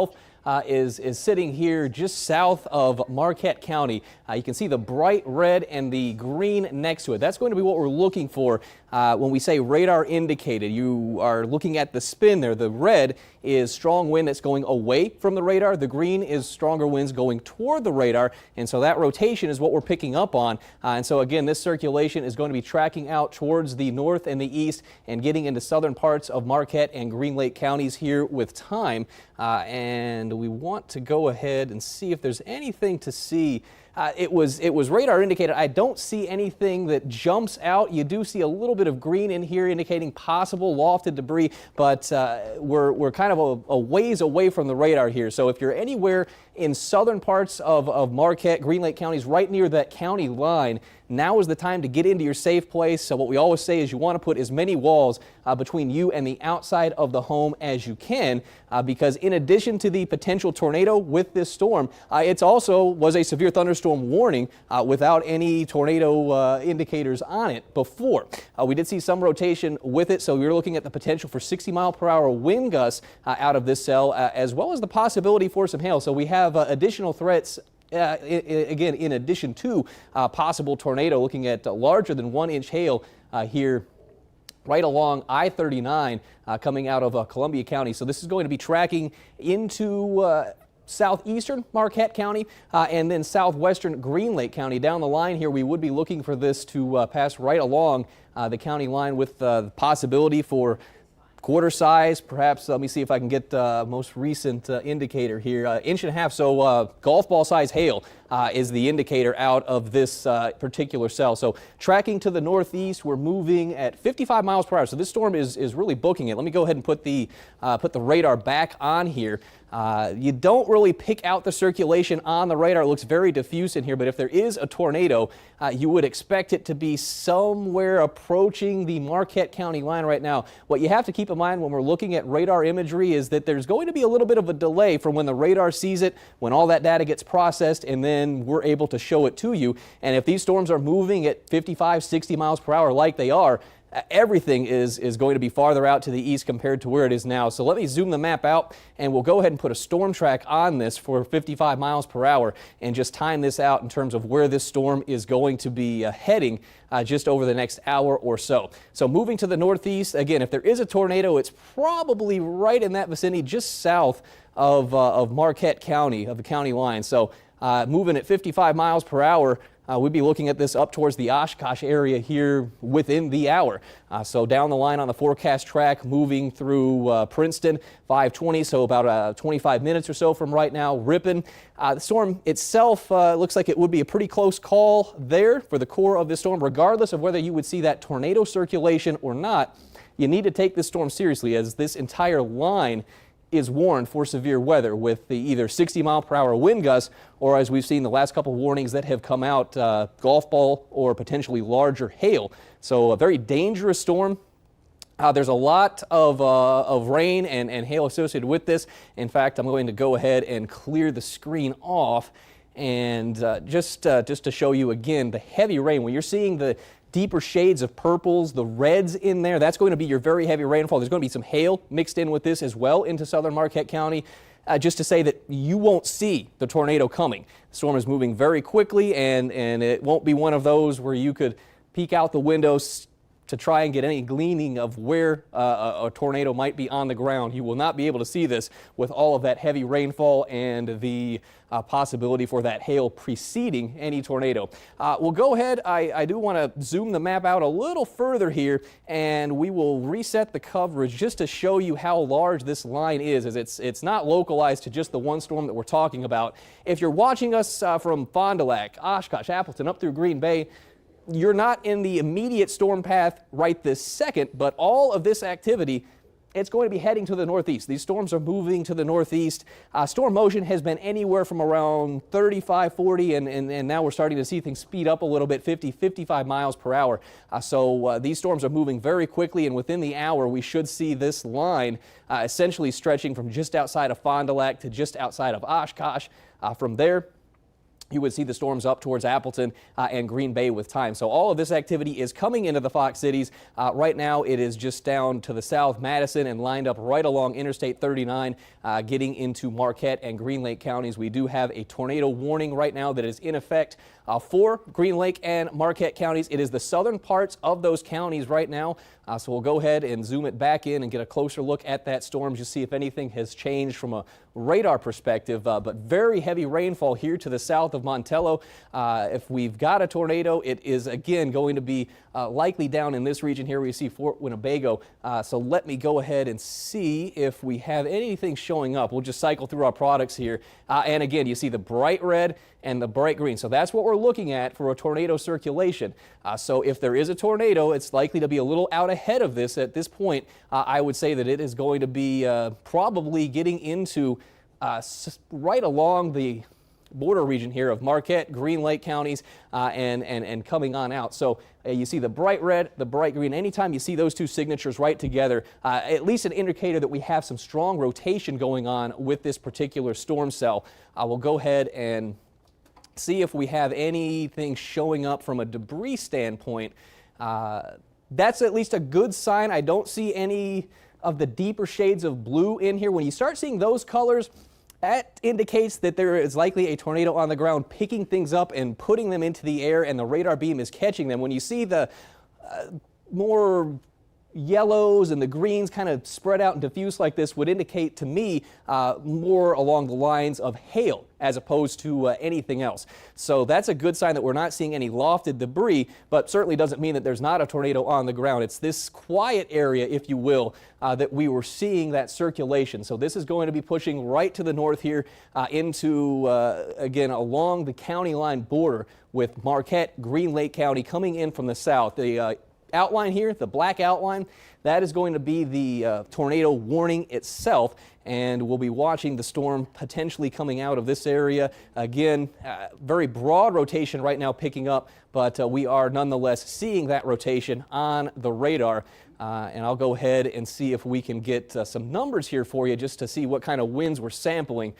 itself is sitting here just south of Marquette County. You can see the bright red and the green next to it. That's going to be what we're looking for when we say radar indicated. You are looking at the spin there. The red is strong wind that's going away from the radar. The green is stronger winds going toward the radar. And so that rotation is what we're picking up on. And so again, this circulation is going to be tracking out towards the north and the east and getting into southern parts of Marquette and Green Lake counties here with time. And we want to go ahead and see if there's anything to see. It was radar indicated. I don't see anything that jumps out. You do see a little bit of green in here indicating possible lofted debris, but we're kind of a ways away from the radar here. So if you're anywhere in southern parts of Marquette, Green Lake counties, right near that county line, now is the time to get into your safe place. So what we always say is you want to put as many walls between you and the outside of the home as you can, because in addition to the potential tornado with this storm, it also was a severe thunderstorm warning without any tornado indicators on it before. We did see some rotation with it, so we were looking at the potential for 60-mile-per-hour wind gusts out of this cell, as well as the possibility for some hail. So we have additional threats. Again, in addition to possible tornado, looking at larger than 1-inch hail here right along I-39 coming out of Columbia County. So this is going to be tracking into southeastern Marquette County and then southwestern Green Lake County. Down the line here, we would be looking for this to pass right along the county line with the possibility for quarter size, perhaps. Let me see if I can get the most recent indicator here. 1.5 inches, so golf ball size hail is the indicator out of this particular cell. So tracking to the northeast, we're moving at 55 miles per hour. So this storm is really booking it. Let me go ahead and put the radar back on here. You don't really pick out the circulation on the radar. It looks very diffuse in here, but if there is a tornado, you would expect it to be somewhere approaching the Marquette County line right now. What you have to keep in mind when we're looking at radar imagery is that there's going to be a little bit of a delay from when the radar sees it, when all that data gets processed, and then we're able to show it to you. And if these storms are moving at 55, 60 miles per hour like they are, everything is going to be farther out to the east compared to where it is now. So let me zoom the map out, and we'll go ahead and put a storm track on this for 55 miles per hour and just time this out in terms of where this storm is going to be heading just over the next hour or so. So moving to the northeast, again, if there is a tornado, it's probably right in that vicinity just south of Marquette County, of the county line. So moving at 55 miles per hour, we'd be looking at this up towards the Oshkosh area here within the hour. So down the line on the forecast track, moving through Princeton, 5:20, so about 25 minutes or so from right now. Ripon. The storm itself looks like it would be a pretty close call there for the core of this storm, regardless of whether you would see that tornado circulation or not. You need to take this storm seriously, as this entire line is warned for severe weather with the either 60-mile-per-hour wind gusts, or as we've seen the last couple warnings that have come out, golf ball or potentially larger hail. So a very dangerous storm. There's a lot of rain and hail associated with this. In fact, I'm going to go ahead and clear the screen off, and just to show you again the heavy rain. When you're seeing the deeper shades of purples, the reds in there, that's going to be your very heavy rainfall. There's going to be some hail mixed in with this as well into southern Marquette County, just to say that you won't see the tornado coming. The storm is moving very quickly, and it won't be one of those where you could peek out the windows to try and get any gleaning of where a tornado might be on the ground. You will not be able to see this with all of that heavy rainfall and the possibility for that hail preceding any tornado. We'll go ahead. I do want to zoom the map out a little further here, and we will reset the coverage just to show you how large this line is, as it's not localized to just the one storm that we're talking about. If you're watching us from Fond du Lac, Oshkosh, Appleton, up through Green Bay, you're not in the immediate storm path right this second, but all of this activity, it's going to be heading to the northeast. These storms are moving to the northeast. Storm motion has been anywhere from around 35, 40, and now we're starting to see things speed up a little bit, 50, 55 miles per hour. So these storms are moving very quickly, and within the hour, we should see this line essentially stretching from just outside of Fond du Lac to just outside of Oshkosh. From there, you would see the storms up towards Appleton and Green Bay with time. So all of this activity is coming into the Fox cities. Right now it is just down to the south, Madison, and lined up right along Interstate 39, getting into Marquette and Green Lake counties. We do have a tornado warning right now that is in effect for Green Lake and Marquette counties. It is the southern parts of those counties right now. So we'll go ahead and zoom it back in and get a closer look at that storm, just see if anything has changed from a radar perspective. But very heavy rainfall here to the south of Montello. If we've got a tornado, it is again going to be likely down in this region here where you see Fort Winnebago. So let me go ahead and see if we have anything showing up. We'll just cycle through our products here. And again, you see the bright red and the bright green. So that's what we're looking at for a tornado circulation. So if there is a tornado, it's likely to be a little out ahead of this at this point. I would say that it is going to be probably getting into right along the border region here of Marquette, Green Lake counties, and coming on out. So you see the bright red, the bright green. Anytime you see those two signatures right together, at least an indicator that we have some strong rotation going on with this particular storm cell. I will go ahead and see if we have anything showing up from a debris standpoint. That's at least a good sign. I don't see any of the deeper shades of blue in here. When you start seeing those colors, that indicates that there is likely a tornado on the ground picking things up and putting them into the air, and the radar beam is catching them. When you see the more yellows and the greens kind of spread out and diffuse like this, would indicate to me more along the lines of hail as opposed to anything else. So that's a good sign that we're not seeing any lofted debris, but certainly doesn't mean that there's not a tornado on the ground. It's this quiet area, if you will, that we were seeing that circulation. So this is going to be pushing right to the north here into, again, along the county line border with Marquette, Green Lake County coming in from the south. The outline here, the black outline, that is going to be the tornado warning itself, and we'll be watching the storm potentially coming out of this area. Again, very broad rotation right now picking up, but we are nonetheless seeing that rotation on the radar. And I'll go ahead and see if we can get some numbers here for you just to see what kind of winds we're sampling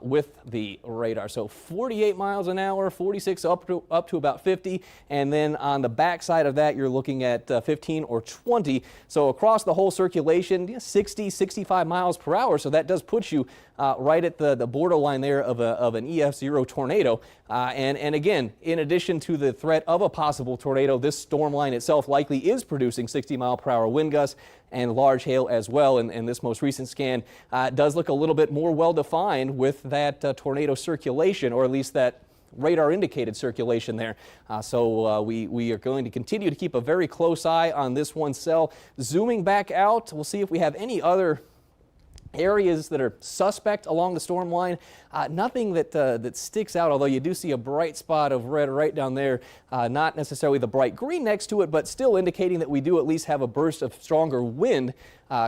with the radar. So 48 miles an hour, 46 up to about 50, and then on the back side of that you're looking at 15 or 20. So across the whole circulation, 60, 65 miles per hour. So that does put you right at the borderline there of an EF0 tornado. And again, in addition to the threat of a possible tornado, this storm line itself likely is producing 60 mile per hour wind gusts and large hail as well. And this most recent scan does look a little bit more well defined with that tornado circulation, or at least that radar indicated circulation there. So we are going to continue to keep a very close eye on this one cell. Zooming back out, we'll see if we have any other areas that are suspect along the storm line. Nothing that sticks out, although you do see a bright spot of red right down there. Not necessarily the bright green next to it, but still indicating that we do at least have a burst of stronger wind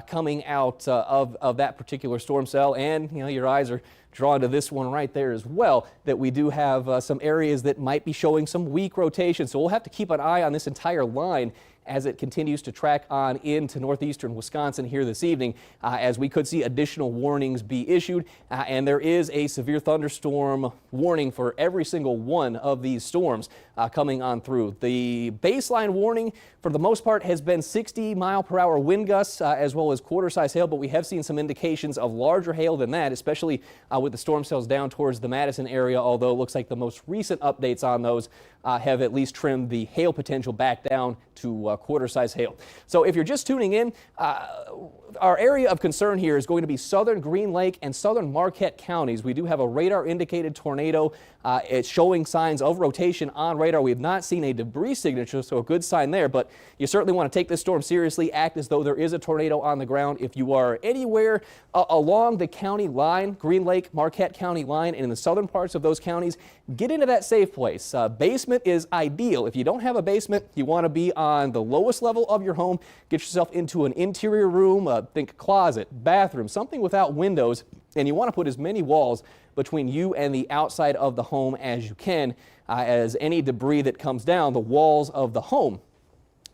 coming out of that particular storm cell. And you know, your eyes are drawn to this one right there as well, that we do have some areas that might be showing some weak rotation. So we'll have to keep an eye on this entire line as it continues to track on into northeastern Wisconsin here this evening, as we could see additional warnings be issued. And there is a severe thunderstorm warning for every single one of these storms coming on through. The baseline warning for the most part has been 60 mile per hour wind gusts as well as quarter-size hail, but we have seen some indications of larger hail than that, especially with the storm cells down towards the Madison area, although it looks like the most recent updates on those have at least trimmed the hail potential back down to quarter-size hail. So if you're just tuning in, our area of concern here is going to be southern Green Lake and southern Marquette counties. We do have a radar-indicated tornado. It's showing signs of rotation on radar. We have not seen a debris signature, so a good sign there, but you certainly want to take this storm seriously, act as though there is a tornado on the ground. If you are anywhere along the county line, Green Lake, Marquette County line, and in the southern parts of those counties, get into that safe place. Basement is ideal. If you don't have a basement, you want to be on the lowest level of your home. Get yourself into an interior room, think closet, bathroom, something without windows, and you want to put as many walls between you and the outside of the home as you can, as any debris that comes down the walls of the home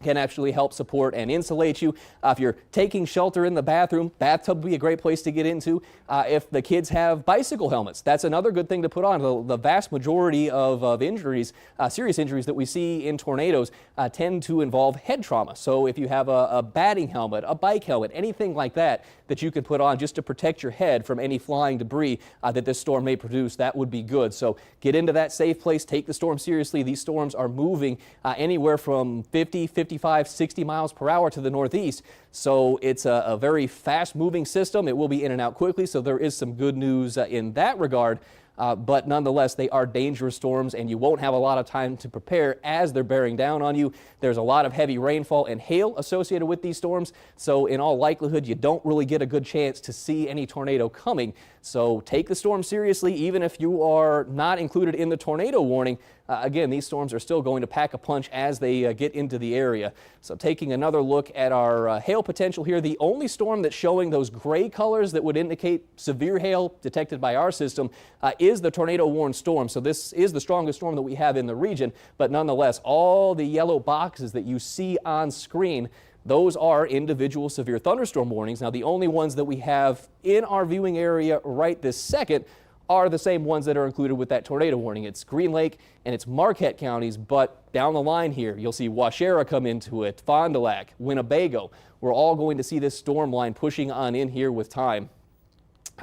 can actually help support and insulate you. If you're taking shelter in the bathroom, bathtub would be a great place to get into. If the kids have bicycle helmets, that's another good thing to put on. The vast majority of injuries, serious injuries that we see in tornadoes tend to involve head trauma. So if you have a batting helmet, a bike helmet, anything like that that you can put on just to protect your head from any flying debris that this storm may produce, that would be good. So get into that safe place, take the storm seriously. These storms are moving anywhere from 50, 55, 60 miles per hour to the northeast. So it's a very fast moving system. It will be in and out quickly. So there is some good news in that regard. But nonetheless, they are dangerous storms, and you won't have a lot of time to prepare as they're bearing down on you. There's a lot of heavy rainfall and hail associated with these storms, so in all likelihood, you don't really get a good chance to see any tornado coming. So take the storm seriously, even if you are not included in the tornado warning. Again, these storms are still going to pack a punch as they get into the area. So taking another look at our hail potential here, the only storm that's showing those gray colors that would indicate severe hail detected by our system is the tornado warned storm. So this is the strongest storm that we have in the region, but nonetheless, all the yellow boxes that you see on screen, those are individual severe thunderstorm warnings. Now, the only ones that we have in our viewing area right this second are the same ones that are included with that tornado warning. It's Green Lake and it's Marquette counties, but down the line here, you'll see Waushara come into it, Fond du Lac, Winnebago. We're all going to see this storm line pushing on in here with time.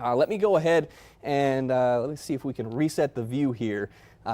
Let me go ahead and let me see if we can reset the view here.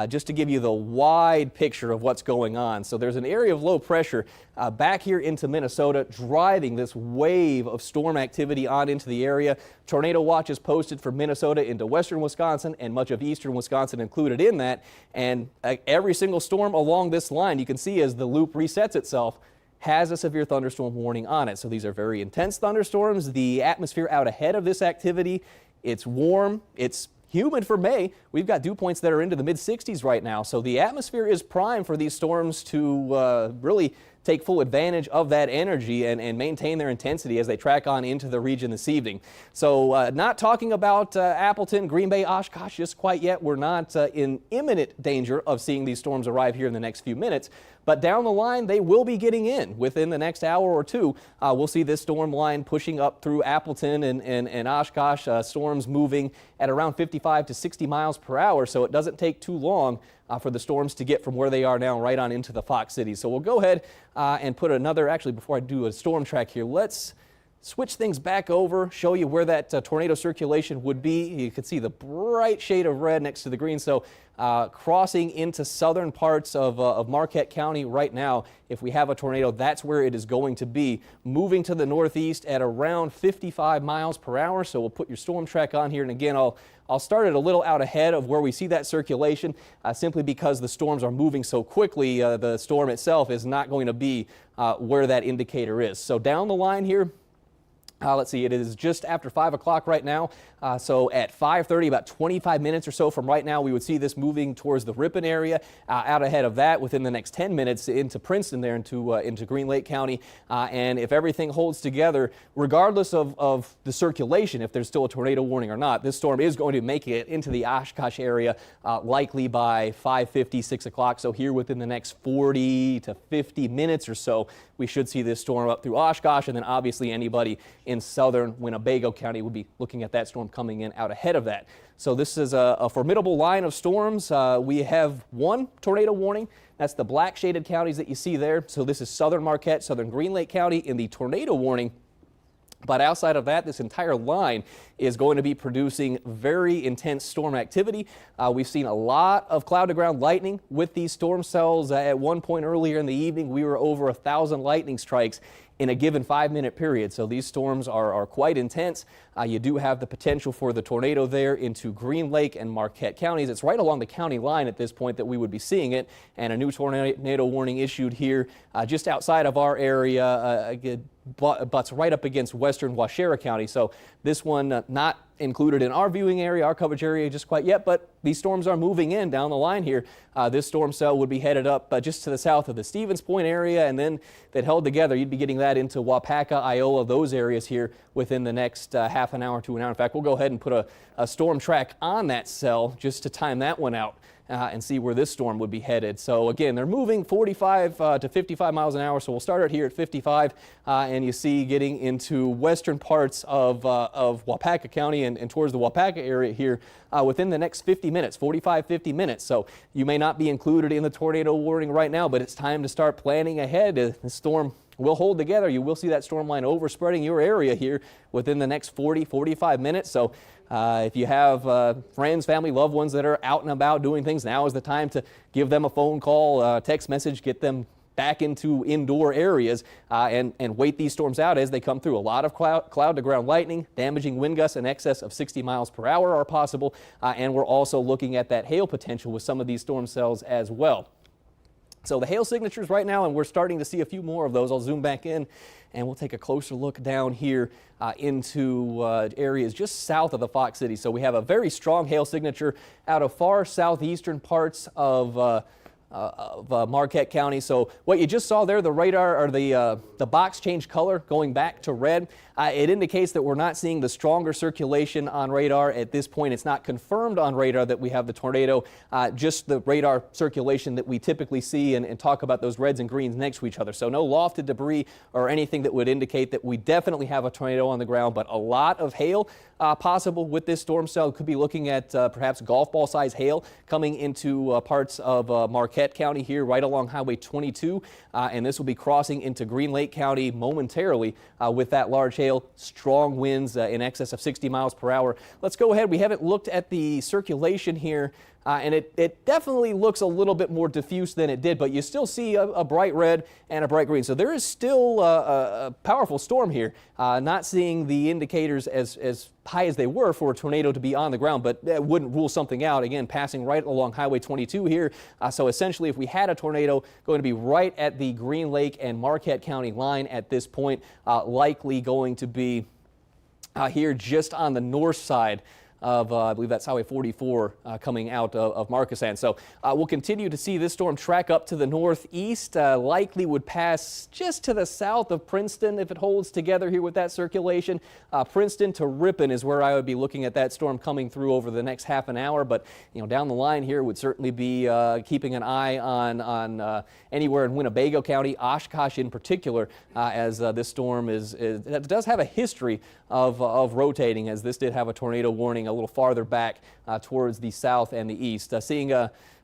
Just to give you the wide picture of what's going on. So there's an area of low pressure back here into Minnesota driving this wave of storm activity on into the area. Tornado watch is posted for Minnesota into western Wisconsin and much of eastern Wisconsin included in that. And every single storm along this line, you can see as the loop resets itself, has a severe thunderstorm warning on it. So these are very intense thunderstorms. The atmosphere out ahead of this activity, it's warm, it's humid for May. We've got dew points that are into the mid-60s right now, so the atmosphere is prime for these storms to really take full advantage of that energy and maintain their intensity as they track on into the region this evening. So not talking about Appleton, Green Bay, Oshkosh just quite yet. We're not in imminent danger of seeing these storms arrive here in the next few minutes, but down the line they will be getting in within the next hour or two. We'll see this storm line pushing up through Appleton and Oshkosh, storms moving at around 55 to 60 miles per hour, so it doesn't take too long for the storms to get from where they are now right on into the Fox Cities. So we'll go ahead and put another, actually before I do a storm track here, let's switch things back over, show you where that tornado circulation would be. You can see the bright shade of red next to the green. So crossing into southern parts of Marquette County right now, if we have a tornado, that's where it is going to be. Moving to the northeast at around 55 miles per hour. So we'll put your storm track on here. And again, I'll start it a little out ahead of where we see that circulation simply because the storms are moving so quickly. The storm itself is not going to be where that indicator is. So down the line here, let's see, it is just after 5 o'clock right now. So at 5:30, about 25 minutes or so from right now, we would see this moving towards the Ripon area. Out ahead of that, within the next 10 minutes into Princeton there, into Green Lake County. And if everything holds together, regardless of the circulation, if there's still a tornado warning or not, this storm is going to make it into the Oshkosh area likely by 5:50, 6 o'clock. So here within the next 40 to 50 minutes or so, we should see this storm up through Oshkosh, and then obviously anybody in southern Winnebago County would be looking at that storm coming in out ahead of that. So this is a formidable line of storms. We have one tornado warning. That's the black shaded counties that you see there. So this is southern Marquette, southern Green Lake County in the tornado warning. But outside of that, this entire line is going to be producing very intense storm activity. We've seen a lot of cloud-to-ground lightning with these storm cells. At one point earlier in the evening, we were over 1,000 lightning strikes in a given 5-minute period. So these storms are quite intense. You do have the potential for the tornado there into Green Lake and Marquette counties. It's right along the county line at this point that we would be seeing it, and a new tornado warning issued here just outside of our area, butts right up against western Waushara County. So this one not included in our viewing area, our coverage area just quite yet, but these storms are moving in down the line here. This storm cell would be headed up just to the south of the Stevens Point area, and then if it held together, you'd be getting that into Wapaka, Iowa, those areas here within the next half an hour to an hour. In fact, we'll go ahead and put a storm track on that cell just to time that one out. and see where this storm would be headed. So again, they're moving 45 to 55 miles an hour. So we'll start it here at 55, and you see getting into western parts of Waupaca County and towards the Waupaca area here within the next 50 minutes, 45, 50 minutes. So you may not be included in the tornado warning right now, but it's time to start planning ahead. The storm will hold together. You will see that storm line overspreading your area here within the next 40, 45 minutes. So if you have friends, family, loved ones that are out and about doing things, now is the time to give them a phone call, text message, get them back into indoor areas and wait these storms out as they come through. A lot of cloud to ground lightning, damaging wind gusts in excess of 60 miles per hour are possible, and we're also looking at that hail potential with some of these storm cells as well. So the hail signatures right now, and we're starting to see a few more of those. I'll zoom back in and we'll take a closer look down here into areas just south of the Fox City. So we have a very strong hail signature out of far southeastern parts of Marquette County. So what you just saw there, the radar or the box changed color going back to red. It indicates that we're not seeing the stronger circulation on radar at this point. It's not confirmed on radar that we have the tornado, just the radar circulation that we typically see and talk about those reds and greens next to each other. So no lofted debris or anything that would indicate that we definitely have a tornado on the ground, but a lot of hail possible with this storm cell. Could be looking at perhaps golf ball size hail coming into parts of Marquette County here right along Highway 22, and this will be crossing into Green Lake County momentarily with that large hail, strong winds in excess of 60 miles per hour. Let's go ahead. We haven't looked at the circulation here, and it definitely looks a little bit more diffuse than it did, but you still see a bright red and a bright green. So there is still a powerful storm here. Not seeing the indicators as high as they were for a tornado to be on the ground, but that wouldn't rule something out. Again, passing right along Highway 22 here. So essentially, if we had a tornado going to be right at the Green Lake and Marquette County line at this point, likely going to be here just on the north side of, I believe that's Highway 44 coming out of Marquesas. So we'll continue to see this storm track up to the northeast, likely would pass just to the south of Princeton if it holds together here with that circulation. Princeton to Ripon is where I would be looking at that storm coming through over the next half an hour, but down the line here would certainly be keeping an eye on anywhere in Winnebago County, Oshkosh in particular, as this storm it does have a history of rotating, as this did have a tornado warning a little farther back towards the south and the east. Seeing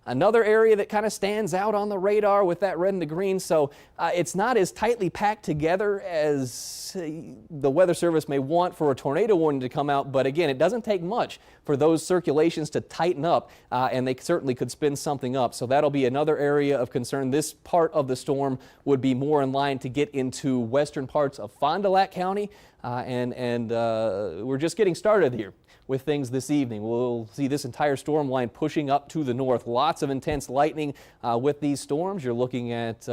another area that kind of stands out on the radar with that red and the green. So it's not as tightly packed together as the Weather Service may want for a tornado warning to come out. But again, it doesn't take much for those circulations to tighten up, and they certainly could spin something up. So that'll be another area of concern. This part of the storm would be more in line to get into western parts of Fond du Lac County, and we're just getting started here with things this evening. We'll see this entire storm line pushing up to the north. Lots of intense lightning with these storms. You're looking at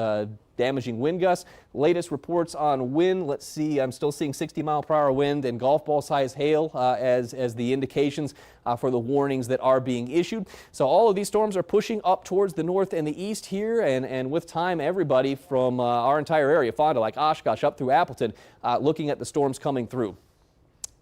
damaging wind gusts. Latest reports on wind, let's see, I'm still seeing 60-mile-per-hour wind and golf ball size hail as the indications for the warnings that are being issued. So all of these storms are pushing up towards the north and the east here, and with time, everybody from our entire area, Fond du Lac, Oshkosh, up through Appleton, looking at the storms coming through.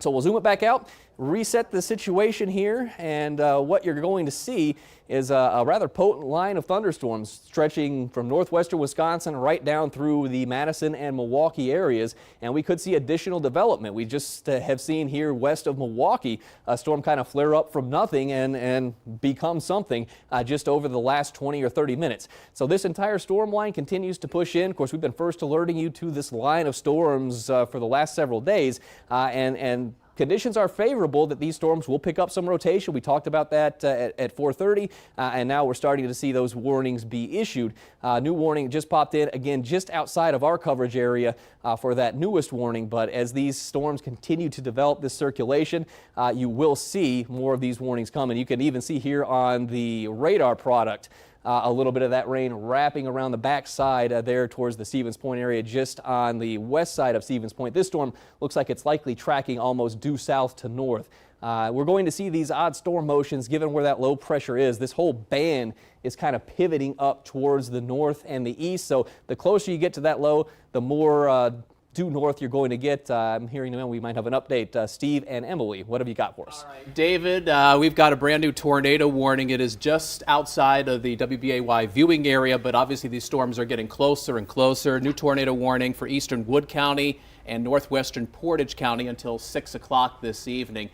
So we'll zoom it back out, reset the situation here, and what you're going to see is a rather potent line of thunderstorms stretching from northwestern Wisconsin right down through the Madison and Milwaukee areas, and we could see additional development. We just have seen here west of Milwaukee a storm kind of flare up from nothing and become something just over the last 20 or 30 minutes. So this entire storm line continues to push in. Of course, we've been first alerting you to this line of storms for the last several days, and conditions are favorable that these storms will pick up some rotation. We talked about that at 4:30, and now we're starting to see those warnings be issued. New warning just popped in, again, just outside of our coverage area for that newest warning. But as these storms continue to develop this circulation, you will see more of these warnings come. And you can even see here on the radar product a little bit of that rain wrapping around the backside there towards the Stevens Point area, just on the west side of Stevens Point. This storm looks like it's likely tracking almost due south to north. We're going to see these odd storm motions given where that low pressure is. This whole band is kind of pivoting up towards the north and the east. So the closer you get to that low, the more due north, you're going to get, I'm hearing now we might have an update. Steve and Emily, what have you got for us? All right, David, we've got a brand new tornado warning. It is just outside of the WBAY viewing area, but obviously these storms are getting closer and closer. New tornado warning for eastern Wood County and northwestern Portage County until 6 o'clock this evening.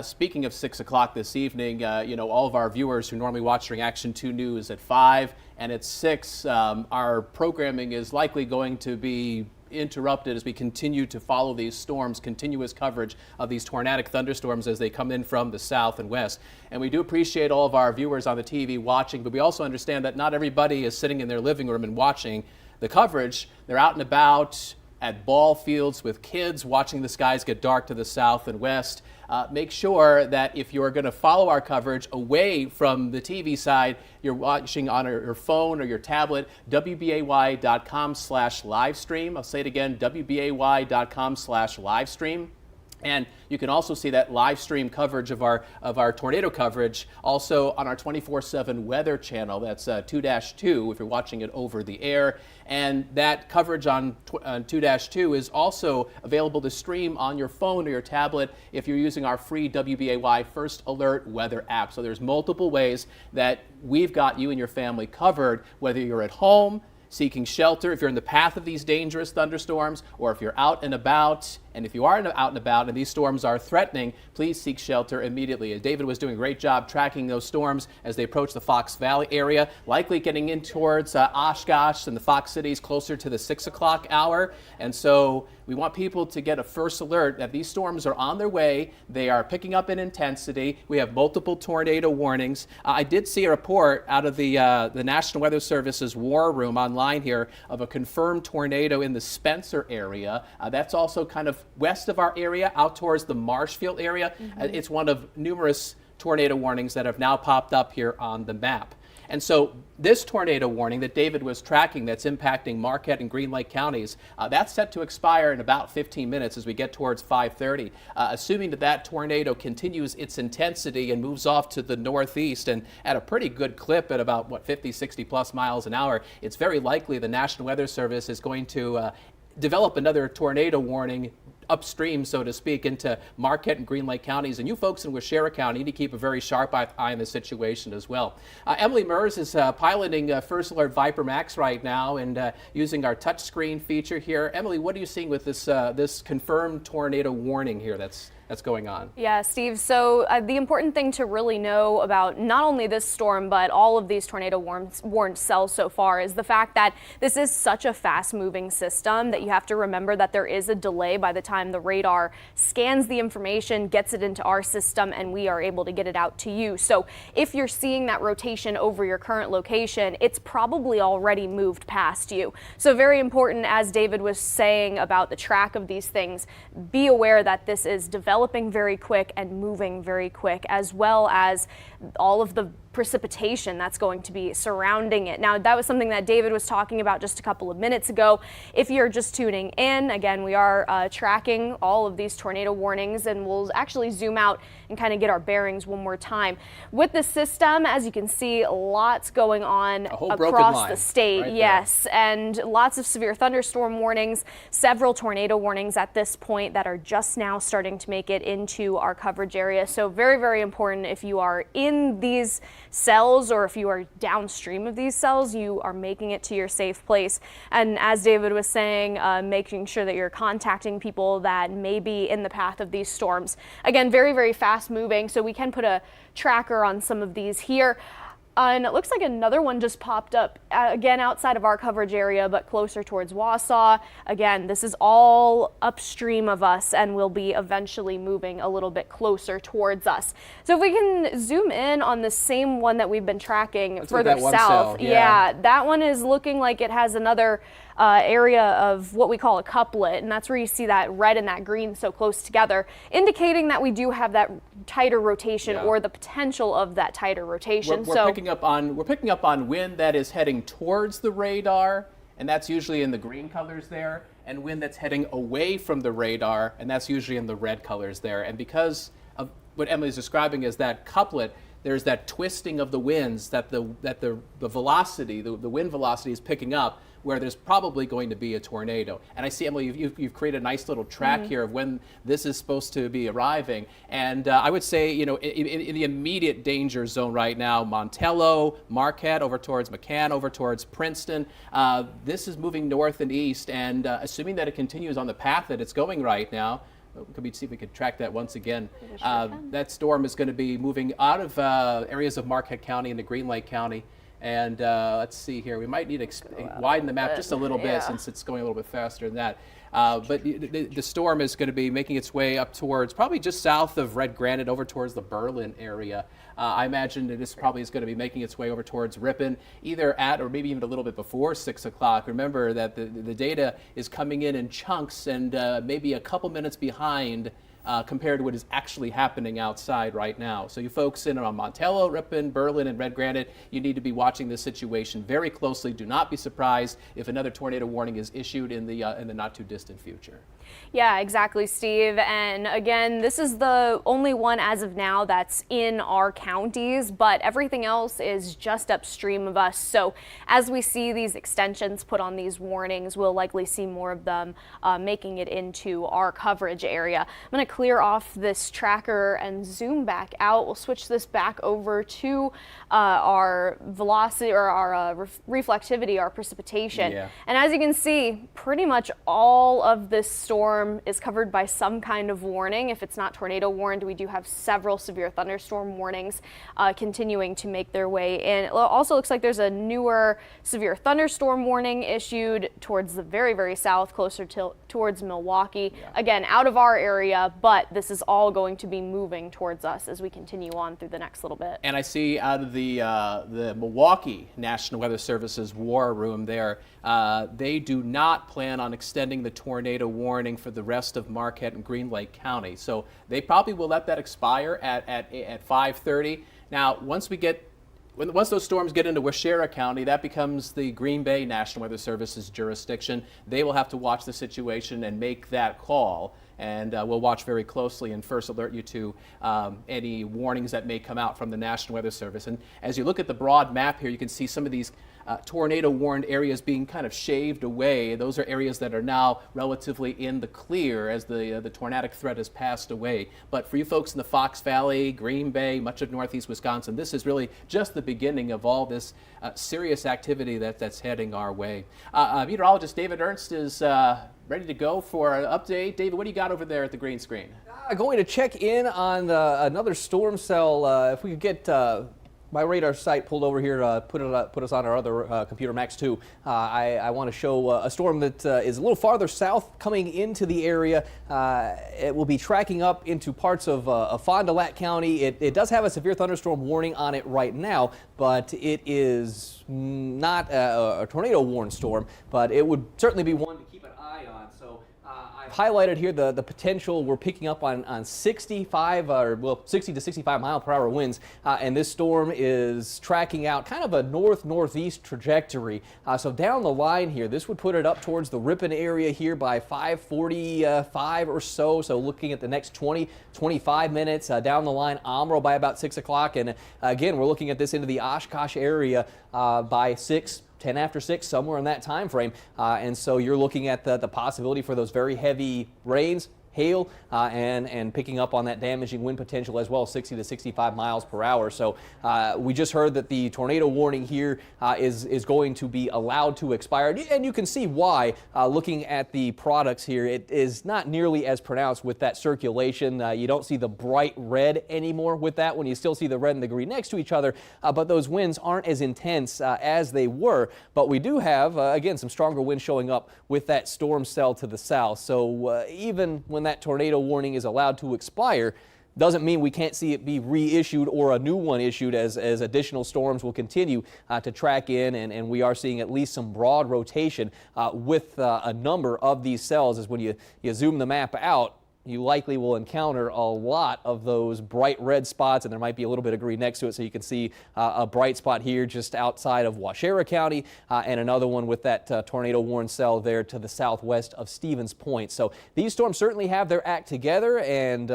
Speaking of 6 o'clock this evening, all of our viewers who normally watch during Action 2 News at 5 and at 6, our programming is likely going to be interrupted as we continue to follow these storms, continuous coverage of these tornadic thunderstorms as they come in from the south and west. And we do appreciate all of our viewers on the TV watching, but we also understand that not everybody is sitting in their living room and watching the coverage. They're out and about at ball fields with kids, watching the skies get dark to the south and west. Make sure that if you're going to follow our coverage away from the TV side, you're watching on your phone or your tablet, WBAY.com/livestream. I'll say it again, WBAY.com/livestream. And you can also see that live stream coverage of our tornado coverage also on our 24/7 weather channel. That's 2-2 if you're watching it over the air. And that coverage on 2-2 is also available to stream on your phone or your tablet if you're using our free WBAY First Alert weather app. So there's multiple ways that we've got you and your family covered, whether you're at home, seeking shelter, if you're in the path of these dangerous thunderstorms, or if you're out and about. And if you are out and about and these storms are threatening, please seek shelter immediately. David was doing a great job tracking those storms as they approach the Fox Valley area, likely getting in towards Oshkosh and the Fox cities closer to the 6 o'clock hour. And so we want people to get a first alert that these storms are on their way. They are picking up in intensity. We have multiple tornado warnings. I did see a report out of the National Weather Service's war room online here of a confirmed tornado in the Spencer area. That's also kind of west of our area, out towards the Marshfield area. It's one of numerous tornado warnings that have now popped up here on the map. And so this tornado warning that David was tracking that's impacting Marquette and Green Lake counties, that's set to expire in about 15 minutes as we get towards 5:30. Assuming that tornado continues its intensity and moves off to the northeast and at a pretty good clip at about, 50, 60 plus miles an hour, it's very likely the National Weather Service is going to develop another tornado warning upstream, so to speak, into Marquette and Green Lake counties. And you folks in Waushara County need to keep a very sharp eye on the situation as well. Emily Mers is piloting First Alert Viper Max right now and using our touchscreen feature here. Emily, what are you seeing with this confirmed tornado warning here that's going on? Yeah, Steve, so the important thing to really know about not only this storm, but all of these tornado warned cells so far is the fact that this is such a fast-moving system that you have to remember that there is a delay by the time the radar scans the information, gets it into our system, and we are able to get it out to you. So if you're seeing that rotation over your current location, it's probably already moved past you. So very important, as David was saying about the track of these things, be aware that this is developing very quick and moving very quick, as well as all of the precipitation that's going to be surrounding it. Now, that was something that David was talking about just a couple of minutes ago. If you're just tuning in, again, we are tracking all of these tornado warnings, and we'll actually zoom out and kind of get our bearings one more time. With the system, as you can see, lots going on across the state. Right, yes, and lots of severe thunderstorm warnings, several tornado warnings at this point that are just now starting to make it into our coverage area. So very, very important if you are in these cells or if you are downstream of these cells, you are making it to your safe place. And as David was saying, making sure that you're contacting people that may be in the path of these storms. Again, very, very fast moving, so we can put a tracker on some of these here. And it looks like another one just popped up, again, outside of our coverage area, but closer towards Wausau. Again, this is all upstream of us and will be eventually moving a little bit closer towards us. So if we can zoom in on the same one that we've been tracking further south. Yeah, that one is looking like it has another area of what we call a couplet, and that's where you see that red and that green so close together, indicating that we do have that tighter rotation or the potential of that tighter rotation. We're picking up on wind that is heading towards the radar, and that's usually in the green colors there, and wind that's heading away from the radar, and that's usually in the red colors there. And because of what Emily's describing as that couplet, there's that twisting of the winds that the velocity, the wind velocity is picking up where there's probably going to be a tornado. And I see, Emily, you've created a nice little track here of when this is supposed to be arriving. And I would say, you know, in the immediate danger zone right now, Montello, Marquette, over towards McCann, over towards Princeton. This is moving north and east, and assuming that it continues on the path that it's going right now, could we see if we could track that once again? That storm is going to be moving out of areas of Marquette County into Green Lake County. And let's see here. We might need to widen the map just a little bit since it's going a little bit faster than that. But the storm is going to be making its way up towards probably just south of Red Granite over towards the Berlin area. I imagine that this probably is going to be making its way over towards Ripon, either at or maybe even a little bit before 6 o'clock. Remember that the data is coming in chunks and maybe a couple minutes behind compared to what is actually happening outside right now. So you folks in on Montello, Ripon, Berlin, and Red Granite, you need to be watching this situation very closely. Do not be surprised if another tornado warning is issued in the not too distant future. Yeah, exactly, Steve. And again, this is the only one as of now that's in our counties, but everything else is just upstream of us. So as we see these extensions put on these warnings, we'll likely see more of them making it into our coverage area. I'm going to clear off this tracker and zoom back out. We'll switch this back over to our velocity or our reflectivity, our precipitation. Yeah. And as you can see, pretty much all of this storm is covered by some kind of warning. If it's not tornado warned, we do have several severe thunderstorm warnings continuing to make their way in. It also looks like there's a newer severe thunderstorm warning issued towards the very, very south, closer towards Milwaukee. Yeah. Again, out of our area, but this is all going to be moving towards us as we continue on through the next little bit. And I see out of the Milwaukee National Weather Service's war room there, they do not plan on extending the tornado warning for the rest of Marquette and Green Lake County. So they probably will let that expire at 5:30. Now, once those storms get into Waushara County, that becomes the Green Bay National Weather Service's jurisdiction. They will have to watch the situation and make that call. And we'll watch very closely and first alert you to any warnings that may come out from the National Weather Service. And as you look at the broad map here, you can see some of these tornado warned areas being kind of shaved away. Those are areas that are now relatively in the clear as the tornadic threat has passed away. But for you folks in the Fox Valley, Green Bay, much of northeast Wisconsin, this is really just the beginning of all this serious activity that's heading our way. Meteorologist David Ernst is ready to go for an update. David, what do you got over there at the green screen? Going to check in on another storm cell. If we could get my radar site pulled over here, put us on our other computer, Max 2. I want to show a storm that is a little farther south coming into the area. It will be tracking up into parts of Fond du Lac County. It does have a severe thunderstorm warning on it right now, but it is not a tornado warned storm, but it would certainly be one to keep an eye on. So I've highlighted here the potential. We're picking up on 60 to 65 mile per hour winds, and this storm is tracking out kind of a north-northeast trajectory. So down the line here, this would put it up towards the Ripon area here by 5:45 or so. So looking at the next 25 minutes down the line, Omro by about 6 o'clock, and again, we're looking at this into the Oshkosh area by 10 after 6, somewhere in that time frame. And so you're looking at the possibility for those very heavy rains, hail, and picking up on that damaging wind potential as well, 60 to 65 miles per hour. So we just heard that the tornado warning here is going to be allowed to expire. And you can see why, looking at the products here. It is not nearly as pronounced with that circulation. You don't see the bright red anymore with that one. You still see the red and the green next to each other, but those winds aren't as intense as they were. But we do have, again, some stronger winds showing up with that storm cell to the south. So even when that tornado warning is allowed to expire, doesn't mean we can't see it be reissued or a new one issued as additional storms will continue to track in, and we are seeing at least some broad rotation with a number of these cells. As when you zoom the map out, you likely will encounter a lot of those bright red spots, and there might be a little bit of green next to it, so you can see a bright spot here just outside of Waushara County, and another one with that tornado-warned cell there to the southwest of Stevens Point. So these storms certainly have their act together, and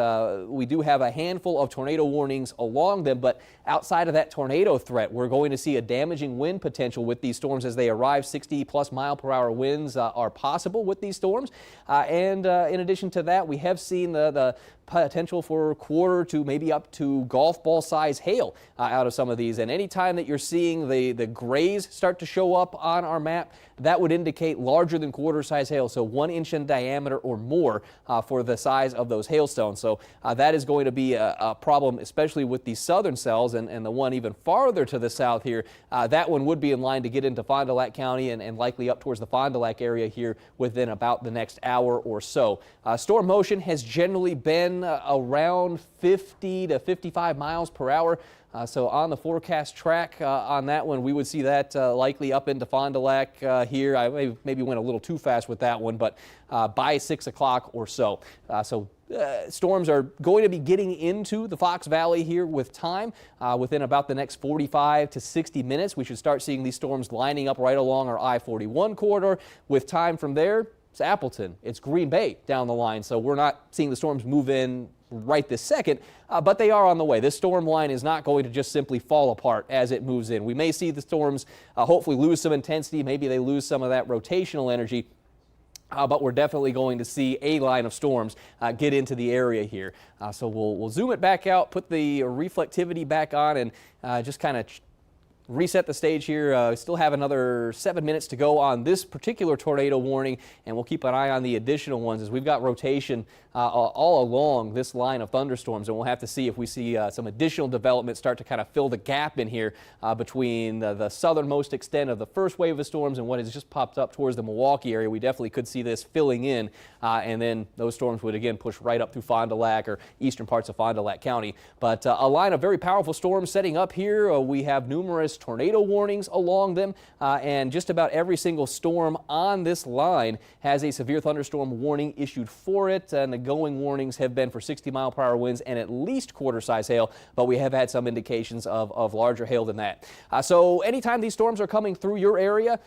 we do have a handful of tornado warnings along them, but outside of that tornado threat, we're going to see a damaging wind potential with these storms as they arrive. 60-plus mile-per-hour winds are possible with these storms, and in addition to that, we have seen the potential for quarter to maybe up to golf ball size hail out of some of these. And anytime that you're seeing the grays start to show up on our map, that would indicate larger than quarter size hail, so 1 inch in diameter or more for the size of those hailstones. So that is going to be a problem, especially with these southern cells, and the one even farther to the south here. That one would be in line to get into Fond du Lac County and likely up towards the Fond du Lac area here within about the next hour or so. Storm motion has generally been around 50 to 55 miles per hour. So on the forecast track on that one, we would see that likely up into Fond du Lac here. I maybe went a little too fast with that one, but by 6 o'clock or so. Storms are going to be getting into the Fox Valley here with time. Within about the next 45 to 60 minutes, we should start seeing these storms lining up right along our I-41 corridor. With time from there, it's Appleton, it's Green Bay down the line, so we're not seeing the storms move in right this second, but they are on the way. This storm line is not going to just simply fall apart as it moves in. We may see the storms hopefully lose some intensity, maybe they lose some of that rotational energy, but we're definitely going to see a line of storms get into the area here. So we'll zoom it back out, put the reflectivity back on, and just kind of reset the stage here. We still have another 7 minutes to go on this particular tornado warning, and we'll keep an eye on the additional ones as we've got rotation all along this line of thunderstorms, and we'll have to see if we see some additional development start to kind of fill the gap in here between the southernmost extent of the first wave of storms and what has just popped up towards the Milwaukee area. We definitely could see this filling in, and then those storms would again push right up through Fond du Lac or eastern parts of Fond du Lac County. But a line of very powerful storms setting up here. We have numerous tornado warnings along them, and just about every single storm on this line has a severe thunderstorm warning issued for it, and the going warnings have been for 60-mile-per-hour winds and at least quarter-size hail, but we have had some indications of larger hail than that. So anytime these storms are coming through your area,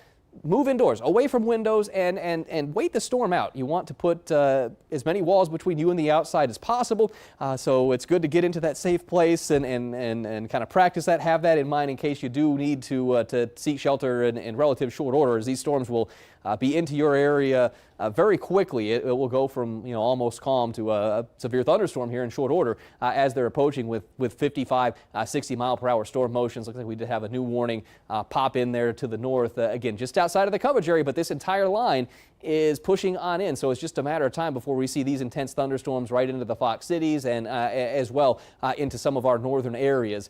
move indoors, away from windows, and wait the storm out. You want to put as many walls between you and the outside as possible, so it's good to get into that safe place and kind of practice that, have that in mind in case you do need to seek shelter in relative short order, as these storms will be into your area very quickly. It will go from almost calm to a severe thunderstorm here in short order as they're approaching with 55, 60-mile-per-hour storm motions. Looks like we did have a new warning pop in there to the north, again, just outside of the coverage area, but this entire line is pushing on in, so it's just a matter of time before we see these intense thunderstorms right into the Fox cities and as well into some of our northern areas.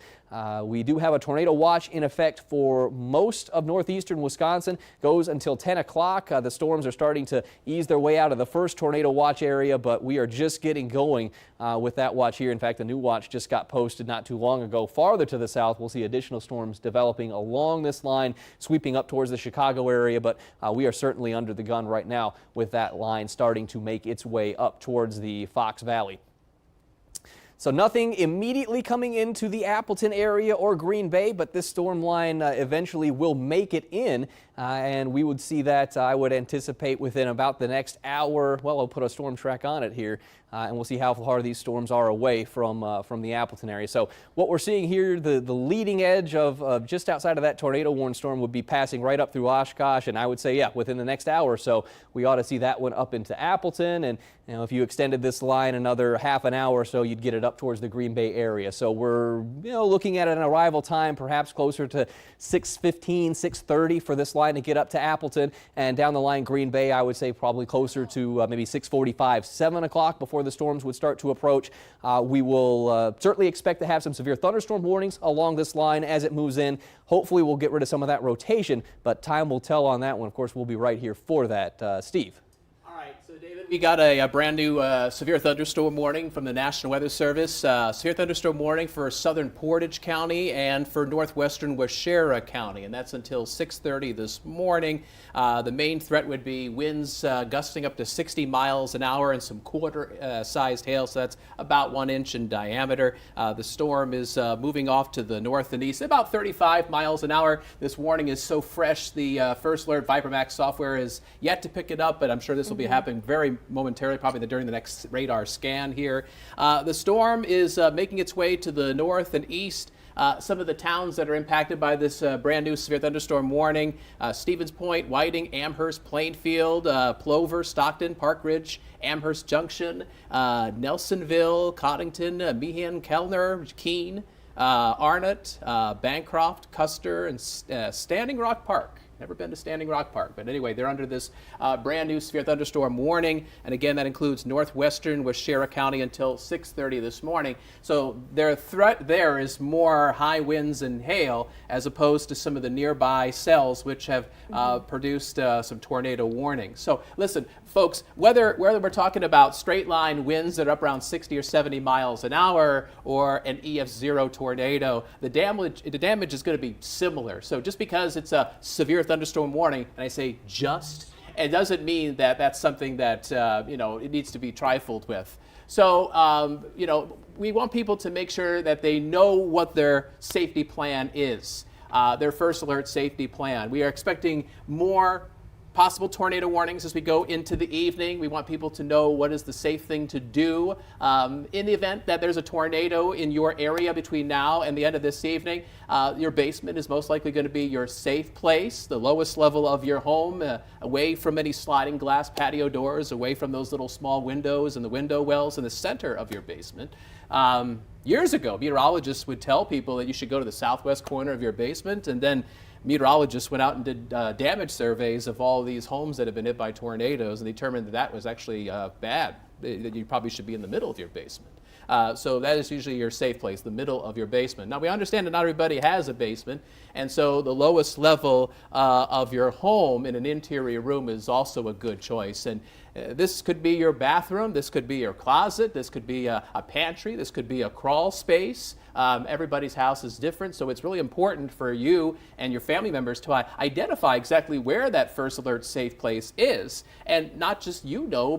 We do have a tornado watch in effect for most of northeastern Wisconsin. Goes until 10 o'clock. The storms are starting to ease their way out of the first tornado watch area, but we are just getting going with that watch here. In fact, the new watch just got posted not too long ago. Farther to the south, we'll see additional storms developing along this line, sweeping up towards the Chicago area, but we are certainly under the gun right now with that line starting to make its way up towards the Fox Valley. So nothing immediately coming into the Appleton area or Green Bay, but this storm line eventually will make it in, and we would see that, I would anticipate, within about the next hour. Well, I'll put a storm track on it here, and we'll see how far these storms are away from the Appleton area. So what we're seeing here, the leading edge of just outside of that tornado warned storm would be passing right up through Oshkosh, and I would say, yeah, within the next hour or so, we ought to see that one up into Appleton, and if you extended this line another half an hour or so, you'd get it up towards the Green Bay area. So we're looking at an arrival time perhaps closer to 6:15, 6:30 for this line to get up to Appleton, and down the line Green Bay, I would say probably closer to maybe 6:45, 7 o'clock before the storms would start to approach. We will certainly expect to have some severe thunderstorm warnings along this line as it moves in. Hopefully we'll get rid of some of that rotation, but time will tell on that one. Of course, we'll be right here for that. Steve. All right, so David, we got a brand new severe thunderstorm warning from the National Weather Service. Severe thunderstorm warning for southern Portage County and for northwestern Waushara County, and that's until 6:30 this morning. The main threat would be winds gusting up to 60 miles an hour and some quarter-sized hail, so that's about 1 inch in diameter. The storm is moving off to the north and east, about 35 miles an hour. This warning is so fresh, the First Alert ViperMax software is yet to pick it up, but I'm sure this will be happening very momentarily, probably during the next radar scan here. The storm is making its way to the north and east. Some of the towns that are impacted by this brand new severe thunderstorm warning: Stevens Point, Whiting, Amherst, Plainfield, Plover, Stockton, Park Ridge, Amherst Junction, Nelsonville, Coddington, Meehan, Kellner, Keene, Arnott, Bancroft, Custer, and Standing Rock Park. Never been to Standing Rock Park, but anyway, they're under this brand new severe thunderstorm warning, and again, that includes northwestern Waushara County until 6:30 this morning. So their threat there is more high winds and hail, as opposed to some of the nearby cells which have produced some tornado warnings. So listen, folks, whether we're talking about straight line winds that are up around 60 or 70 miles an hour or an EF0 tornado, the damage is going to be similar. So just because it's a severe thunderstorm warning, and I say just, it doesn't mean that that's something that it needs to be trifled with. So we want people to make sure that they know what their safety plan is, their First Alert safety plan. We are expecting more possible tornado warnings as we go into the evening. We want people to know what is the safe thing to do in the event that there's a tornado in your area between now and the end of this evening. Your basement is most likely going to be your safe place, the lowest level of your home, away from any sliding glass patio doors, away from those little small windows and the window wells in the center of your basement. Years ago, meteorologists would tell people that you should go to the southwest corner of your basement, and then meteorologists went out and did damage surveys of all these homes that have been hit by tornadoes and determined that that was actually bad, that you probably should be in the middle of your basement. So that is usually your safe place, the middle of your basement. Now, we understand that not everybody has a basement, and so the lowest level of your home in an interior room is also a good choice. And this could be your bathroom, this could be your closet, this could be a pantry, this could be a crawl space. Everybody's house is different, so it's really important for you and your family members to identify exactly where that First Alert safe place is. And not just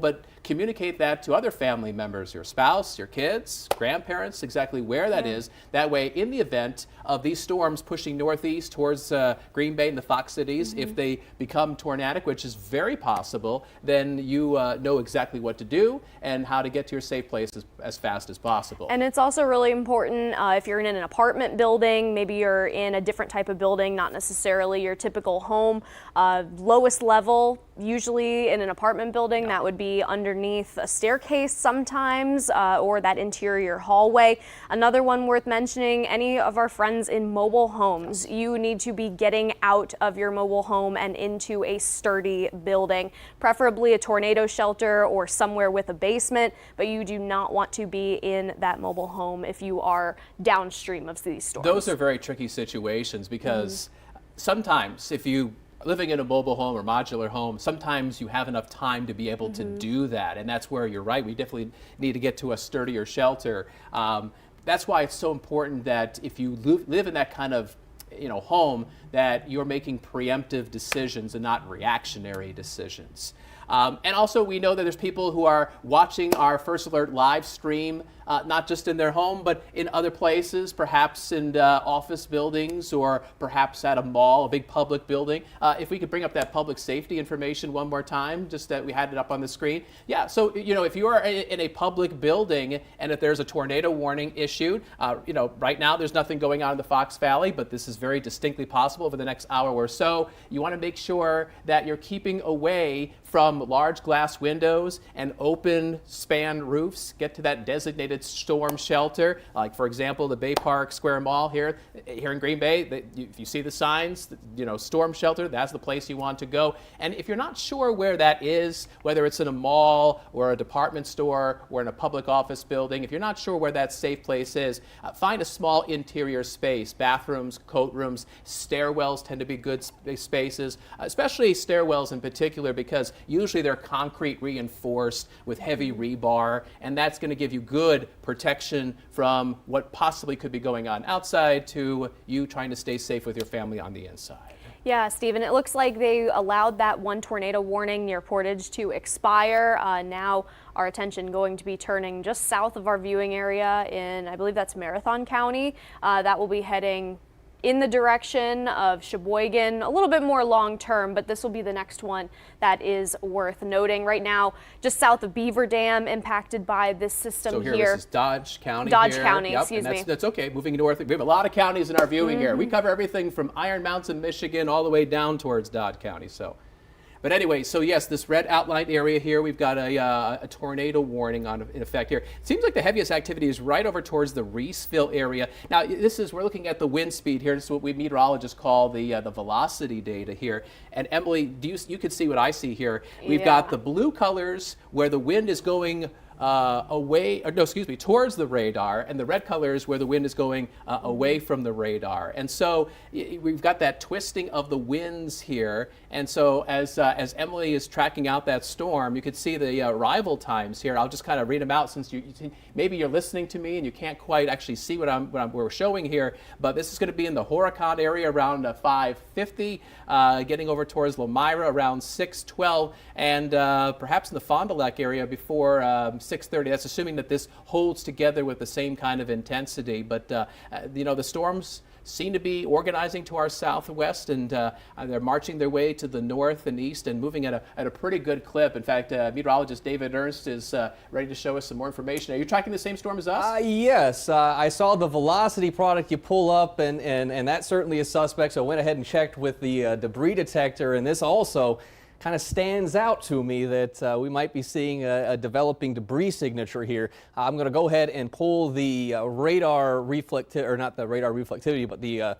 but communicate that to other family members, your spouse, your kids, grandparents, exactly where that is. That way, in the event of these storms pushing northeast towards Green Bay and the Fox Cities, if they become tornadic, which is very possible, then you know exactly what to do and how to get to your safe place as fast as possible. And it's also really important if you're in an apartment building, maybe you're in a different type of building, not necessarily your typical home, lowest level, usually in an apartment building, that would be underneath a staircase sometimes, or that interior hallway. Another one worth mentioning, any of our friends in mobile homes, you need to be getting out of your mobile home and into a sturdy building, preferably a tornado shelter or somewhere with a basement, but you do not want to be in that mobile home if you are downstream of these storms. Those are very tricky situations because sometimes if you living in a mobile home or modular home, sometimes you have enough time to be able to do that, and that's where you're right. We definitely need to get to a sturdier shelter. That's why it's so important that if you live in that kind of home, that you're making preemptive decisions and not reactionary decisions. And also, we know that there's people who are watching our First Alert live stream, not just in their home, but in other places, perhaps in office buildings or perhaps at a mall, a big public building. If we could bring up that public safety information one more time, just that we had it up on the screen. Yeah, so, if you are in a public building and if there's a tornado warning issued, right now there's nothing going on in the Fox Valley, but this is very distinctly possible over the next hour or so. You want to make sure that you're keeping away from large glass windows and open span roofs. Get to that designated designated storm shelter, like for example the Bay Park Square Mall here in Green Bay. If you see the signs, storm shelter, that's the place you want to go. And if you're not sure where that is, whether it's in a mall or a department store or in a public office building, if you're not sure where that safe place is, find a small interior space. Bathrooms, coat rooms, stairwells tend to be good spaces, especially stairwells in particular, because usually they're concrete reinforced with heavy rebar, and that's going to give you good protection from what possibly could be going on outside to you trying to stay safe with your family on the inside. Yeah, Stephen, it looks like they allowed that one tornado warning near Portage to expire. Now our attention going to be turning just south of our viewing area in, I believe that's Marathon County. That will be heading in the direction of Sheboygan, a little bit more long term, but this will be the next one that is worth noting. Right now, just south of Beaver Dam, impacted by this system so here. This is Dodge County. Dodge here. County, Yep, excuse me. That's okay. Moving north, we have a lot of counties in our viewing here. We cover everything from Iron Mountain, Michigan, all the way down towards Dodge County. But anyway, so yes, this red outlined area here, we've got a tornado warning in effect here. It seems like the heaviest activity is right over towards the Reeseville area. Now, we're looking at the wind speed here. This is what we meteorologists call the velocity data here. And Emily, you can see what I see here. We've got the blue colors where the wind is going towards the radar, and the red colors where the wind is going away from the radar. And so we've got that twisting of the winds here. And so as Emily is tracking out that storm, you could see the arrival times here. I'll just kind of read them out, since maybe you're listening to me and you can't quite actually see what we're showing here. But this is going to be in the Horicon area around 5:50, getting over towards Lomira around 6:12, and perhaps in the Fond du Lac area before 6:30. That's assuming that this holds together with the same kind of intensity. But the storms seem to be organizing to our southwest, and they're marching their way to the north and east and moving at a pretty good clip. In fact, meteorologist David Ernst is ready to show us some more information. Are you tracking the same storm as us? Yes, I saw the velocity product you pull up, and that certainly is suspect. So I went ahead and checked with the debris detector, and this also kind of stands out to me that we might be seeing a developing debris signature here. I'm going to go ahead and pull the radar reflectivity, or not the radar reflectivity, but the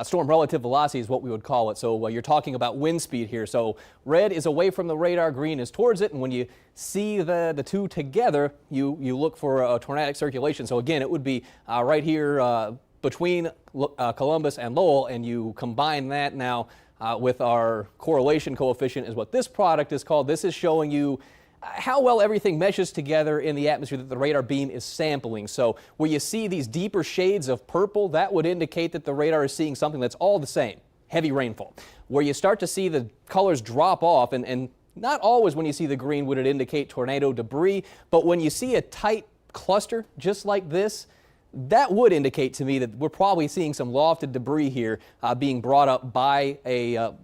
storm relative velocity is what we would call it. So you're talking about wind speed here. So red is away from the radar, green is towards it, and when you see the two together, you look for a tornadic circulation. So again, it would be right here between Columbus and Lowell, and you combine that now with our correlation coefficient, is what this product is called. This is showing you how well everything meshes together in the atmosphere that the radar beam is sampling. So where you see these deeper shades of purple, that would indicate that the radar is seeing something that's all the same, heavy rainfall. Where you start to see the colors drop off, and not always when you see the green would it indicate tornado debris, but when you see a tight cluster just like this, that would indicate to me that we're probably seeing some lofted debris here being brought up by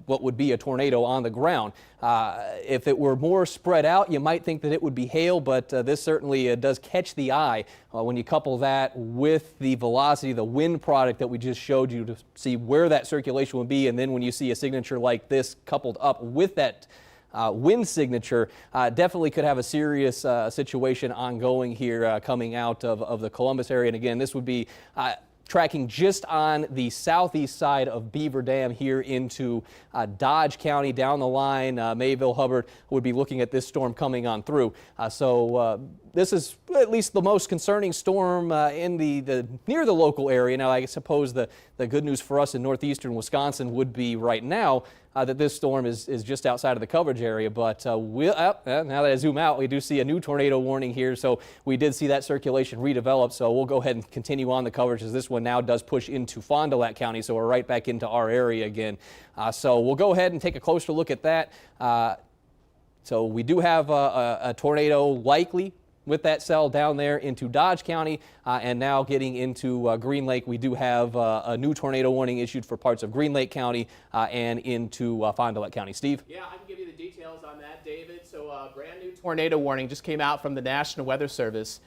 what would be a tornado on the ground. If it were more spread out, you might think that it would be hail, but this certainly does catch the eye when you couple that with the velocity, the wind product that we just showed you to see where that circulation would be. And then when you see a signature like this coupled up with that wind signature, definitely could have a serious situation ongoing here coming out of the Columbus area. And again, this would be tracking just on the southeast side of Beaver Dam here into Dodge County. Down the line, Mayville, Hubbard would be looking at this storm coming on through. So this is at least the most concerning storm in the near the local area. Now, I suppose the good news for us in northeastern Wisconsin would be right now that this storm is just outside of the coverage area. But now that I zoom out, we do see a new tornado warning here. So we did see that circulation redevelop. So we'll go ahead and continue on the coverage, as this one now does push into Fond du Lac County. So we're right back into our area again. So we'll go ahead and take a closer look at that. So we do have a tornado likely with that cell down there into Dodge County, and now getting into Green Lake. We do have a new tornado warning issued for parts of Green Lake County and into Fond du Lac County. Steve? Yeah, I can give you the details on that, David. So a brand new tornado warning just came out from the National Weather Service.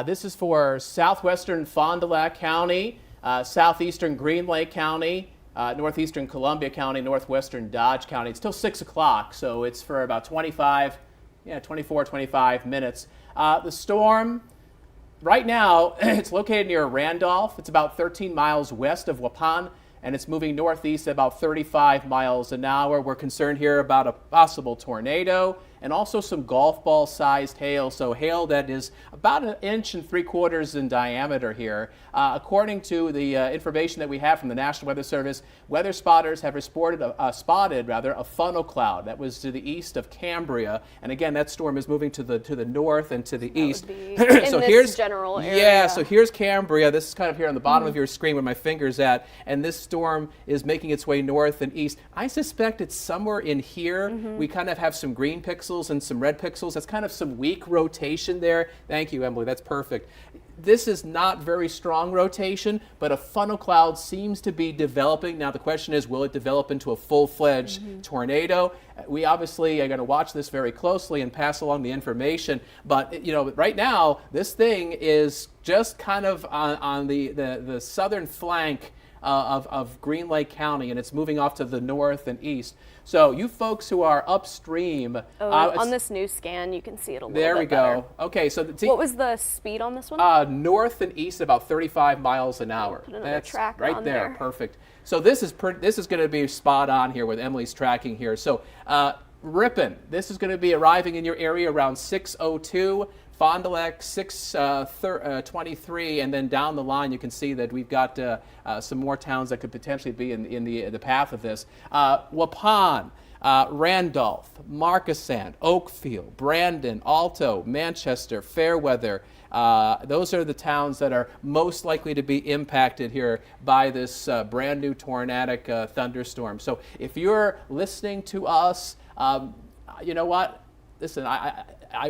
This is for southwestern Fond du Lac County, southeastern Green Lake County, northeastern Columbia County, northwestern Dodge County. It's till 6 o'clock, so it's for about 24, 25 minutes. The storm right now, it's located near Randolph. It's about 13 miles west of Waupun, and it's moving northeast at about 35 miles an hour. We're concerned here about a possible tornado and also some golf ball sized hail. So hail that is about 1.75 inches in diameter here. According to the information that we have from the National Weather Service, weather spotters have spotted a funnel cloud that was to the east of Cambria. And again, that storm is moving to the north and to the east. In so this general area. Yeah, so here's Cambria. This is kind of here on the bottom of your screen where my finger's at. And this storm is making its way north and east. I suspect it's somewhere in here. We kind of have some green pixels and some red pixels. That's kind of some weak rotation there. Thank you, Emily. That's perfect. This is not very strong rotation, but a funnel cloud seems to be developing. Now, the question is, will it develop into a full-fledged tornado? We obviously are going to watch this very closely and pass along the information. But, you know, right now, this thing is just kind of on the southern flank of Green Lake County, and it's moving off to the north and east. So you folks who are upstream. On this new scan, you can see it a little bit There we go. better. Okay, so what was the speed on this one? North and east about 35 miles an hour. Put another That's tracker right on there. there. Perfect. So this is going to be spot on here with Emily's tracking here. So Ripon, this is going to be arriving in your area around 6:02. Fond du Lac 6:23, and then down the line you can see that we've got some more towns that could potentially be in the path of this. Waupun, Randolph, Marquessant, Oakfield, Brandon, Alto, Manchester, Fairweather. Those are the towns that are most likely to be impacted here by this brand new tornadic thunderstorm. So if you're listening to us, you know what? Listen,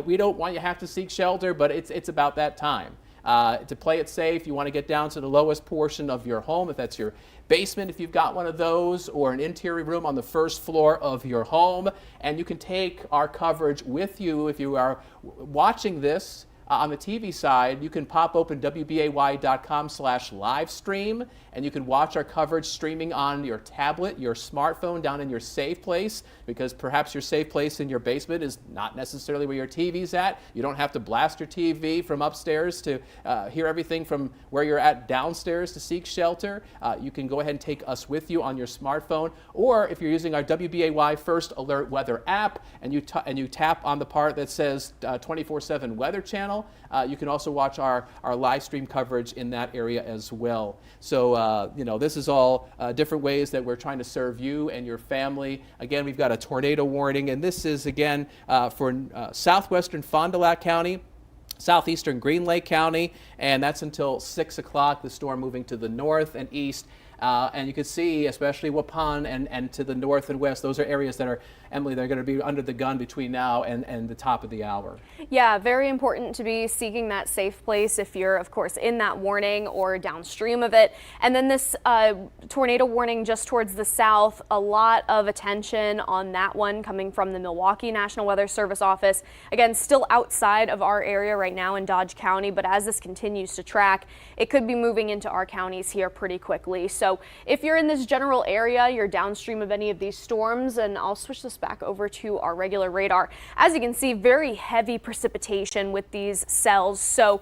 we don't want you to have to seek shelter, but it's about that time. To play it safe, you want to get down to the lowest portion of your home, if that's your basement, if you've got one of those, or an interior room on the first floor of your home. And you can take our coverage with you. If you are watching this on the TV side, you can pop open WBAY.com/livestream, and you can watch our coverage streaming on your tablet, your smartphone, down in your safe place, because perhaps your safe place in your basement is not necessarily where your TV's at. You don't have to blast your TV from upstairs to hear everything from where you're at downstairs to seek shelter. You can go ahead and take us with you on your smartphone, or if you're using our WBAY First Alert Weather app and you tap on the part that says 24/7 Weather Channel, you can also watch our live stream coverage in that area as well. So, you know, this is all different ways that we're trying to serve you and your family. Again, we've got a tornado warning, and this is, again, for southwestern Fond du Lac County, southeastern Green Lake County, and that's until 6 o'clock, the storm moving to the north and east. And you can see, especially Waupun and to the north and west, those are areas that are, Emily, they're going to be under the gun between now and the top of the hour. Yeah, very important to be seeking that safe place if you're, of course, in that warning or downstream of it. And then this tornado warning just towards the south, a lot of attention on that one coming from the Milwaukee National Weather Service office. Again, still outside of our area right now in Dodge County, but as this continues to track, it could be moving into our counties here pretty quickly. So if you're in this general area, you're downstream of any of these storms, and I'll switch this back over to our regular radar. As you can see, very heavy precipitation with these cells. So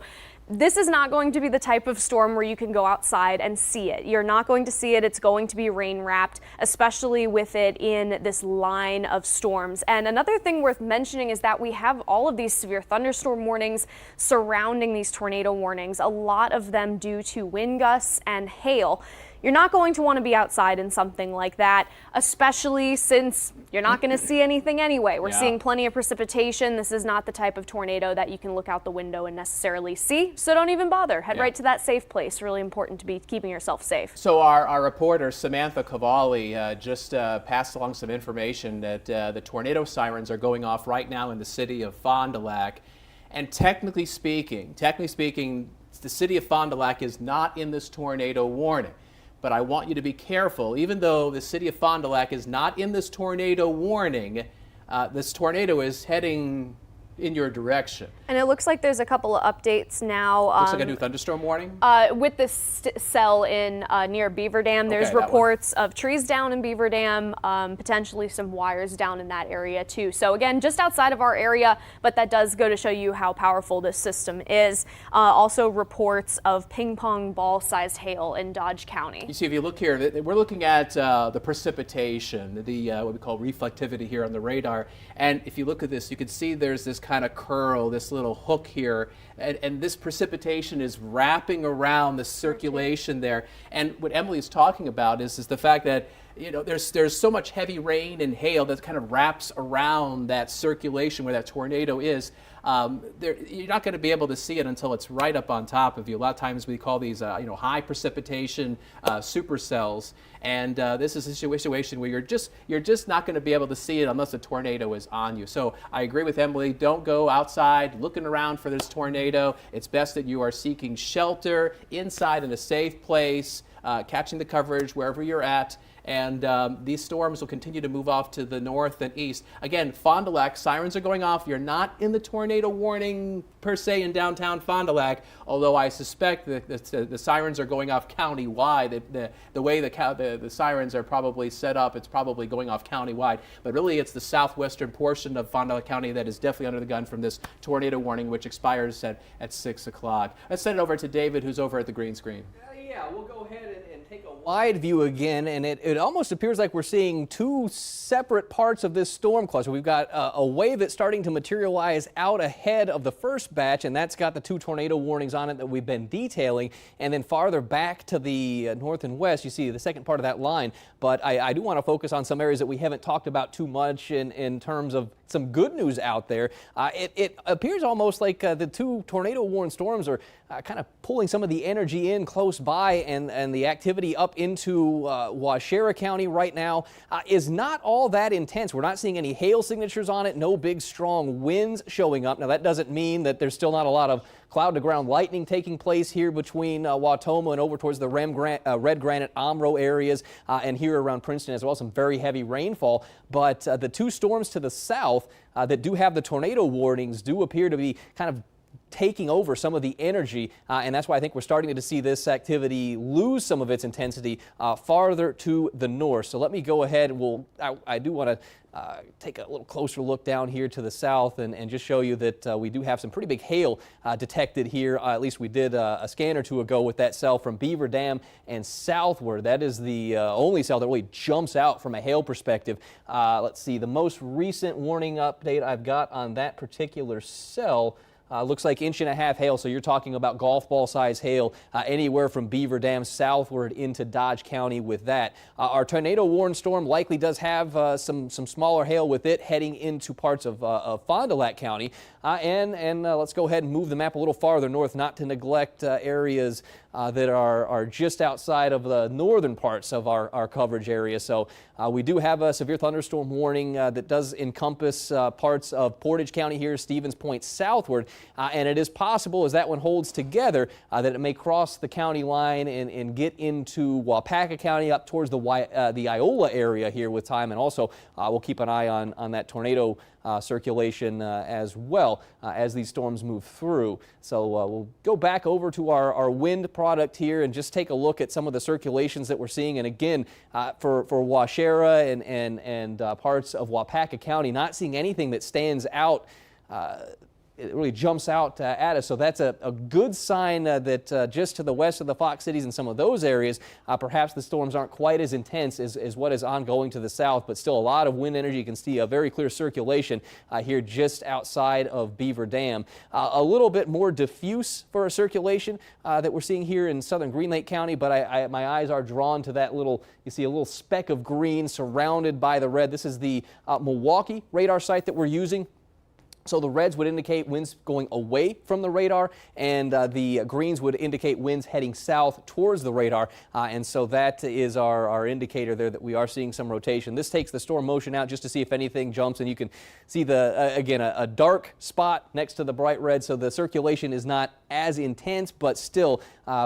this is not going to be the type of storm where you can go outside and see it. You're not going to see it. It's going to be rain wrapped, especially with it in this line of storms. And another thing worth mentioning is that we have all of these severe thunderstorm warnings surrounding these tornado warnings, a lot of them due to wind gusts and hail. You're not going to want to be outside in something like that, especially since you're not going to see anything anyway. We're seeing plenty of precipitation. This is not the type of tornado that you can look out the window and necessarily see, so don't even bother. Head right to that safe place. Really important to be keeping yourself safe. So our reporter, Samantha Cavalli, just passed along some information that the tornado sirens are going off right now in the city of Fond du Lac. And technically speaking, the city of Fond du Lac is not in this tornado warning. But I want you to be careful. Even though the city of Fond du Lac is not in this tornado warning, this tornado is heading in your direction. And it looks like there's a couple of updates now. Looks like a new thunderstorm warning. With this cell in near Beaver Dam, there's reports of trees down in Beaver Dam, potentially some wires down in that area too. So again, just outside of our area, but that does go to show you how powerful this system is. Also reports of ping pong ball sized hail in Dodge County. You see, if you look here, we're looking at the precipitation, the what we call reflectivity here on the radar. And if you look at this, you can see there's this kind of curl, this little hook here, and this precipitation is wrapping around the circulation there. And what Emily is talking about is the fact that there's so much heavy rain and hail that kind of wraps around that circulation where that tornado is. You're not going to be able to see it until it's right up on top of you. A lot of times we call these high precipitation supercells, and this is a situation where you're just not going to be able to see it unless the tornado is on you. So I agree with Emily. Don't go outside looking around for this tornado. It's best that you are seeking shelter inside in a safe place, catching the coverage wherever you're at. And these storms will continue to move off to the north and east. Again, Fond du Lac, sirens are going off. You're not in the tornado warning per se in downtown Fond du Lac, although I suspect that the sirens are going off county-wide. The way the sirens are probably set up, it's probably going off county-wide. But really, it's the southwestern portion of Fond du Lac County that is definitely under the gun from this tornado warning, which expires at 6 o'clock. Let's send it over to David, who's over at the green screen. Yeah, we'll go ahead and take a wide view again, and it almost appears like we're seeing two separate parts of this storm cluster. We've got a wave that's starting to materialize out ahead of the first batch, and that's got the two tornado warnings on it that we've been detailing. And then farther back to the north and west, you see the second part of that line. But I do want to focus on some areas that we haven't talked about too much in terms of some good news out there. It appears almost like the two tornado-warned storms are kind of pulling some of the energy in close by, and the activity up into Waushara County right now is not all that intense. We're not seeing any hail signatures on it, no big strong winds showing up. Now that doesn't mean that there's still not a lot of cloud-to-ground lightning taking place here between Wautoma and over towards the Red Granite, Omro areas, and here around Princeton as well. Some very heavy rainfall, but the two storms to the south that do have the tornado warnings do appear to be kind of taking over some of the energy, and that's why I think we're starting to see this activity lose some of its intensity farther to the north. So let me go ahead. I do want to take a little closer look down here to the south and just show you that we do have some pretty big hail detected here. At least we did a scan or two ago with that cell from Beaver Dam and southward. That is the only cell that really jumps out from a hail perspective. Let's see, the most recent warning update I've got on that particular cell looks like 1.5 inches hail, so you're talking about golf ball size hail anywhere from Beaver Dam southward into Dodge County with that. Our tornado warned storm likely does have some smaller hail with it heading into parts of Fond du Lac County. And let's go ahead and move the map a little farther north, not to neglect areas that are just outside of the northern parts of our coverage area. So we do have a severe thunderstorm warning that does encompass parts of Portage County here, Stevens Point southward. And it is possible, as that one holds together, that it may cross the county line and get into Waupaca County up towards the Iola area here with time. And also, we'll keep an eye on that tornado circulation as well as these storms move through. So we'll go back over to our wind product here and just take a look at some of the circulations that we're seeing. And again, for Waushara and parts of Waupaca County, not seeing anything that stands out. It really jumps out at us. So that's a good sign that just to the west of the Fox Cities and some of those areas, perhaps the storms aren't quite as intense as what is ongoing to the south, but still a lot of wind energy. You can see a very clear circulation here just outside of Beaver Dam. A little bit more diffuse for a circulation that we're seeing here in southern Green Lake County, but my eyes are drawn to that little, you see a little speck of green surrounded by the red. This is the Milwaukee radar site that we're using. So the reds would indicate winds going away from the radar, and the greens would indicate winds heading south towards the radar. And so that is our indicator there that we are seeing some rotation. This takes the storm motion out just to see if anything jumps, and you can see again a dark spot next to the bright red. So the circulation is not as intense, but still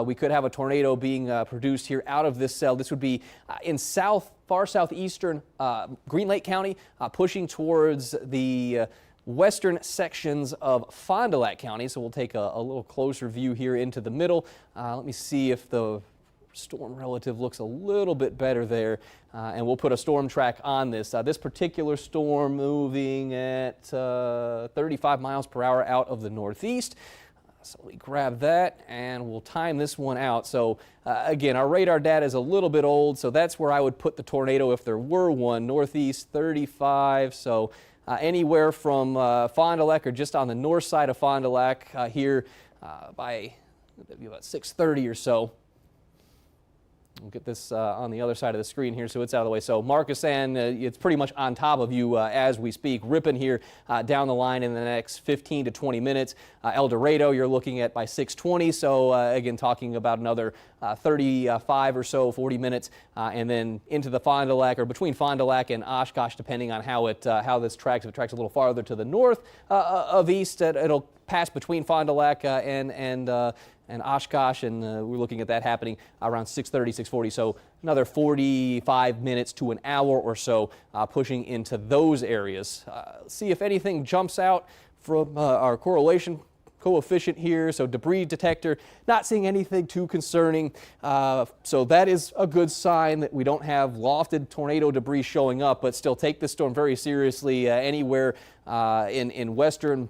we could have a tornado being produced here out of this cell. This would be in far southeastern Green Lake County, pushing towards the western sections of Fond du Lac County. So we'll take a little closer view here into the middle. Let me see if the storm relative looks a little bit better there, and we'll put a storm track on this. This particular storm moving at 35 miles per hour out of the northeast. So we grab that and we'll time this one out. So again, our radar data is a little bit old, so that's where I would put the tornado if there were one. Northeast 35, so anywhere from Fond du Lac or just on the north side of Fond du Lac here by about 6:30 or so. We'll get this on the other side of the screen here so it's out of the way. So Markesan, it's pretty much on top of you as we speak, ripping here down the line in the next 15 to 20 minutes. El Dorado, you're looking at by 6:20. So again, talking about another 35 or so, 40 minutes, and then into the Fond du Lac or between Fond du Lac and Oshkosh, depending on how this tracks. If it tracks a little farther to the north of east, it'll pass between Fond du Lac and Oshkosh, and we're looking at that happening around 6:30, 6:40. So another 45 minutes to an hour or so pushing into those areas. See if anything jumps out from our correlation coefficient here. So debris detector, not seeing anything too concerning. So that is a good sign that we don't have lofted tornado debris showing up, but still take this storm very seriously anywhere in western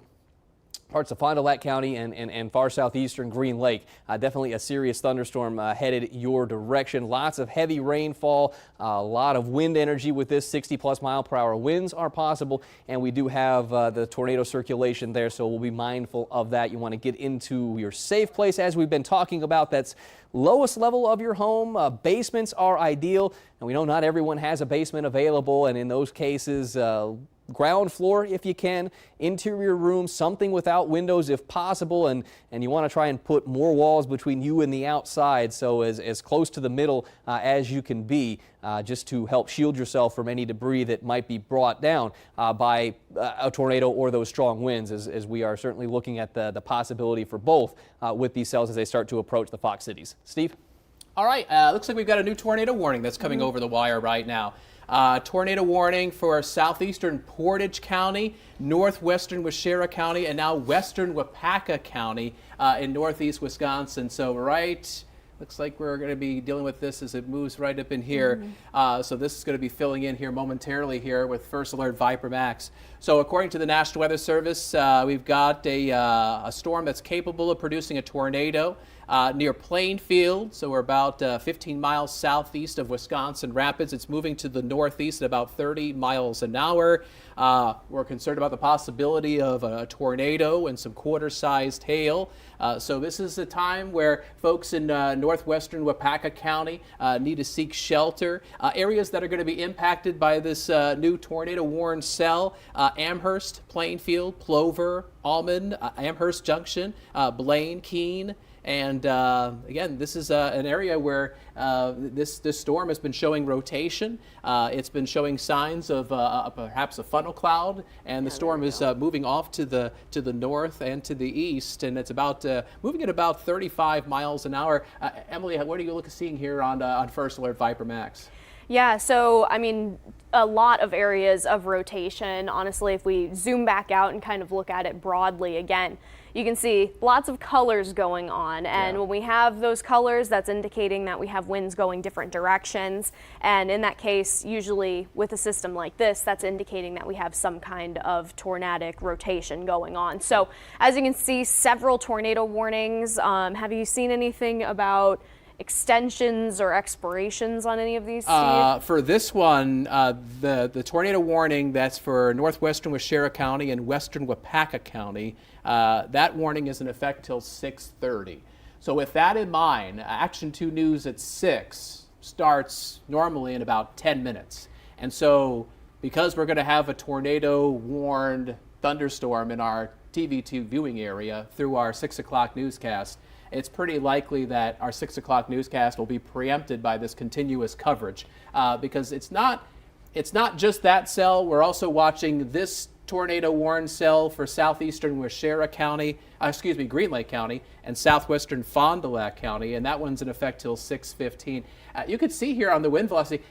parts of Fond du Lac County and far southeastern Green Lake. Definitely a serious thunderstorm headed your direction. Lots of heavy rainfall, a lot of wind energy with this. 60+ mile per hour winds are possible, and we do have the tornado circulation there, so we'll be mindful of that. You want to get into your safe place, as we've been talking about. That's lowest level of your home. Basements are ideal, and we know not everyone has a basement available, and in those cases, ground floor if you can, interior room, something without windows if possible, and you want to try and put more walls between you and the outside, so as close to the middle as you can be, just to help shield yourself from any debris that might be brought down by a tornado or those strong winds, as we are certainly looking at the possibility for both with these cells as they start to approach the Fox cities. Steve? All right, looks like we've got a new tornado warning that's coming over the wire right now. Tornado warning for southeastern Portage County, northwestern Waushara County, and now western Wapaka County in northeast Wisconsin. So looks like we're going to be dealing with this as it moves right up in here. So this is going to be filling in here momentarily here with First Alert Viper Max. So according to the National Weather Service, we've got a storm that's capable of producing a tornado near Plainfield. So we're about 15 miles southeast of Wisconsin Rapids. It's moving to the northeast at about 30 miles an hour. We're concerned about the possibility of a tornado and some quarter-sized hail. So this is a time where folks in northwestern Wapaka County need to seek shelter. Areas that are going to be impacted by this new tornado-warned cell: Amherst, Plainfield, Plover, Almond, Amherst Junction, Blaine, Keene. And again, this is an area where this storm has been showing rotation. It's been showing signs of perhaps a funnel cloud, and the storm is moving off to the north and to the east, and it's about moving at about 35 miles an hour. Emily, what are you seeing here on First Alert Viper Max? Yeah, so I mean, a lot of areas of rotation. Honestly, if we zoom back out and kind of look at it broadly again, you can see lots of colors going on. And when we have those colors, that's indicating that we have winds going different directions. And in that case, usually with a system like this, that's indicating that we have some kind of tornadic rotation going on. So as you can see, several tornado warnings. Have you seen anything about extensions or expirations on any of these, Steve? For this one, the tornado warning that's for northwestern Waushara County and western Wapaka County, that warning is in effect till 6:30. So with that in mind, Action 2 News at 6 starts normally in about 10 minutes. And so because we're going to have a tornado warned thunderstorm in our TV2 viewing area through our 6 o'clock newscast, it's pretty likely that our 6 o'clock newscast will be preempted by this continuous coverage because it's not just that cell. We're also watching this tornado warning cell for southeastern Waushara County, Green Lake County, and southwestern Fond du Lac County, and that one's in effect till 6:15. You can see here on the wind velocity.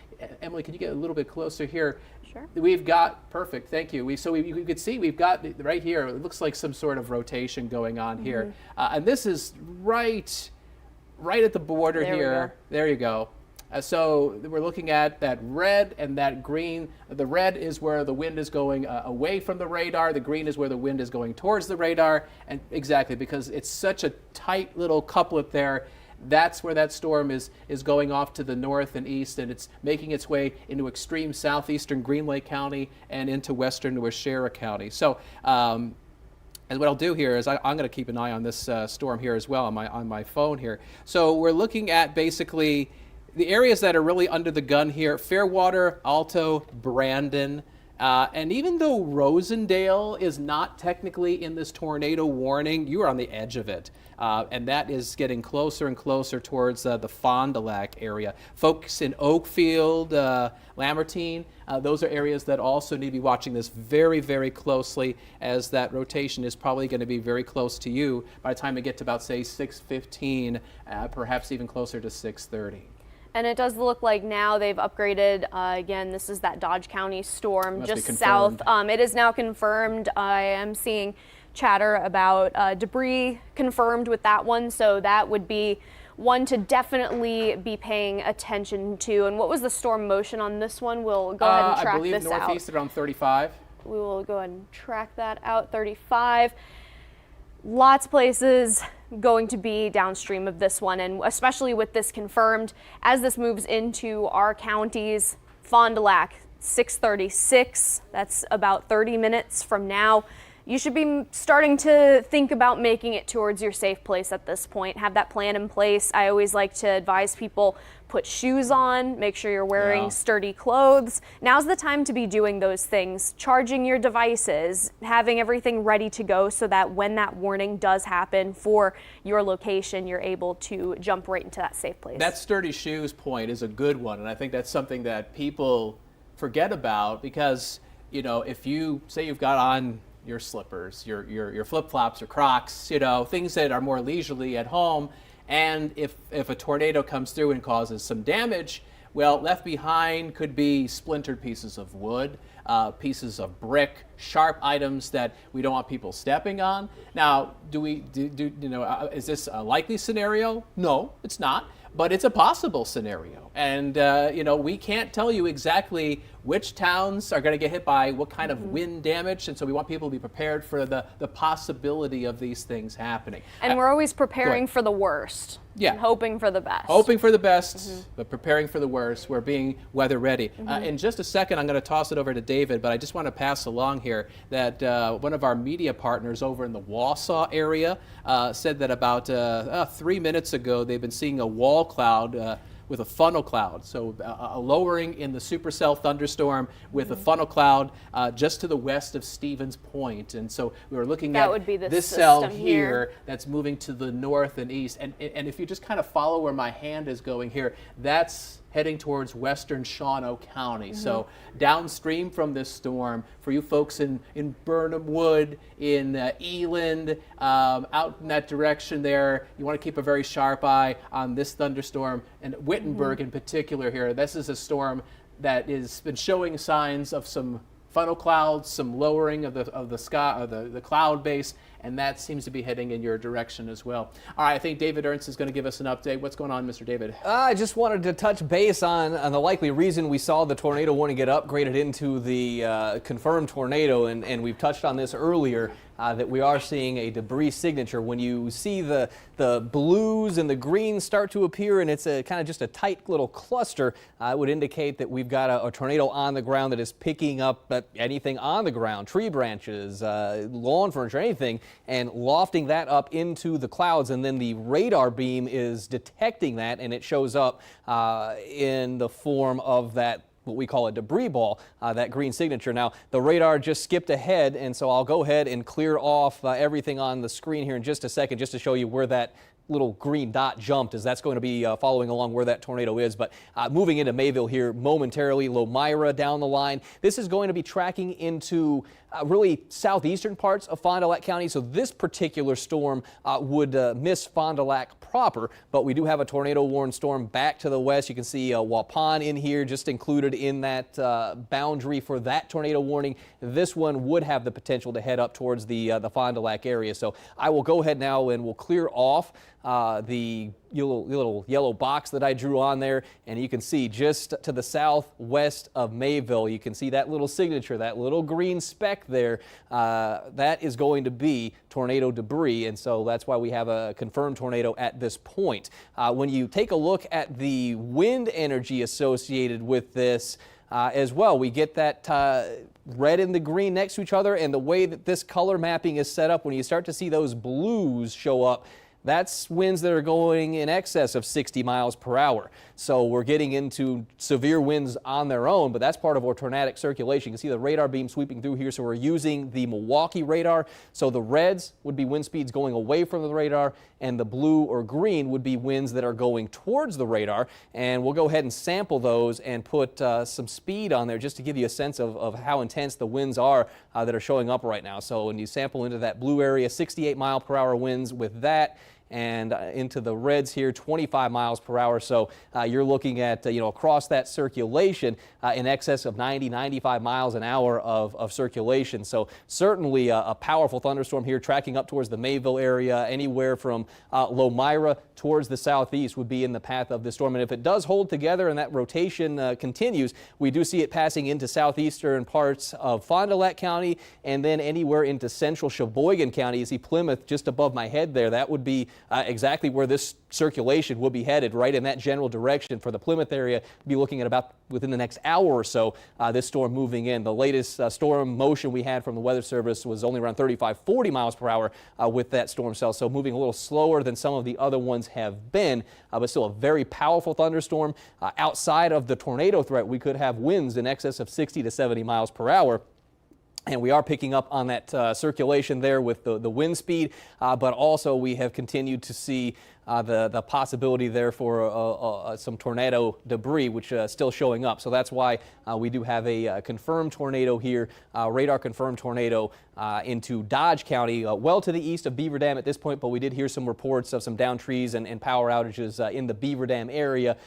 Emily, can you get a little bit closer here? Sure. We've got, perfect, thank you. You could see we've got right here, it looks like some sort of rotation going on here. And this is right at the border There we here. go. There you go. So we're looking at that red and that green. The red is where the wind is going away from the radar. The green is where the wind is going towards the radar. And exactly, because it's such a tight little couplet there, that's where that storm is going off to the north and east, and it's making its way into extreme southeastern Green Lake County and into western Waushara County. So, and what I'll do here is I'm going to keep an eye on this storm here as well on my phone here. So we're looking at basically the areas that are really under the gun here: Fairwater, Alto, Brandon. And even though Rosendale is not technically in this tornado warning, you are on the edge of it. And that is getting closer and closer towards the Fond du Lac area. Folks in Oakfield, Lamartine, those are areas that also need to be watching this very, very closely, as that rotation is probably going to be very close to you by the time we get to about, say, 6:15, perhaps even closer to 6:30. And it does look like now they've upgraded. Again, this is that Dodge County storm Must be just confirmed. south. It is now confirmed. I am seeing chatter about debris confirmed with that one. So that would be one to definitely be paying attention to. And what was the storm motion on this one? We'll go ahead and track I believe this out. northeast around 35. We will go ahead and track that out, 35. Lots of places going to be downstream of this one, and especially with this confirmed, as this moves into our counties, Fond du Lac, 6:36, that's about 30 minutes from now. You should be starting to think about making it towards your safe place at this point. Have that plan in place. I always like to advise people, put shoes on, make sure you're wearing sturdy clothes. Now's the time to be doing those things, charging your devices, having everything ready to go so that when that warning does happen for your location, you're able to jump right into that safe place. That sturdy shoes point is a good one, and I think that's something that people forget about, because, you know, if you say you've got on your slippers, your flip-flops or Crocs, you know, things that are more leisurely at home, and if a tornado comes through and causes some damage, well, left behind could be splintered pieces of wood, pieces of brick, sharp items that we don't want people stepping on. Now, is this a likely scenario? No, it's not. But it's a possible scenario. And, we can't tell you exactly which towns are going to get hit by what kind of wind damage. And so we want people to be prepared for the possibility of these things happening. And we're always preparing for the worst. Yeah. And hoping for the best. Hoping for the best, but preparing for the worst. We're being weather ready. In just a second, I'm going to toss it over to David, but I just want to pass along here that one of our media partners over in the Wausau area said that about 3 minutes ago, they've been seeing a wall cloud with a funnel cloud. So a lowering in the supercell thunderstorm with a funnel cloud just to the west of Stevens Point. And so we were looking That at would be the this cell system here here that's moving to the north and east. And if you just kind of follow where my hand is going here, that's heading towards western Shawano County. So downstream from this storm, for you folks in Burnham Wood, in Eland, out in that direction there, you want to keep a very sharp eye on this thunderstorm, and Wittenberg in particular here. This is a storm that has been showing signs of some funnel clouds, some lowering of the sky, of the cloud base, and that seems to be heading in your direction as well. All right, I think David Ernst is going to give us an update. What's going on, Mr. David? I just wanted to touch base on the likely reason we saw the tornado warning get upgraded into the confirmed tornado, and we've touched on this earlier, that we are seeing a debris signature. When you see the blues and the greens start to appear, and it's a kind of just a tight little cluster, it would indicate that we've got a tornado on the ground that is picking up anything on the ground, tree branches, lawn furniture, anything, and lofting that up into the clouds, and then the radar beam is detecting that, and it shows up in the form of that, what we call a debris ball, that green signature. Now, the radar just skipped ahead, and so I'll go ahead and clear off everything on the screen here in just a second, just to show you where that little green dot jumped, as that's going to be following along where that tornado is. But moving into Mayville here momentarily, Lomira down the line. This is going to be tracking into really southeastern parts of Fond du Lac County. So this particular storm would miss Fond du Lac proper, but we do have a tornado warned storm back to the west. You can see Waupun in here, just included in that boundary for that tornado warning. This one would have the potential to head up towards the Fond du Lac area. So I will go ahead now and we'll clear off the little yellow box that I drew on there, and you can see just to the southwest of Mayville, you can see that little signature, that little green speck there. That is going to be tornado debris, and so that's why we have a confirmed tornado at this point. When you take a look at the wind energy associated with this as well, we get that red and the green next to each other, and the way that this color mapping is set up, when you start to see those blues show up, that's winds that are going in excess of 60 miles per hour. So we're getting into severe winds on their own, but that's part of our tornadic circulation. You can see the radar beam sweeping through here. So we're using the Milwaukee radar. So the reds would be wind speeds going away from the radar, and the blue or green would be winds that are going towards the radar. And we'll go ahead and sample those and put some speed on there just to give you a sense of how intense the winds are that are showing up right now. So when you sample into that blue area, 68 mile per hour winds with that, and into the reds here, 25 miles per hour. So you're looking at, across that circulation in excess of 90, 95 miles an hour of circulation. So certainly a powerful thunderstorm here tracking up towards the Mayville area. Anywhere from Lomira towards the southeast would be in the path of this storm. And if it does hold together and that rotation continues, we do see it passing into southeastern parts of Fond du Lac County and then anywhere into central Sheboygan County. You see Plymouth just above my head there. That would be exactly where this circulation will be headed, right in that general direction. For the Plymouth area, be looking at about within the next hour or so, this storm moving in. The latest storm motion we had from the Weather Service was only around 35, 40 miles per hour with that storm cell, so moving a little slower than some of the other ones have been, but still a very powerful thunderstorm. Outside of the tornado threat, we could have winds in excess of 60 to 70 miles per hour. And we are picking up on that circulation there with the wind speed, but also we have continued to see the possibility there for some tornado debris, which is still showing up. So that's why we do have a confirmed tornado here, radar confirmed tornado into Dodge County, well to the east of Beaver Dam at this point, but we did hear some reports of some downed trees and power outages in the Beaver Dam area.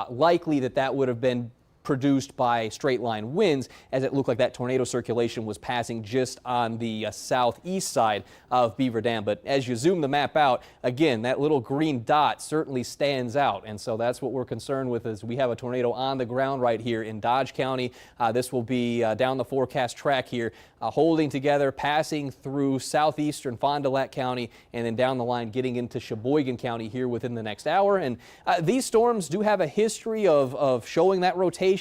Likely that would have been produced by straight line winds, as it looked like that tornado circulation was passing just on the southeast side of Beaver Dam. But as you zoom the map out, again, that little green dot certainly stands out, and so that's what we're concerned with, is we have a tornado on the ground right here in Dodge County. This will be down the forecast track here, holding together, passing through southeastern Fond du Lac County, and then down the line getting into Sheboygan County here within the next hour. And these storms do have a history of showing that rotation,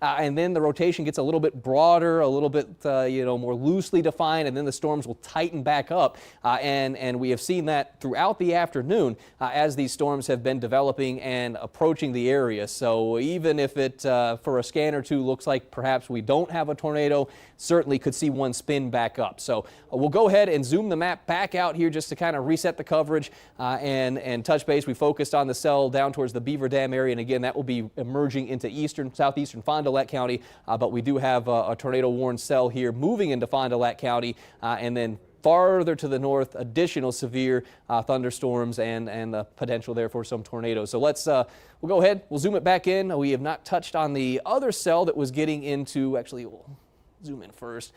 and then the rotation gets a little bit broader, a little bit more loosely defined, and then the storms will tighten back up. And we have seen that throughout the afternoon as these storms have been developing and approaching the area. So even if it for a scan or two looks like perhaps we don't have a tornado, certainly could see one spin back up. So we'll go ahead and zoom the map back out here just to kind of reset the coverage and touch base. We focused on the cell down towards the Beaver Dam area, and again, that will be emerging into southeastern Fond du Lac County, but we do have a tornado warned cell here moving into Fond du Lac County, and then farther to the north, additional severe thunderstorms and the potential there for some tornadoes. So we'll go ahead, we'll zoom it back in. We have not touched on the other cell that was getting into, actually we'll zoom in first.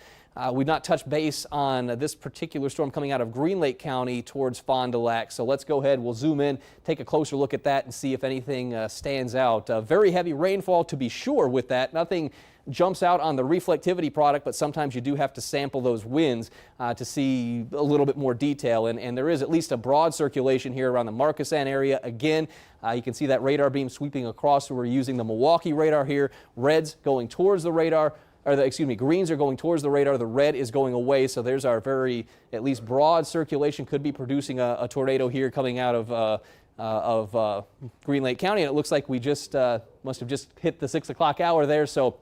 We've not touched base on this particular storm coming out of Green Lake County towards Fond du Lac. So let's go ahead, we'll zoom in, take a closer look at that and see if anything stands out. Very heavy rainfall to be sure with that. Nothing jumps out on the reflectivity product, but sometimes you do have to sample those winds to see a little bit more detail. And there is at least a broad circulation here around the Markesan area. Again, you can see that radar beam sweeping across. So we're using the Milwaukee radar here. Reds going towards the radar. Greens are going towards the radar, the red is going away, so there's our very, at least broad circulation, could be producing a tornado here coming out of Green Lake County, and it looks like we just must have just hit the 6 o'clock hour there, so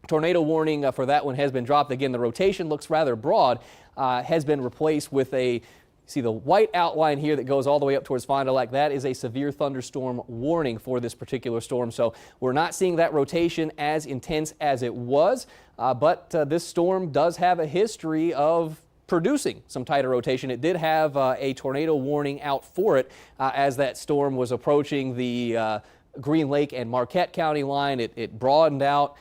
tornado warning for that one has been dropped. Again, the rotation looks rather broad, has been replaced with a See the white outline here that goes all the way up towards Fond du Lac. That is a severe thunderstorm warning for this particular storm. So we're not seeing that rotation as intense as it was, but this storm does have a history of producing some tighter rotation. It did have a tornado warning out for it as that storm was approaching the Green Lake and Marquette County line. It broadened out.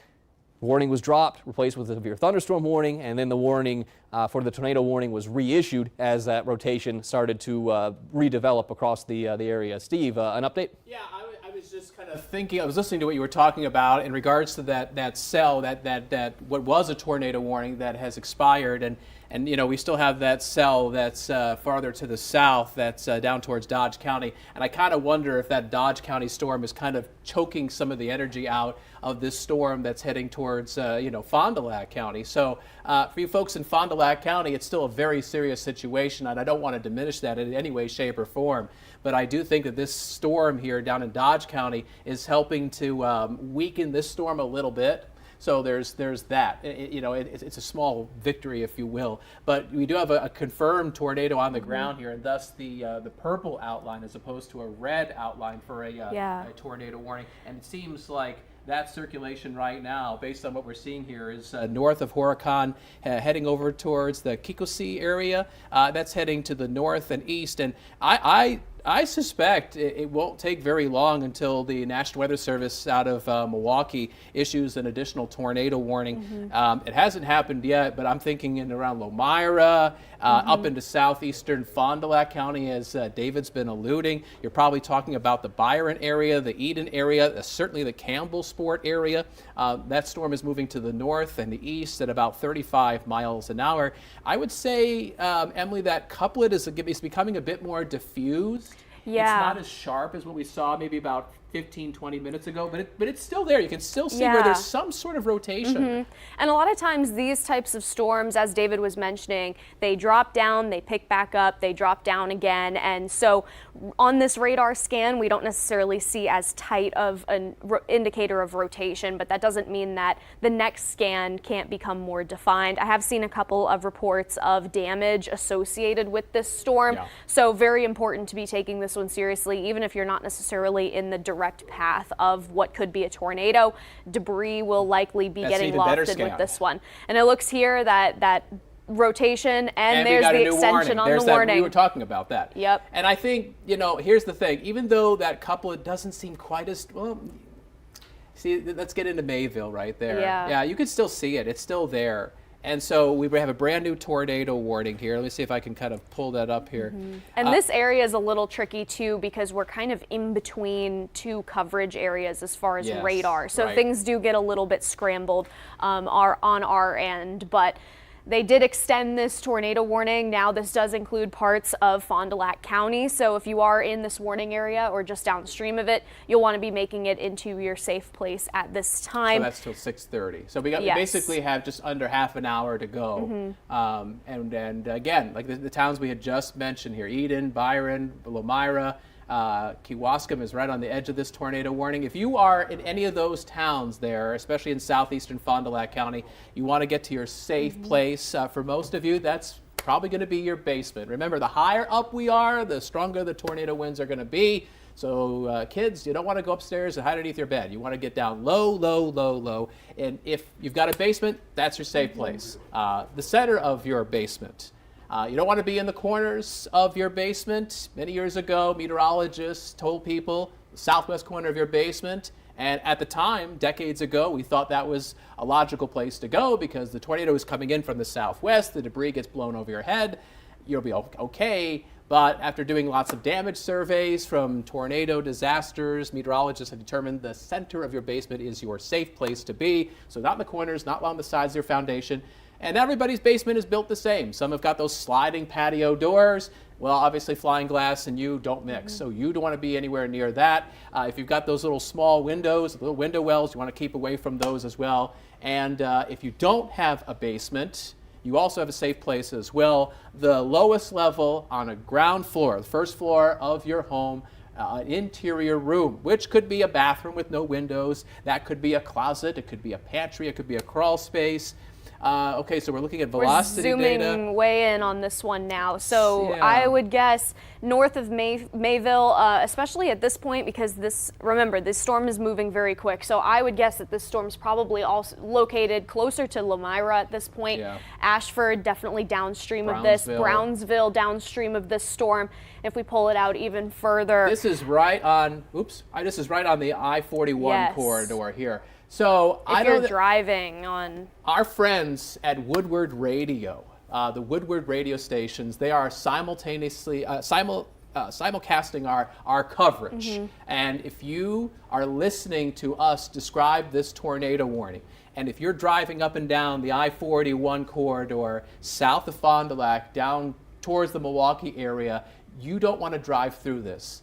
Warning was dropped, replaced with a severe thunderstorm warning, and then the warning for the tornado warning was reissued as that rotation started to redevelop across the area. Steve, an update? Yeah, I was just kind of thinking, I was listening to what you were talking about in regards to that cell, that what was a tornado warning that has expired, and you know, we still have that cell that's farther to the south, that's down towards Dodge County, and I kind of wonder if that Dodge County storm is kind of choking some of the energy out of this storm that's heading towards, Fond du Lac County. So for you folks in Fond du Lac County, it's still a very serious situation, and I don't want to diminish that in any way, shape, or form. But I do think that this storm here down in Dodge County is helping to weaken this storm a little bit. So there's that. It's a small victory, if you will. But we do have a confirmed tornado on the ground here, and thus the purple outline as opposed to a red outline for a tornado warning. And it seems like that circulation right now, based on what we're seeing here, is north of Horicon, heading over towards the Kikosi area. That's heading to the north and east. And I suspect it won't take very long until the National Weather Service out of Milwaukee issues an additional tornado warning. It hasn't happened yet, but I'm thinking in around Lomira, up into southeastern Fond du Lac County, as David's been alluding. You're probably talking about the Byron area, the Eden area, certainly the Campbellsport area. That storm is moving to the north and the east at about 35 miles an hour. I would say, Emily, that couplet is becoming a bit more diffused. Yeah. It's not as sharp as what we saw maybe about 15, 20 minutes ago, but it's still there. You can still see where there's some sort of rotation. And a lot of times these types of storms, as David was mentioning, they drop down, they pick back up, they drop down again. And so on this radar scan, we don't necessarily see as tight of an indicator of rotation, but that doesn't mean that the next scan can't become more defined. I have seen a couple of reports of damage associated with this storm. So very important to be taking this one seriously, even if you're not necessarily in the direct path of what could be a tornado. Debris will likely be getting lofted with this one. And it looks here that rotation, and there's the extension on the warning. We were talking about that. Yep. And I think, here's the thing. Even though that couplet doesn't seem quite as, well, see, let's get into Mayville right there. Yeah, you can still see it. It's still there. And so we have a brand new tornado warning here. Let me see if I can kind of pull that up here. And this area is a little tricky too, because we're kind of in between two coverage areas as far as radar. So things do get a little bit scrambled on our end, but they did extend this tornado warning. Now this does include parts of Fond du Lac County. So if you are in this warning area or just downstream of it, you'll want to be making it into your safe place at this time. So that's till 6:30. So we basically have just under half an hour to go. And again, like the towns we had just mentioned here, Eden, Byron, Lomira, Kewaskum is right on the edge of this tornado warning. If you are in any of those towns there, especially in southeastern Fond du Lac County, you want to get to your safe place. For most of you, that's probably going to be your basement. Remember, the higher up we are, the stronger the tornado winds are going to be. So kids, you don't want to go upstairs and hide underneath your bed. You want to get down low, low, low, low. And if you've got a basement, that's your safe place. The center of your basement. You don't want to be in the corners of your basement. Many years ago, meteorologists told people the southwest corner of your basement. And at the time, decades ago, we thought that was a logical place to go because the tornado is coming in from the southwest. The debris gets blown over your head. You'll be okay. But after doing lots of damage surveys from tornado disasters, meteorologists have determined the center of your basement is your safe place to be. So not in the corners, not along the sides of your foundation. And everybody's basement is built the same. Some have got those sliding patio doors. Well, obviously flying glass and you don't mix. So you don't want to be anywhere near that. If you've got those little small windows, little window wells, you want to keep away from those as well. And if you don't have a basement, you also have a safe place as well. The lowest level on a ground floor, the first floor of your home, an interior room, which could be a bathroom with no windows. That could be a closet. It could be a pantry. It could be a crawl space. Okay, so we're looking at We're velocity zooming data. way in on this one now. So Yeah. I would guess north of Mayville, especially at this point, because remember, this storm is moving very quick. So I would guess that this storm's probably also located closer to Lamira at this point. Yeah. Ashford definitely downstream of this. Brownsville. Brownsville downstream of this storm. If we pull it out even further. This is right on, this is right on the I-41 Yes. corridor here. So if I know you're that driving on. our friends at Woodward Radio, the Woodward radio stations, they are simultaneously, simulcasting our coverage. And if you are listening to us describe this tornado warning, and if you're driving up and down the I-41 corridor south of Fond du Lac down towards the Milwaukee area, you don't want to drive through this.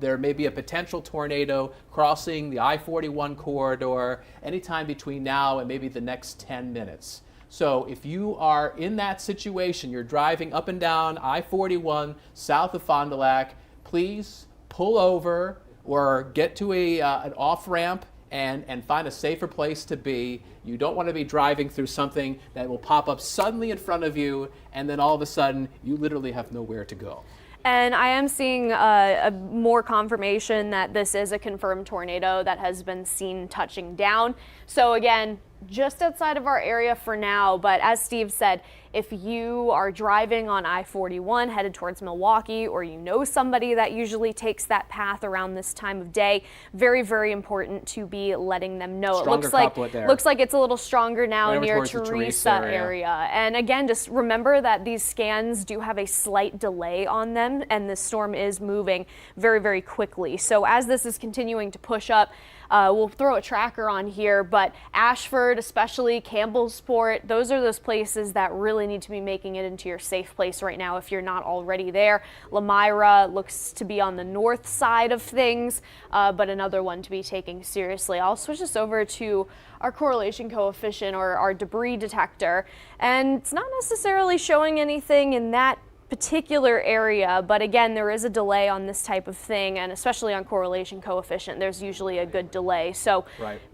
There may be a potential tornado crossing the I-41 corridor anytime between now and maybe the next 10 minutes. So if you are in that situation, you're driving up and down I-41 south of Fond du Lac, please pull over or get to an off-ramp and find a safer place to be. You don't want to be driving through something that will pop up suddenly in front of you, and then all of a sudden, you literally have nowhere to go. And I am seeing a more confirmation that this is a confirmed tornado that has been seen touching down. So again, just outside of our area for now, but as Steve said, if you are driving on I-41 headed towards Milwaukee, or you know somebody that usually takes that path around this time of day, very, very important to be letting them know. Stronger couplet there. Looks like it's a little stronger now Right over near towards the Teresa Teresa area. And again, just remember that these scans do have a slight delay on them, and the storm is moving very, very quickly. So as this is continuing to push up, we'll throw a tracker on here, but Ashford, especially Campbellsport, those are those places that really need to be making it into your safe place right now if you're not already there. Lamira looks to be on the north side of things, but another one to be taking seriously. I'll switch this over to our correlation coefficient, or our debris detector, and it's not necessarily showing anything in that particular area, but again, there is a delay on this type of thing, and especially on correlation coefficient, there's usually a good delay. So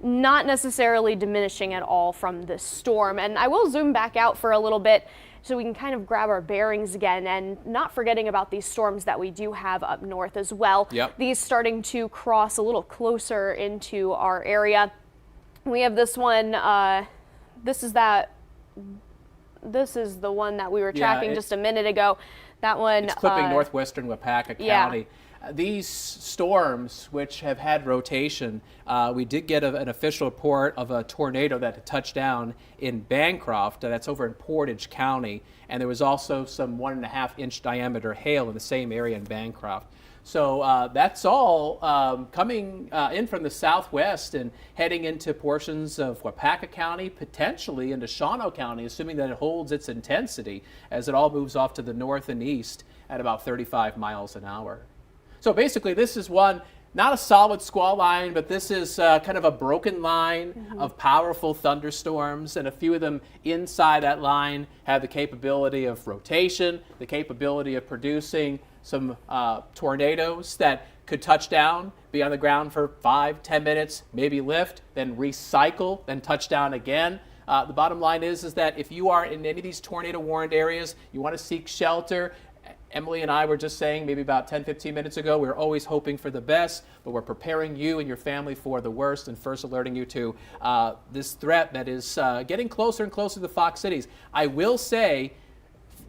not necessarily diminishing at all from this storm. And I will zoom back out for a little bit so we can kind of grab our bearings again, and not forgetting about these storms that we do have up north as well. These starting to cross a little closer into our area. We have this one, this is the one that we were tracking just a minute ago. That one. It's clipping northwestern Wapaka County. These storms, which have had rotation, we did get an official report of a tornado that had touched down in Bancroft. That's over in Portage County. And there was also some 1.5-inch diameter hail in the same area in Bancroft. So that's all coming in from the southwest and heading into portions of Wapaka County, potentially into Shawano County, assuming that it holds its intensity as it all moves off to the north and east at about 35 miles an hour. So basically, this is not a solid squall line, but this is kind of a broken line of powerful thunderstorms, and a few of them inside that line have the capability of rotation, the capability of producing some tornadoes that could touch down, be on the ground for 5-10 minutes, maybe lift, then recycle, then touch down again. The bottom line is that if you are in any of these tornado warned areas, you want to seek shelter. Emily and I were just saying maybe about 10-15 minutes ago, we're always hoping for the best, but we're preparing you and your family for the worst, and first alerting you to this threat that is getting closer and closer to the Fox cities. I will say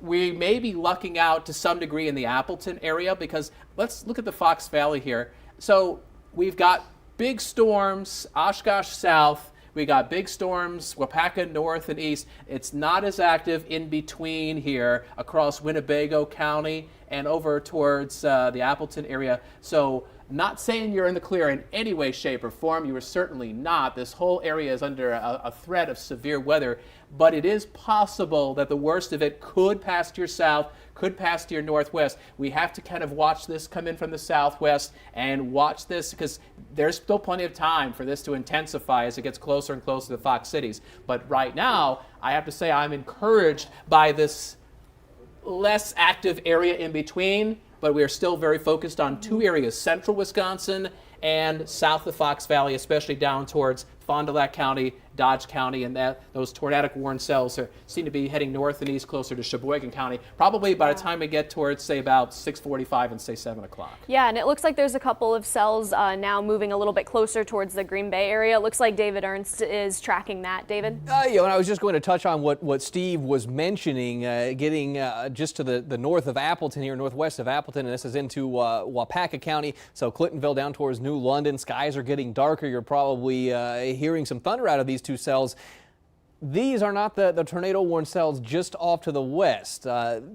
we may be lucking out to some degree in the Appleton area, because let's look at the Fox Valley here. So we've got big storms, Oshkosh south. We got big storms, Wapaka north and east. It's not as active in between here across Winnebago County and over towards the Appleton area. So not saying you're in the clear in any way, shape, or form. You are certainly not. This whole area is under a threat of severe weather, but it is possible that the worst of it could pass to your south, could pass to your northwest. We have to kind of watch this come in from the southwest and watch this, because there's still plenty of time for this to intensify as it gets closer and closer to the Fox cities. But right now, I have to say I'm encouraged by this less active area in between, but we are still very focused on two areas, central Wisconsin and south of Fox Valley, especially down towards Fond du Lac County, Dodge County, and those tornadic warning cells seem to be heading north and east closer to Sheboygan County, probably by the time we get towards, say, about 6:45 and, say, 7 o'clock. Yeah, and it looks like there's a couple of cells now moving a little bit closer towards the Green Bay area. It looks like David Ernst is tracking that. David? Yeah, and I was just going to touch on what Steve was mentioning, getting just to the north of Appleton here, northwest of Appleton, and this is into Waupaca County, so Clintonville down towards New London. Skies are getting darker. You're probably hearing some thunder out of these two cells. These are not the tornado warning cells just off to the west.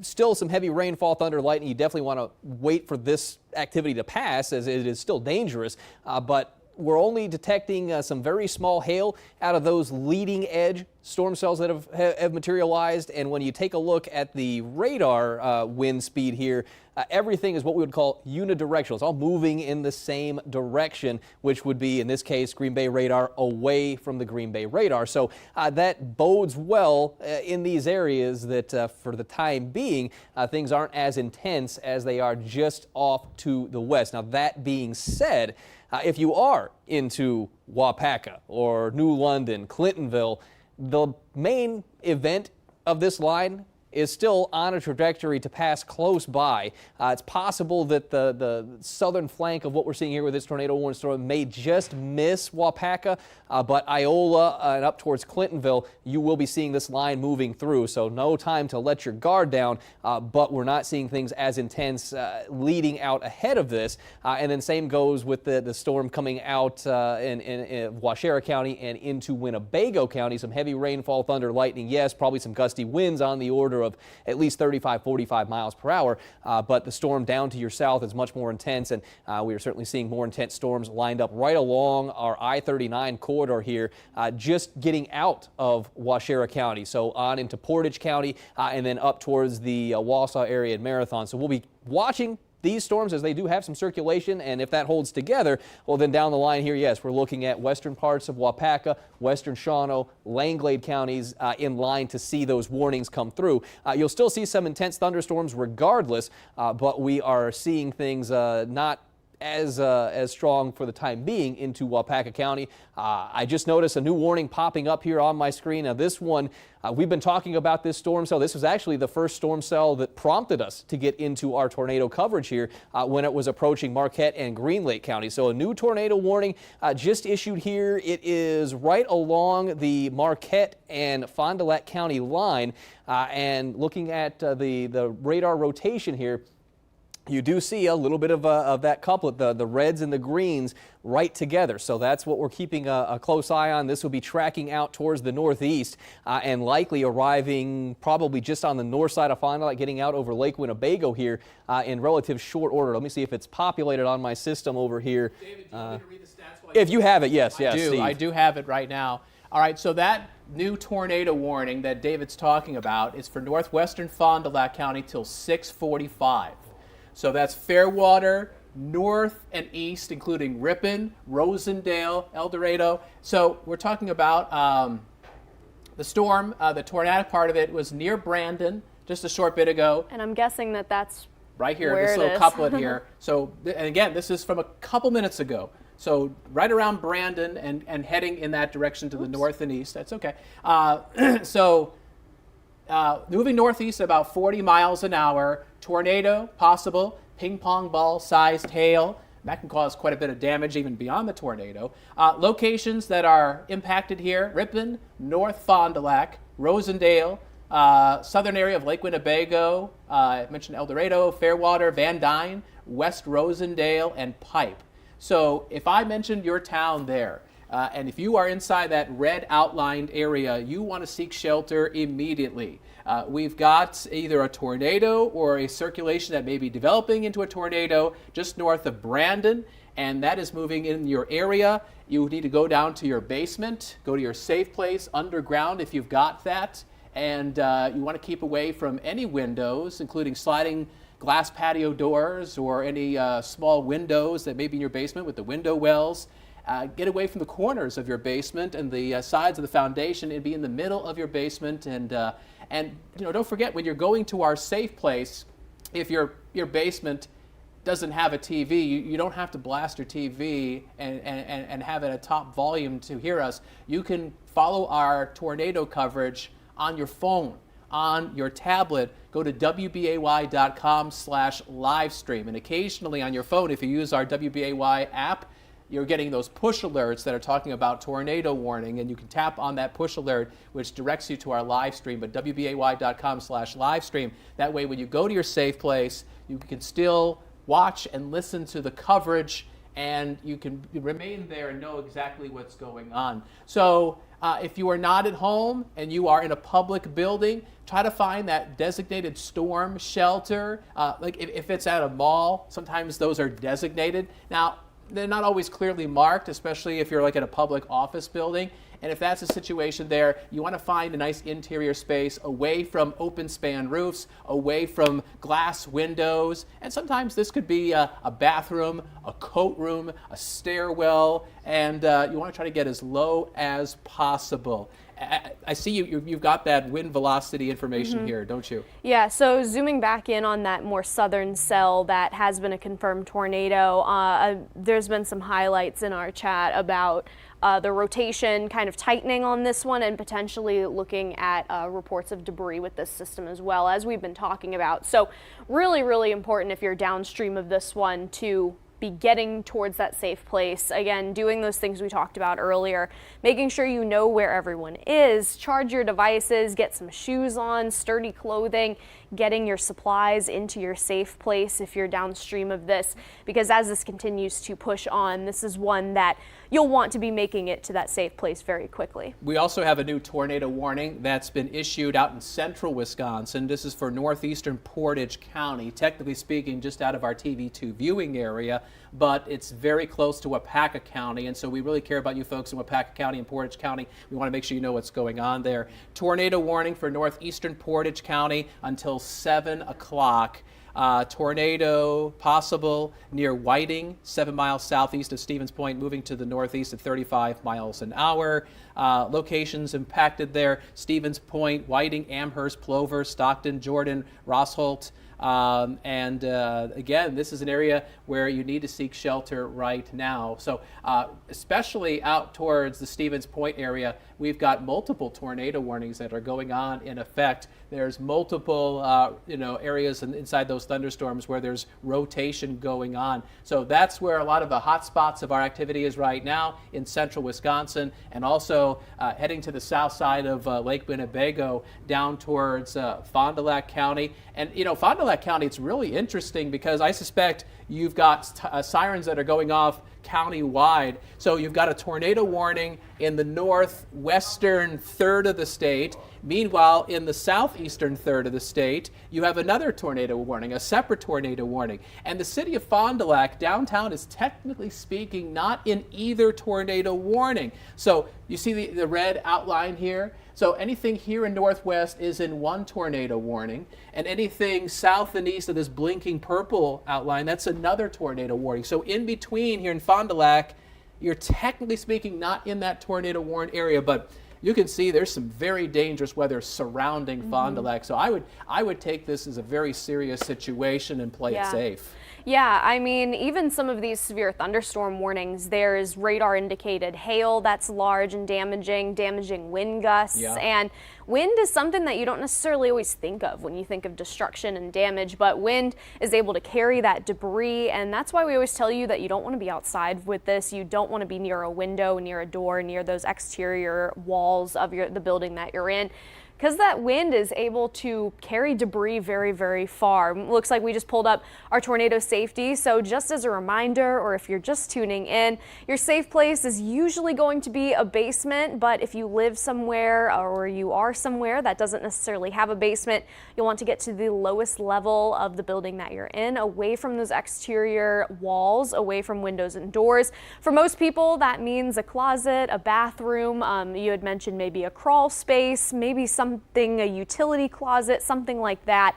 Still some heavy rainfall, thunder, lightning. You definitely want to wait for this activity to pass, as it is still dangerous, but we're only detecting some very small hail out of those leading edge storm cells that have materialized. And when you take a look at the radar wind speed here, everything is what we would call unidirectional. It's all moving in the same direction, which would be, in this case, Green Bay radar away from the Green Bay radar. So that bodes well in these areas that for the time being, things aren't as intense as they are just off to the west. Now, that being said, if you are into Waupaca or New London, Clintonville, the main event of this line is still on a trajectory to pass close by. It's possible that the southern flank of what we're seeing here with this tornado warning storm may just miss Waupaca, but Iola and up towards Clintonville, you will be seeing this line moving through. So no time to let your guard down, but we're not seeing things as intense leading out ahead of this. And then same goes with the storm coming out in Waushara County and into Winnebago County. Some heavy rainfall, thunder, lightning, yes, probably some gusty winds on the order of at least 35, 45 miles per hour, but the storm down to your south is much more intense, and we are certainly seeing more intense storms lined up right along our I-39 corridor here, just getting out of Waushara County, so on into Portage County, and then up towards the Wausau area and Marathon. So we'll be watching these storms as they do have some circulation, and if that holds together, well, then down the line here, yes, we're looking at western parts of Waupaca, western Shawano, Langlade counties in line to see those warnings come through. You'll still see some intense thunderstorms regardless, but we are seeing things not as strong for the time being into Waupaca County. I just noticed a new warning popping up here on my screen. Now this one, we've been talking about this storm cell. This was actually the first storm cell that prompted us to get into our tornado coverage here when it was approaching Marquette and Green Lake County. So a new tornado warning just issued here. It is right along the Marquette and Fond du Lac County line, and looking at the radar rotation here, you do see a little bit of that couplet, the reds and the greens right together. So that's what we're keeping a close eye on. This will be tracking out towards the northeast and likely arriving probably just on the north side of Fond du Lac, getting out over Lake Winnebago here in relative short order. Let me see if it's populated on my system over here. David, do you want me to read the stats? If you have it, yes. I do have it right now. All right, so that new tornado warning that David's talking about is for northwestern Fond du Lac County till 6:45. So that's Fairwater, north and east, including Ripon, Rosendale, El Dorado. So we're talking about the storm, the tornadic part of it was near Brandon just a short bit ago. And I'm guessing that that's right here, where this little couplet here. So, and again, this is from a couple minutes ago. So right around Brandon and heading in that direction to the north and east. That's okay. Moving northeast about 40 miles an hour, tornado possible, ping pong ball sized hail. That can cause quite a bit of damage even beyond the tornado. Locations that are impacted here, Ripon, North Fond du Lac, Rosendale, southern area of Lake Winnebago, I mentioned El Dorado, Fairwater, Van Dyne, West Rosendale, and Pipe. So if I mentioned your town there, and if you are inside that red outlined area, you want to seek shelter immediately. We've got either a tornado or a circulation that may be developing into a tornado just north of Brandon, and that is moving in your area. You need to go down to your basement, go to your safe place underground if you've got that, and you want to keep away from any windows, including sliding glass patio doors or any small windows that may be in your basement with the window wells. Get away from the corners of your basement and the sides of the foundation, and be in the middle of your basement. And don't forget, when you're going to our safe place, if your basement doesn't have a TV, you don't have to blast your TV and have it at top volume to hear us. You can follow our tornado coverage on your phone, on your tablet. Go to WBAY.com/livestream. And occasionally on your phone, if you use our WBAY app, you're getting those push alerts that are talking about tornado warning, and you can tap on that push alert, which directs you to our live stream. But WBAY.com/livestream. That way, when you go to your safe place, you can still watch and listen to the coverage, and you can remain there and know exactly what's going on. So if you are not at home and you are in a public building, try to find that designated storm shelter. Like if it's at a mall, sometimes those are designated. Now, they're not always clearly marked, especially if you're like in a public office building. And if that's a situation there, you want to find a nice interior space away from open span roofs, away from glass windows. And sometimes this could be a bathroom, a coat room, a stairwell, and you want to try to get as low as possible. I see you've got that wind velocity information here, don't you? Yeah, so zooming back in on that more southern cell that has been a confirmed tornado, there's been some highlights in our chat about the rotation kind of tightening on this one and potentially looking at reports of debris with this system as well, as we've been talking about. So really, really important if you're downstream of this one to be getting towards that safe place. Again, doing those things we talked about earlier, making sure you know where everyone is, charge your devices, get some shoes on, sturdy clothing, getting your supplies into your safe place if you're downstream of this, because as this continues to push on, this is one that you'll want to be making it to that safe place very quickly. We also have a new tornado warning that's been issued out in central Wisconsin. This is for northeastern Portage County, technically speaking just out of our TV2 viewing area, but it's very close to Wapaka County, and so we really care about you folks in Wapaka County and Portage County. We want to make sure you know what's going on there. Tornado warning for northeastern Portage County until 7 o'clock. Tornado possible near Whiting, 7 miles southeast of Stevens Point, moving to the northeast at 35 miles an hour. Locations impacted there: Stevens Point, Whiting, Amherst, Plover, Stockton, Jordan, Rossholt. Again, this is an area where you need to seek shelter right now. So especially out towards the Stevens Point area, we've got multiple tornado warnings that are going on in effect. There's multiple areas inside those thunderstorms where there's rotation going on. So that's where a lot of the hot spots of our activity is right now in central Wisconsin, and also heading to the south side of Lake Winnebago down towards Fond du Lac County. And Fond du Lac County, it's really interesting because I suspect you've got sirens that are going off county-wide. So you've got a tornado warning in the northwestern third of the state. Meanwhile, in the southeastern third of the state, you have another tornado warning, a separate tornado warning. And the city of Fond du Lac, downtown, is technically speaking not in either tornado warning. So you see the red outline here? So anything here in Northwest is in one tornado warning, and anything south and east of this blinking purple outline, that's another tornado warning. So in between here in Fond du Lac, you're technically speaking not in that tornado warned area, but you can see there's some very dangerous weather surrounding Fond du Lac. So I would take this as a very serious situation and play it safe. Yeah, I mean, even some of these severe thunderstorm warnings, there's radar indicated hail that's large and damaging wind gusts. Yeah. And wind is something that you don't necessarily always think of when you think of destruction and damage, but wind is able to carry that debris. And that's why we always tell you that you don't want to be outside with this. You don't want to be near a window, near a door, near those exterior walls of the building that you're in, because that wind is able to carry debris very, very far. Looks like we just pulled up our tornado safety. So just as a reminder, or if you're just tuning in, your safe place is usually going to be a basement. But if you live somewhere or you are somewhere that doesn't necessarily have a basement, you'll want to get to the lowest level of the building that you're in, away from those exterior walls, away from windows and doors. For most people, that means a closet, a bathroom. You had mentioned maybe a crawl space, maybe a utility closet, something like that.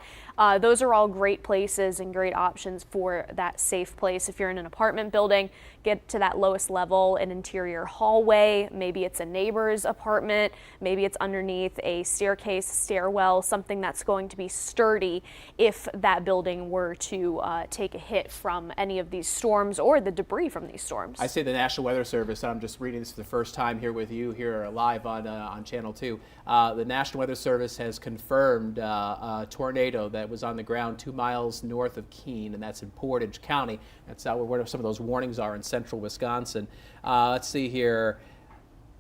Those are all great places and great options for that safe place. If you're in an apartment building, get to that lowest level, an interior hallway, maybe it's a neighbor's apartment, maybe it's underneath a staircase, stairwell, something that's going to be sturdy if that building were to take a hit from any of these storms or the debris from these storms. I say the National Weather Service, I'm just reading this for the first time here with you here live on Channel 2. The National Weather Service has confirmed a tornado that was on the ground 2 miles north of Keene, and that's in Portage County. That's where some of those warnings are in central Wisconsin. Let's see here.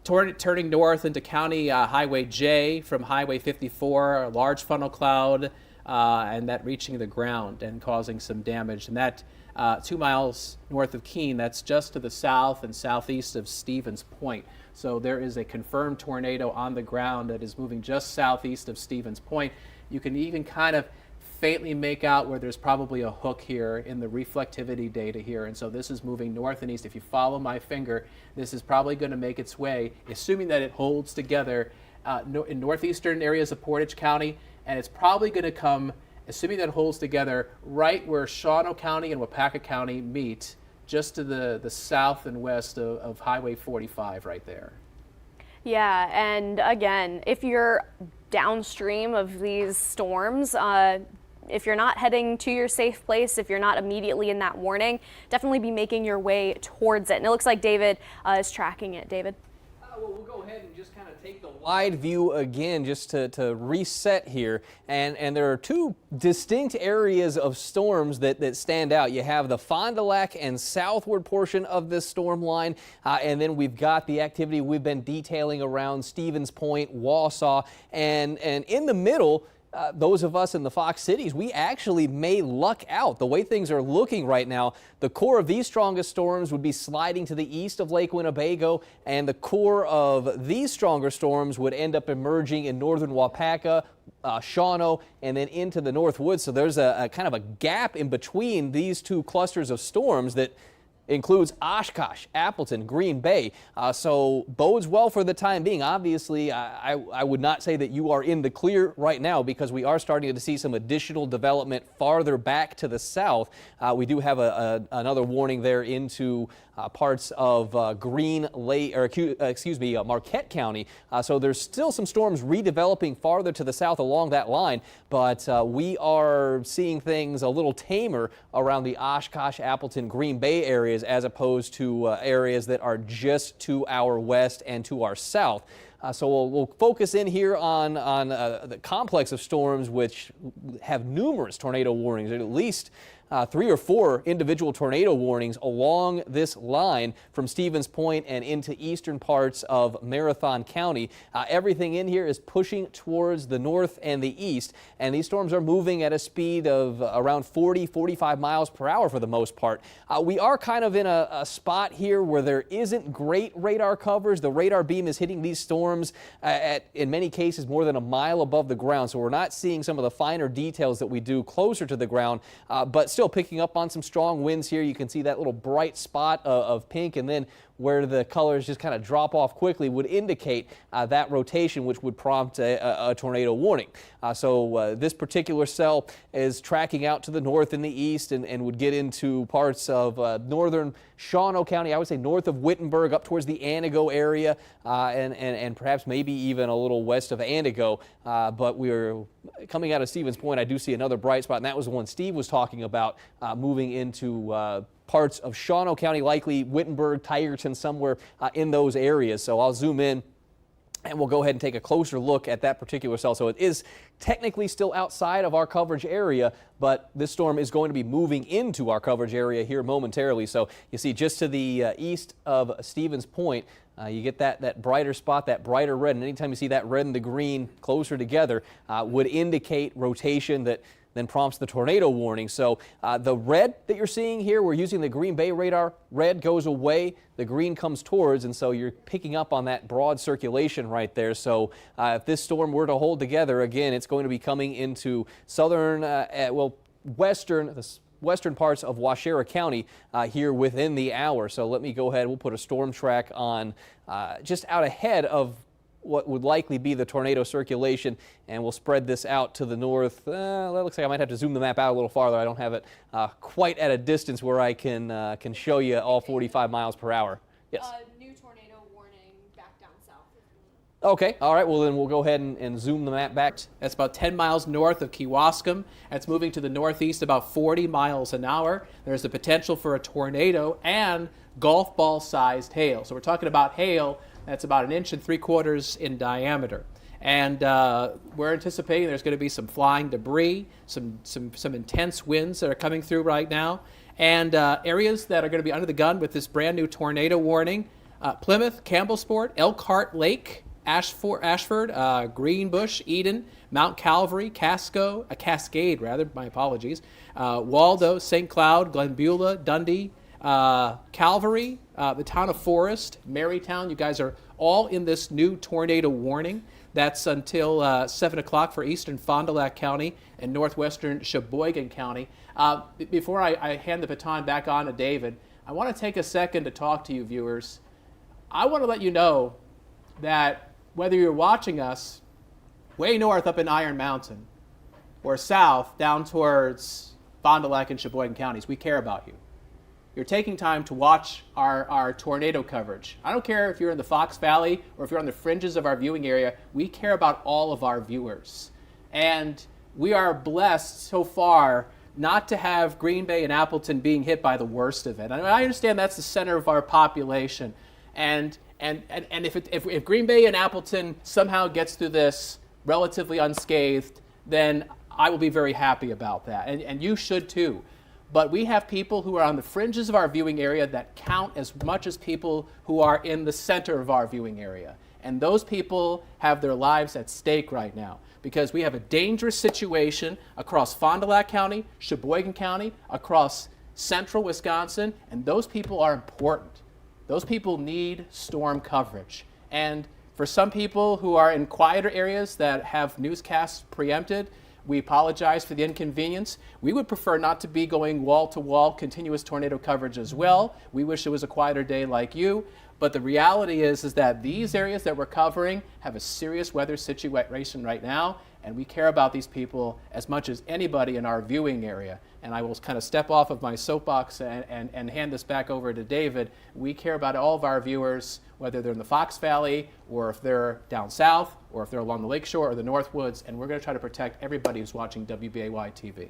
Turning north into County Highway J from Highway 54, a large funnel cloud, and that reaching the ground and causing some damage. And that 2 miles north of Keene, that's just to the south and southeast of Stevens Point. So there is a confirmed tornado on the ground that is moving just southeast of Stevens Point. You can even kind of faintly make out where there's probably a hook here in the reflectivity data here. And so this is moving north and east. If you follow my finger, this is probably going to make its way, assuming that it holds together, in northeastern areas of Portage County, and it's probably going to come, assuming that it holds together, right where Shawano County and Wapaka County meet, just to the south and west of Highway 45 right there. Yeah, and again, if you're downstream of these storms, if you're not heading to your safe place, if you're not immediately in that warning, definitely be making your way towards it. And it looks like David is tracking it. David? Well, we'll go ahead and just kind of take the wide view again just to reset here. And there are two distinct areas of storms that stand out. You have the Fond du Lac and southward portion of this storm line, and then we've got the activity we've been detailing around Stevens Point, Wausau, and in the middle, those of us in the Fox cities, we actually may luck out. The way things are looking right now, the core of these strongest storms would be sliding to the east of Lake Winnebago, and the core of these stronger storms would end up emerging in northern Wapaka, Shawano, and then into the North Woods. So there's a kind of a gap in between these two clusters of storms that includes Oshkosh, Appleton, Green Bay. So bodes well for the time being. Obviously, I would not say that you are in the clear right now because we are starting to see some additional development farther back to the south. We do have another warning there into parts of Marquette County. So there's still some storms redeveloping farther to the south along that line, but we are seeing things a little tamer around the Oshkosh, Appleton, Green Bay areas as opposed to areas that are just to our west and to our south. So we'll focus in here on the complex of storms which have numerous tornado warnings, at least 3 or 4 individual tornado warnings along this line from Stevens Point and into eastern parts of Marathon County. Everything in here is pushing towards the north and the east, and these storms are moving at a speed of around 40-45 miles per hour for the most part. We are kind of in a spot here where there isn't great radar coverage. The radar beam is hitting these storms in many cases more than a mile above the ground, so we're not seeing some of the finer details that we do closer to the ground, but still picking up on some strong winds here. You can see that little bright spot of pink, and then where the colors just kind of drop off quickly would indicate that rotation, which would prompt a tornado warning. So this particular cell is tracking out to the north and the east and would get into parts of northern Shawano County, I would say north of Wittenberg, up towards the Antigo area, and perhaps maybe even a little west of Antigo. But we're coming out of Stevens Point. I do see another bright spot, and that was the one Steve was talking about, moving into parts of Shawano County, likely Wittenberg, Tigerton, somewhere in those areas. So I'll zoom in and we'll go ahead and take a closer look at that particular cell. So it is technically still outside of our coverage area, but this storm is going to be moving into our coverage area here momentarily. So you see just to the east of Stevens Point, you get that brighter spot, that brighter red, and anytime you see that red and the green closer together would indicate rotation that then prompts the tornado warning. So the red that you're seeing here, we're using the Green Bay radar. Red goes away, the green comes towards, and so you're picking up on that broad circulation right there. So if this storm were to hold together, again, it's going to be coming into southern, western parts of Waushara County here within the hour. So let me go ahead, we'll put a storm track on just out ahead of what would likely be the tornado circulation, and we'll spread this out to the north. That looks like I might have to zoom the map out a little farther. I don't have it quite at a distance where I can show you all 45 miles per hour. Yes. New tornado warning back down south. Okay, all right, well then we'll go ahead and zoom the map back. That's about 10 miles north of Kewaskum. It's moving to the northeast about 40 miles an hour. There's the potential for a tornado and golf ball sized hail. So we're talking about hail that's about 1.75 inches in diameter. And we're anticipating there's going to be some flying debris, some intense winds that are coming through right now. And areas that are going to be under the gun with this brand new tornado warning: Plymouth, Campbellsport, Elkhart Lake, Ashford, Greenbush, Eden, Mount Calvary, Cascade, my apologies, Waldo, St. Cloud, Glenbeulah, Dundee, Calvary, the town of Forest, Marytown. You guys are all in this new tornado warning. That's until 7 o'clock for eastern Fond du Lac County and northwestern Sheboygan County. Before I hand the baton back on to David, I want to take a second to talk to you viewers. I want to let you know that whether you're watching us way north up in Iron Mountain or south down towards Fond du Lac and Sheboygan counties, we care about you. You're taking time to watch our tornado coverage. I don't care if you're in the Fox Valley or if you're on the fringes of our viewing area. We care about all of our viewers. And we are blessed so far not to have Green Bay and Appleton being hit by the worst of it. I understand that's the center of our population. And if Green Bay and Appleton somehow gets through this relatively unscathed, then I will be very happy about that. And you should too. But we have people who are on the fringes of our viewing area that count as much as people who are in the center of our viewing area. And those people have their lives at stake right now because we have a dangerous situation across Fond du Lac County, Sheboygan County, across central Wisconsin, and those people are important. Those people need storm coverage. And for some people who are in quieter areas that have newscasts preempted, we apologize for the inconvenience. We would prefer not to be going wall-to-wall continuous tornado coverage as well. We wish it was a quieter day like you. But the reality is that these areas that we're covering have a serious weather situation right now, and we care about these people as much as anybody in our viewing area. And I will kind of step off of my soapbox and hand this back over to David. We care about all of our viewers, whether they're in the Fox Valley or if they're down south or if they're along the lakeshore or the Northwoods, and we're going to try to protect everybody who's watching WBAY TV.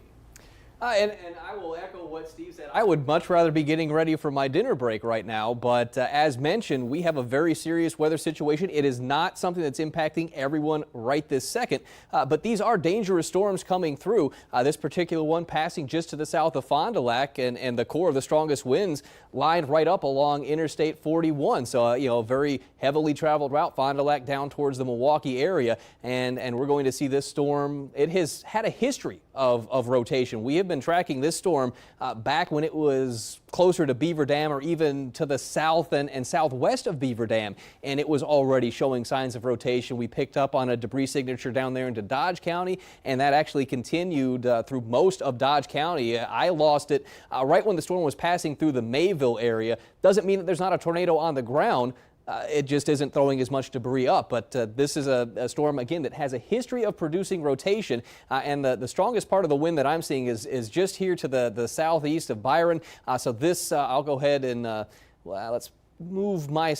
And I will echo what Steve said. I would much rather be getting ready for my dinner break right now, but as mentioned, we have a very serious weather situation. It is not something that's impacting everyone right this second, but these are dangerous storms coming through. This particular one passing just to the south of Fond du Lac, and the core of the strongest winds lined right up along Interstate 41. So, a very heavily traveled route, Fond du Lac down towards the Milwaukee area, and we're going to see this storm. It has had a history of rotation. We have been tracking this storm back when it was closer to Beaver Dam or even to the south and southwest of Beaver Dam, and it was already showing signs of rotation. We picked up on a debris signature down there into Dodge County, and that actually continued through most of Dodge County. I lost it right when the storm was passing through the Mayville area. Doesn't mean that there's not a tornado on the ground. It just isn't throwing as much debris up, but this is a storm, again, that has a history of producing rotation, and the strongest part of the wind that I'm seeing is just here to the southeast of Byron. So this, I'll go ahead and let's move my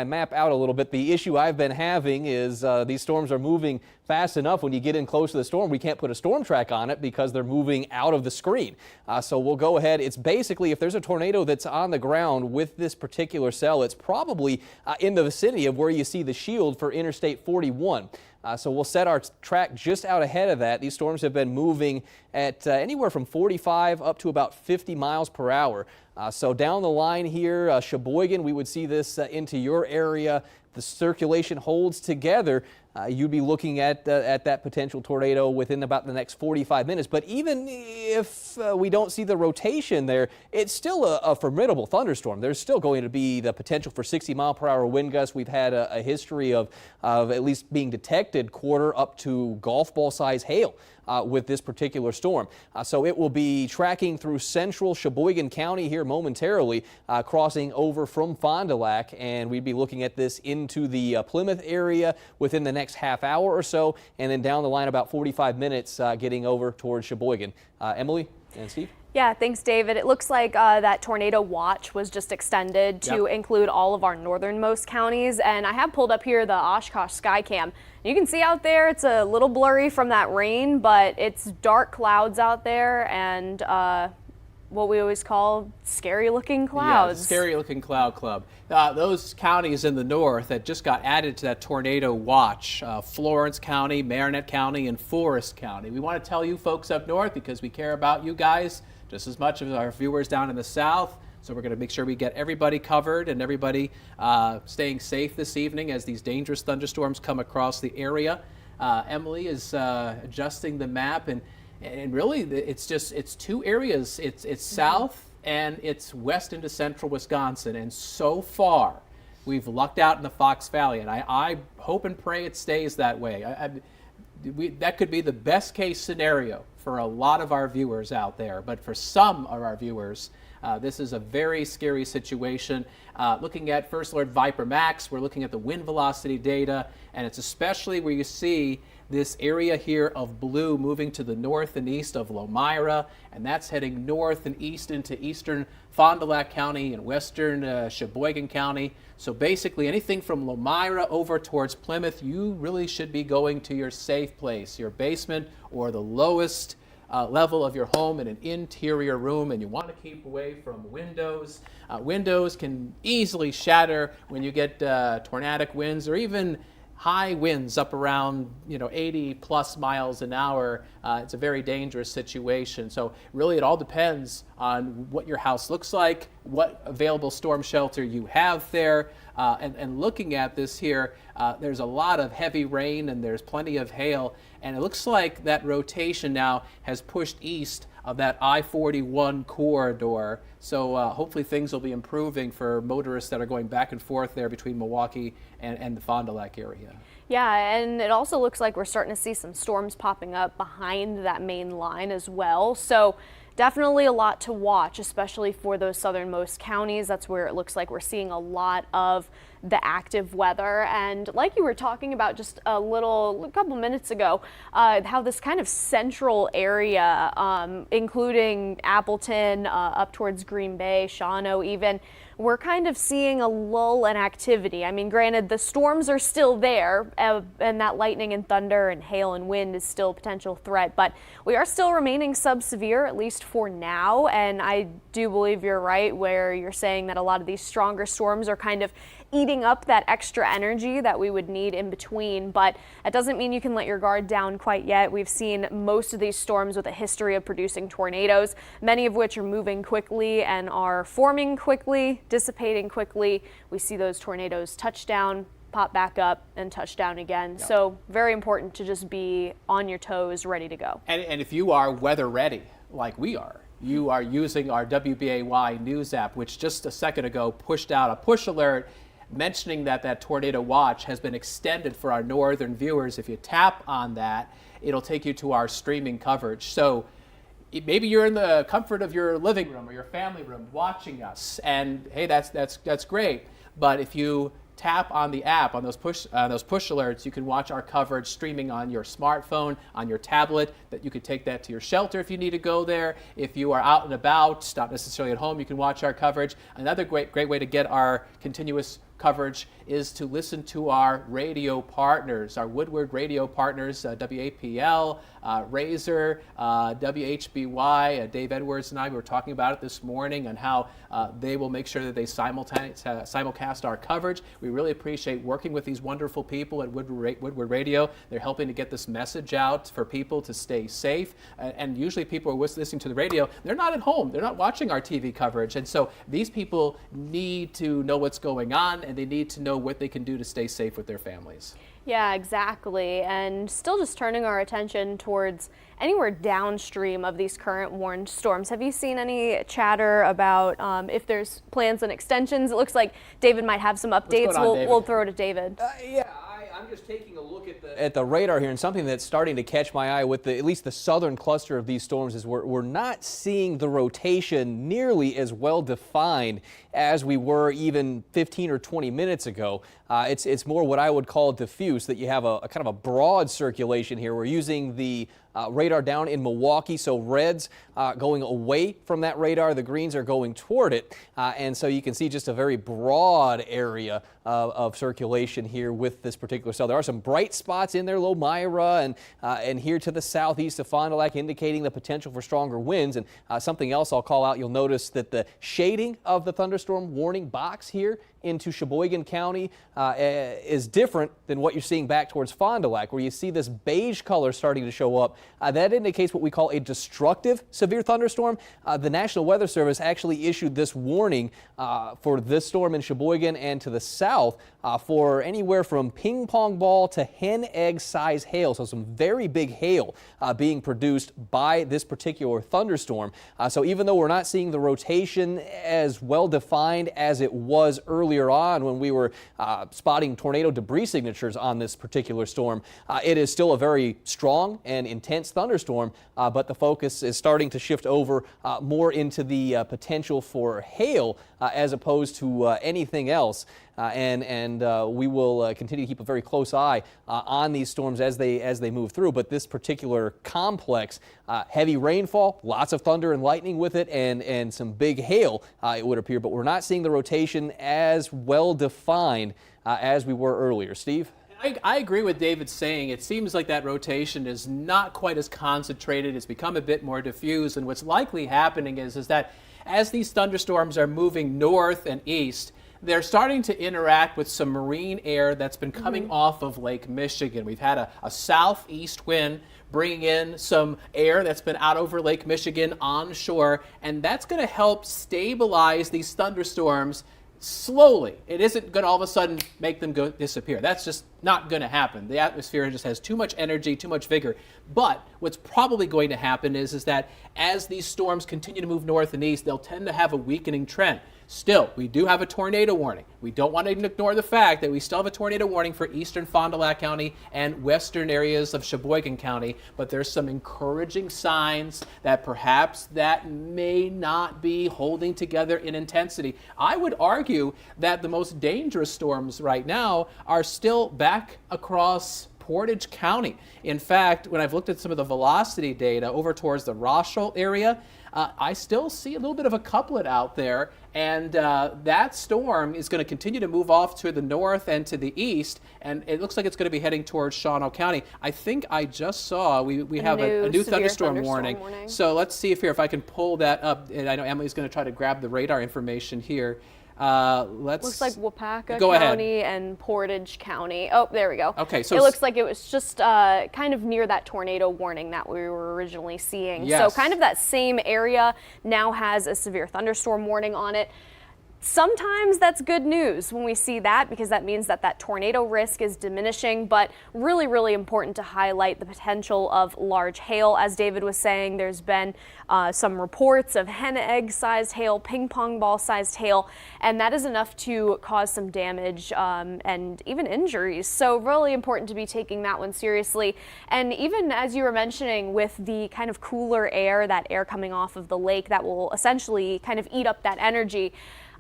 map out a little bit. The issue I've been having is these storms are moving fast enough. When you get in close to the storm, we can't put a storm track on it because they're moving out of the screen. So we'll go ahead. It's basically, if there's a tornado that's on the ground with this particular cell, it's probably in the vicinity of where you see the shield for Interstate 41. So we'll set our track just out ahead of that. These storms have been moving at anywhere from 45 up to about 50 miles per hour. So down the line here, Sheboygan, we would see this into your area. The circulation holds together. You'd be looking at that potential tornado within about the next 45 minutes. But even if we don't see the rotation there, it's still a formidable thunderstorm. There's still going to be the potential for 60-mile-per-hour wind gusts. We've had a history of at least being detected quarter up to golf ball size hail with this particular storm. So it will be tracking through central Sheboygan County here momentarily, crossing over from Fond du Lac, and we'd be looking at this into the Plymouth area within the next half hour or so, and then down the line about 45 minutes getting over towards Sheboygan. Emily and Steve? Yeah, thanks, David. It looks like that tornado watch was just extended to include all of our northernmost counties. And I have pulled up here the Oshkosh Skycam. You can see out there it's a little blurry from that rain, but it's dark clouds out there and what we always call scary looking clouds. Yeah, scary looking cloud club. Those counties in the north that just got added to that tornado watch, Florence County, Marinette County, and Forest County. We want to tell you folks up north because we care about you guys just as much as our viewers down in the south. So we're going to make sure we get everybody covered and everybody staying safe this evening as these dangerous thunderstorms come across the area. Emily is adjusting the map, and really it's two areas. It's south and it's west into central Wisconsin, and so far we've lucked out in the Fox Valley, and I hope and pray it stays that way. That could be the best case scenario for a lot of our viewers out there, but for some of our viewers, this is a very scary situation. Looking at First Alert Viper Max, we're looking at the wind velocity data, and it's especially where you see this area here of blue moving to the north and east of Lomira, and that's heading north and east into eastern Fond du Lac County and western Sheboygan County. So basically anything from Lomira over towards Plymouth, you really should be going to your safe place, your basement or the lowest level of your home in an interior room, and you want to keep away from windows. Windows can easily shatter when you get tornadic winds or even high winds up around 80 plus miles an hour. It's a very dangerous situation. So really it all depends on what your house looks like, what available storm shelter you have there. And looking at this here, there's a lot of heavy rain and there's plenty of hail. And it looks like that rotation now has pushed east of that I-41 corridor. So hopefully things will be improving for motorists that are going back and forth there between Milwaukee and the Fond du Lac area. Yeah, and it also looks like we're starting to see some storms popping up behind that main line as well. So definitely a lot to watch, especially for those southernmost counties. That's where it looks like we're seeing a lot of the active weather. And like you were talking about just a couple minutes ago, how this kind of central area, including Appleton, up towards Green Bay, Shawano even, we're kind of seeing a lull in activity. I mean, granted, the storms are still there, and that lightning and thunder and hail and wind is still a potential threat, but we are still remaining sub-severe, at least for now. And I do believe you're right where you're saying that a lot of these stronger storms are kind of eating up that extra energy that we would need in between, but that doesn't mean you can let your guard down quite yet. We've seen most of these storms with a history of producing tornadoes, many of which are moving quickly and are forming quickly, dissipating quickly. We see those tornadoes touch down, pop back up, and touch down again. Yep. So very important to just be on your toes, ready to go. And if you are weather ready, like we are, you are using our WBAY news app, which just a second ago pushed out a push alert mentioning that that tornado watch has been extended for our northern viewers. If you tap on that, it'll take you to our streaming coverage. So maybe you're in the comfort of your living room or your family room watching us, and hey, that's great. But if you tap on the app, on those push alerts, you can watch our coverage streaming on your smartphone, on your tablet. That you could take that to your shelter if you need to go there. If you are out and about, not necessarily at home, you can watch our coverage. Another great way to get our continuous coverage is to listen to our radio partners, our Woodward radio partners, WAPL, Razor, WHBY. Dave Edwards and I were talking about it this morning on how they will make sure that they simulcast our coverage. We really appreciate working with these wonderful people at Woodward Radio. They're helping to get this message out for people to stay safe. And usually people are listening to the radio, they're not at home, they're not watching our TV coverage. And so these people need to know what's going on, and they need to know what they can do to stay safe with their families. Yeah, exactly. And still just turning our attention towards anywhere downstream of these current warned storms. Have you seen any chatter about if there's plans and extensions? It looks like David might have some updates. What's going on, David? We'll throw it to David. Yeah, I'm just taking a look at the radar here, and something that's starting to catch my eye with at least the southern cluster of these storms is we're not seeing the rotation nearly as well defined as we were even 15 or 20 minutes ago. It's more what I would call diffuse, that you have a kind of a broad circulation here. We're using the radar down in Milwaukee, so reds going away from that radar, the greens are going toward it, and so you can see just a very broad area of circulation here with this particular cell. There are some bright spots in there, low Myra, and here to the southeast of Fond du Lac, indicating the potential for stronger winds. And something else I'll call out, you'll notice that the shading of the thunderstorm warning box here into Sheboygan County is different than what you're seeing back towards Fond du Lac, where you see this beige color starting to show up. That indicates what we call a destructive severe thunderstorm. The National Weather Service actually issued this warning for this storm in Sheboygan and to the south for anywhere from ping pong ball to hen egg size hail. So some very big hail being produced by this particular thunderstorm. So even though we're not seeing the rotation as well defined as it was earlier on when we were spotting tornado debris signatures on this particular storm, it is still a very strong and intense thunderstorm, but the focus is starting to shift over more into the potential for hail as opposed to anything else. And we will continue to keep a very close eye on these storms as they move through. But this particular complex, heavy rainfall, lots of thunder and lightning with it, and some big hail, it would appear. But we're not seeing the rotation as well defined as we were earlier. Steve? I agree with David saying it seems like that rotation is not quite as concentrated. It's become a bit more diffuse. And what's likely happening is that as these thunderstorms are moving north and east, they're starting to interact with some marine air that's been coming off of Lake Michigan. We've had a southeast wind bringing in some air that's been out over Lake Michigan onshore, and that's going to help stabilize these thunderstorms slowly. It isn't going to all of a sudden make them go disappear. That's just not going to happen. The atmosphere just has too much energy, too much vigor. But what's probably going to happen is that as these storms continue to move north and east, they'll tend to have a weakening trend. Still, we do have a tornado warning. We don't want to ignore the fact that we still have a tornado warning for eastern Fond du Lac County and western areas of Sheboygan County, but there's some encouraging signs that perhaps that may not be holding together in intensity. I would argue that the most dangerous storms right now are still back across Portage County. In fact, when I've looked at some of the velocity data over towards the Rochelle area, I still see a little bit of a couplet out there, and that storm is going to continue to move off to the north and to the east, and it looks like it's going to be heading towards Shawano County. I think I just saw we have a new thunderstorm warning. So let's see if I can pull that up. And I know Emily's going to try to grab the radar information here. Looks like Wapaka County and Portage County. Oh, there we go. Okay, so it looks like it was just kind of near that tornado warning that we were originally seeing. Yes. So kind of that same area now has a severe thunderstorm warning on it. Sometimes that's good news when we see that, because that means that tornado risk is diminishing, but really, really important to highlight the potential of large hail. As David was saying, there's been some reports of hen egg sized hail, ping pong ball sized hail, and that is enough to cause some damage and even injuries. So really important to be taking that one seriously. And even as you were mentioning, with the kind of cooler air, that air coming off of the lake that will essentially kind of eat up that energy.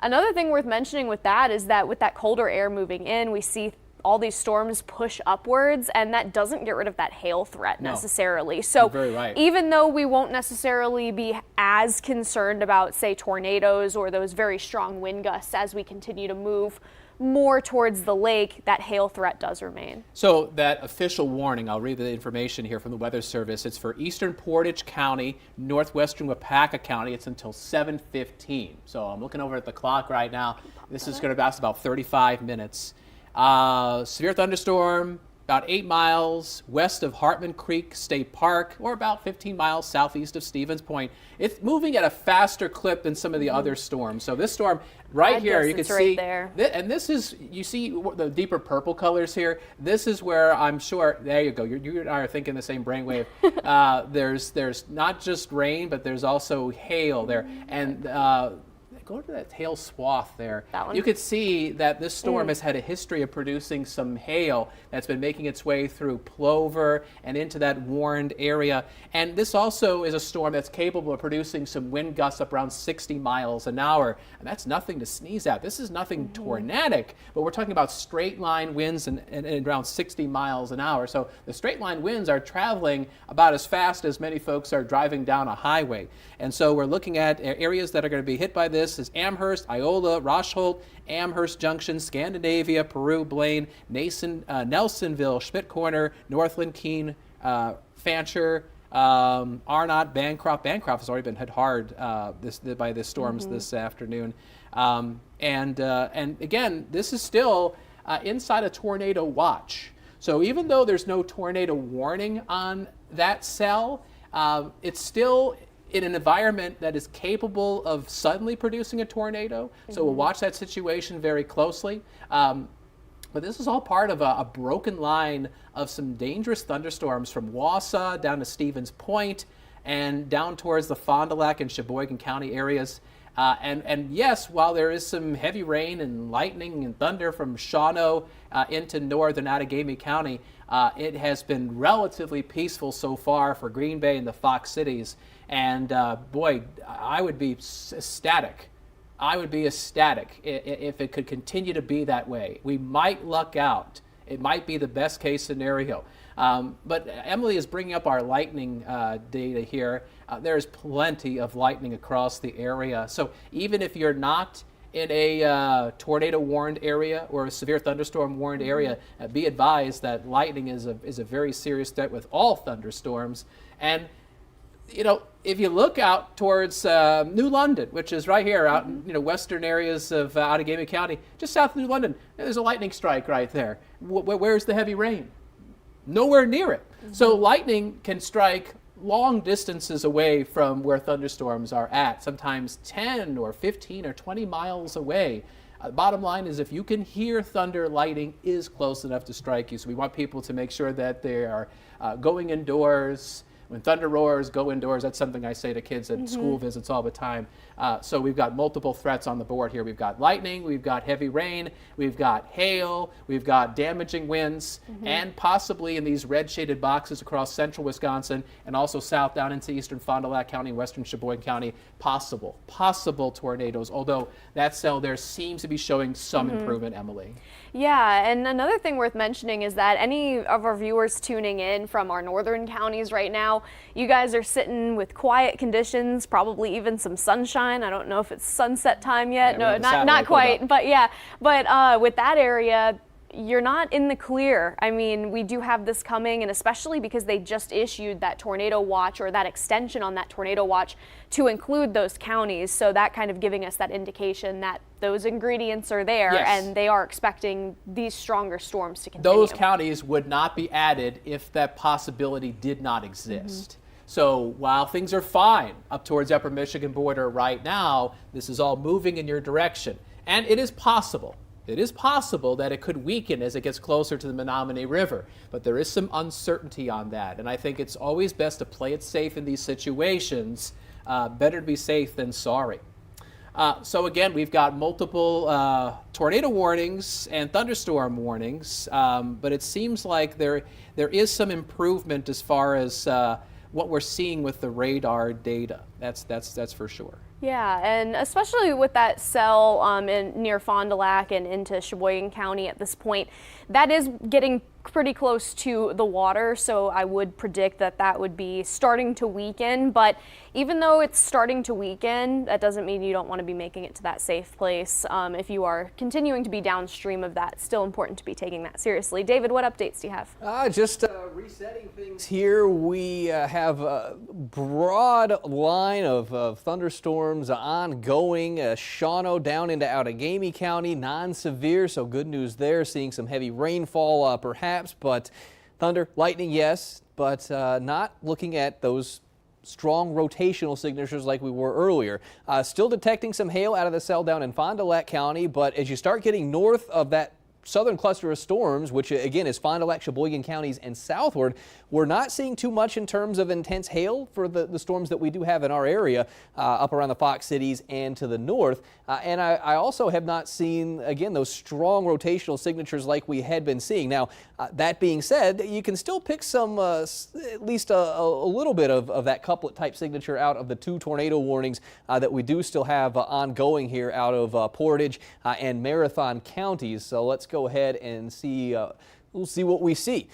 Another thing worth mentioning with that is that with that colder air moving in, we see all these storms push upwards, and that doesn't get rid of that hail threat necessarily. So very right. Even though we won't necessarily be as concerned about, say, tornadoes or those very strong wind gusts as we continue to move more towards the lake, that hail threat does remain. So that official warning, I'll read the information here from the Weather Service. It's for eastern Portage County, northwestern Wapaka County. It's until 7:15. So I'm looking over at the clock right now. This is going to last about 35 minutes. Severe thunderstorm, about 8 miles west of Hartman Creek State Park, or about 15 miles southeast of Stevens Point. It's moving at a faster clip than some of the other storms. So this storm right here, you can see, right there. And this is, you see the deeper purple colors here. This is where I'm sure, there you go, you and I are thinking the same brainwave. There's not just rain, but there's also hail there. And go to that tail swath there. That one? You could see that this storm has had a history of producing some hail that's been making its way through Plover and into that warned area. And this also is a storm that's capable of producing some wind gusts up around 60 miles an hour. And that's nothing to sneeze at. This is nothing tornadic, but we're talking about straight line winds and around 60 miles an hour. So the straight line winds are traveling about as fast as many folks are driving down a highway. And so we're looking at areas that are going to be hit by this is Amherst, Iola, Rosholt, Amherst Junction, Scandinavia, Peru, Blaine, Nelsonville, Schmidt Corner, Northland, Keene, Fancher, Arnott, Bancroft. Bancroft has already been hit hard by the storms this afternoon. And again, this is still inside a tornado watch. So even though there's no tornado warning on that cell, it's still in an environment that is capable of suddenly producing a tornado. So we'll watch that situation very closely. But this is all part of a broken line of some dangerous thunderstorms from Wausau down to Stevens Point and down towards the Fond du Lac and Sheboygan County areas. And yes, while there is some heavy rain and lightning and thunder from Shawano into northern Outagamie County, it has been relatively peaceful so far for Green Bay and the Fox cities. And boy, I would be ecstatic. I would be ecstatic if it could continue to be that way. We might luck out. It might be the best case scenario. But Emily is bringing up our lightning data here. There's plenty of lightning across the area. So even if you're not in a tornado warned area or a severe thunderstorm warned area, be advised that lightning is a very serious threat with all thunderstorms. And you know, if you look out towards New London, which is right here out in western areas of Outagamie County, just south of New London, there's a lightning strike right there. Where's the heavy rain? Nowhere near it. So lightning can strike long distances away from where thunderstorms are at, sometimes 10 or 15 or 20 miles away. Bottom line is if you can hear thunder, lightning is close enough to strike you. So we want people to make sure that they are going indoors. When thunder roars, go indoors. That's something I say to kids at school visits all the time. So we've got multiple threats on the board here. We've got lightning, we've got heavy rain, we've got hail, we've got damaging winds, and possibly in these red shaded boxes across central Wisconsin and also south down into eastern Fond du Lac County, western Sheboygan County, possible tornadoes, although that cell there seems to be showing some improvement, Emily. Yeah, and another thing worth mentioning is that any of our viewers tuning in from our northern counties right now, you guys are sitting with quiet conditions, probably even some sunshine. I don't know if it's sunset time yet. Yeah, no, not quite, but yeah. But with that area, you're not in the clear. I mean, we do have this coming, and especially because they just issued that tornado watch or that extension on that tornado watch to include those counties. So that kind of giving us that indication that those ingredients are there, and they are expecting these stronger storms to continue. Those counties would not be added if that possibility did not exist. So while things are fine up towards the upper Michigan border right now, this is all moving in your direction. And it is possible. It is possible that it could weaken as it gets closer to the Menominee River, but there is some uncertainty on that. And I think it's always best to play it safe in these situations. Better to be safe than sorry. So again, we've got multiple tornado warnings and thunderstorm warnings, but it seems like there is some improvement as far as what we're seeing with the radar data. That's for sure. Yeah, and especially with that cell near Fond du Lac and into Sheboygan County at this point, that is getting pretty close to the water, so I would predict that that would be starting to weaken. But even though it's starting to weaken, that doesn't mean you don't want to be making it to that safe place. If you are continuing to be downstream of that, it's still important to be taking that seriously. David, what updates do you have? Just resetting things here. We have a broad line of thunderstorms ongoing. Shawano down into Outagamie County, non-severe, so good news there. Seeing some heavy rainfall perhaps, but thunder, lightning, yes, but not looking at those strong rotational signatures like we were earlier. Still detecting some hail out of the cell down in Fond du Lac County, but as you start getting north of that southern cluster of storms, which again is Fond du Lac, Sheboygan counties and southward, we're not seeing too much in terms of intense hail for the storms that we do have in our area up around the Fox cities and to the north. And I also have not seen, again, those strong rotational signatures like we had been seeing. Now, that being said, you can still pick some, at least a little bit of that couplet type signature out of the 2 tornado warnings that we do still have ongoing here out of Portage and Marathon counties. So let's go ahead and see. We'll see what we see.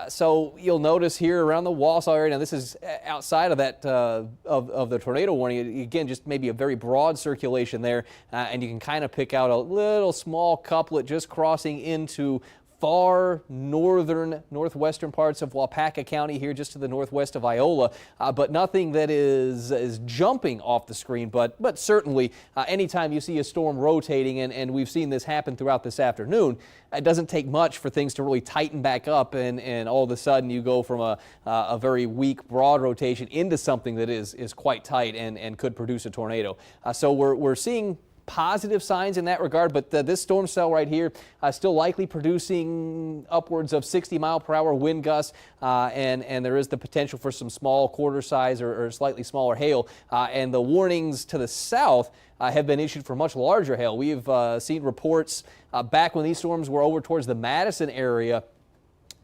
So you'll notice here around the Wausau area, now this is outside of that of the tornado warning. Again, just maybe a very broad circulation there, and you can kind of pick out a little small couplet just crossing into far northwestern parts of Waupaca County here just to the northwest of Iola, but nothing that is jumping off the screen. But certainly anytime you see a storm rotating, and we've seen this happen throughout this afternoon, it doesn't take much for things to really tighten back up, and all of a sudden you go from a very weak broad rotation into something that is quite tight and could produce a tornado. So we're seeing positive signs in that regard, but this storm cell right here still likely producing upwards of 60-mile-per-hour wind gusts, and there is the potential for some small quarter size or slightly smaller hail, and the warnings to the south have been issued for much larger hail. We've seen reports back when these storms were over towards the Madison area,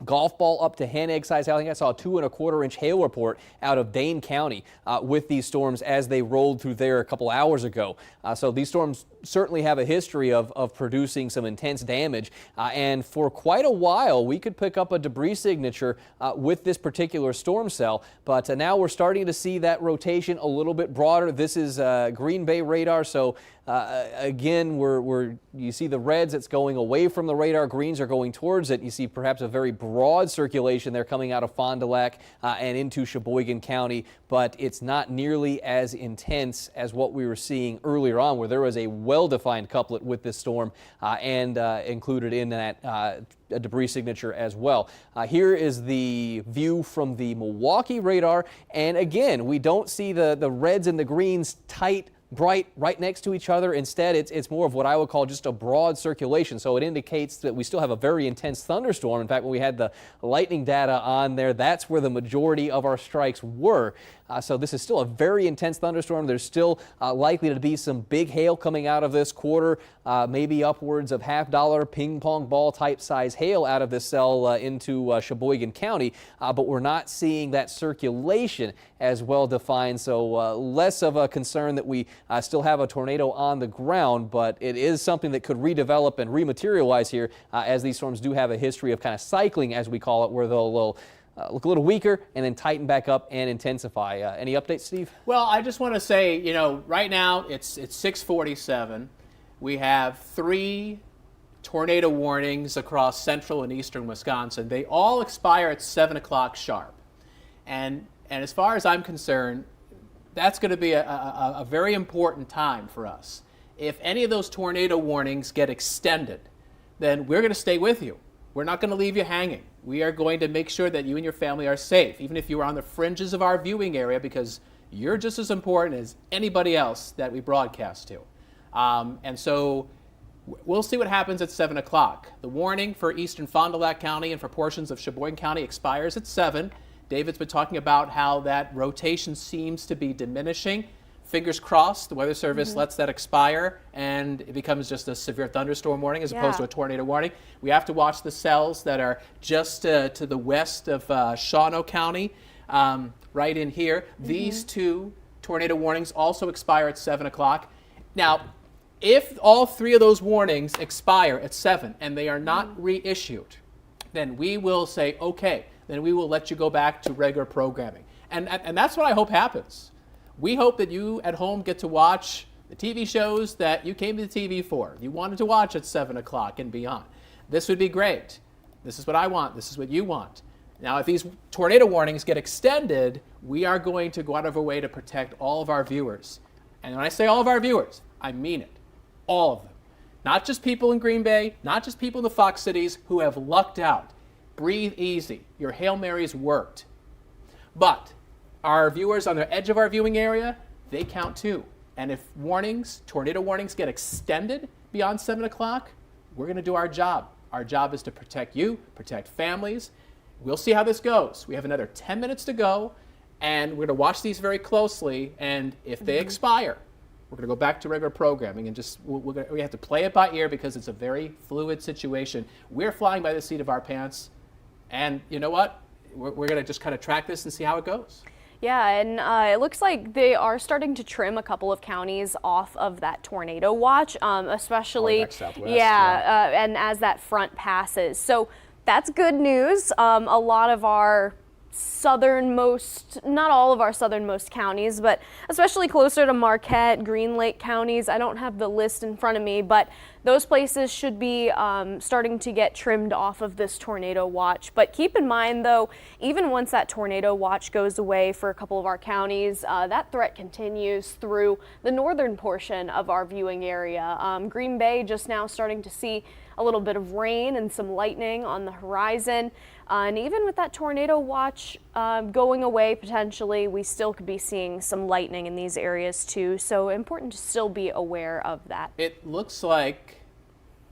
golf ball up to hand egg size. I think I saw a 2¼ inch hail report out of Dane County with these storms as they rolled through there a couple hours ago. So these storms certainly have a history of producing some intense damage. And for quite a while, we could pick up a debris signature with this particular storm cell. But now we're starting to see that rotation a little bit broader. This is Green Bay radar. So again, you see the reds, it's going away from the radar. Greens are going towards it. You see perhaps a very broad circulation there coming out of Fond du Lac and into Sheboygan County, but it's not nearly as intense as what we were seeing earlier on, where there was a well-defined couplet with this storm and included in that a debris signature as well. Here is the view from the Milwaukee radar, and again, we don't see the reds and the greens tight, bright, right next to each other. Instead, it's more of what I would call just a broad circulation. So it indicates that we still have a very intense thunderstorm. In fact, when we had the lightning data on there, that's where the majority of our strikes were. So this is still a very intense thunderstorm. There's still likely to be some big hail coming out of this quarter, maybe upwards of $half ping pong ball type size hail out of this cell into Sheboygan County, but we're not seeing that circulation as well defined. So less of a concern that we still have a tornado on the ground, but it is something that could redevelop and rematerialize here as these storms do have a history of kind of cycling, as we call it, where they'll look a little weaker and then tighten back up and intensify. Any updates, Steve? Well, I just want to say, right now it's 6:47. We have 3 tornado warnings across central and eastern Wisconsin. They all expire at 7 o'clock sharp. And as far as I'm concerned, that's going to be a very important time for us. If any of those tornado warnings get extended, then we're going to stay with you. We're not going to leave you hanging. We are going to make sure that you and your family are safe, even if you are on the fringes of our viewing area, because you're just as important as anybody else that we broadcast to. And so we'll see what happens at 7 o'clock. The warning for eastern Fond du Lac County and for portions of Sheboygan County expires at 7. David's been talking about how that rotation seems to be diminishing. Fingers crossed, the Weather Service lets that expire and it becomes just a severe thunderstorm warning as opposed to a tornado warning. We have to watch the cells that are just to the west of Shawano County, right in here. These 2 tornado warnings also expire at 7 o'clock. Now, if all 3 of those warnings expire at 7 and they are not reissued, then we will say, okay, then we will let you go back to regular programming. And that's what I hope happens. We hope that you at home get to watch the TV shows that you came to the TV for. You wanted to watch at 7 o'clock and beyond. This would be great. This is what I want. This is what you want. Now, if these tornado warnings get extended, we are going to go out of our way to protect all of our viewers. And when I say all of our viewers, I mean it. All of them. Not just people in Green Bay, not just people in the Fox cities who have lucked out. Breathe easy. Your Hail Marys worked. But our viewers on the edge of our viewing area, they count too. And if tornado warnings get extended beyond 7 o'clock, we're going to do our job. Our job is to protect you, protect families. We'll see how this goes. We have another 10 minutes to go, and we're going to watch these very closely. And if they expire, we're going to go back to regular programming and just we have to play it by ear because it's a very fluid situation. We're flying by the seat of our pants, and you know what? We're going to just kind of track this and see how it goes. Yeah, and it looks like they are starting to trim a couple of counties off of that tornado watch, especially, Southwest, and as that front passes. So that's good news. A lot of our southernmost, not all of our southernmost counties, but especially closer to Marquette, Green Lake counties. I don't have the list in front of me, but those places should be starting to get trimmed off of this tornado watch. But keep in mind, though, even once that tornado watch goes away for a couple of our counties, that threat continues through the northern portion of our viewing area. Green Bay just now starting to see a little bit of rain and some lightning on the horizon. And even with that tornado watch going away potentially, we still could be seeing some lightning in these areas too. So important to still be aware of that. It looks like,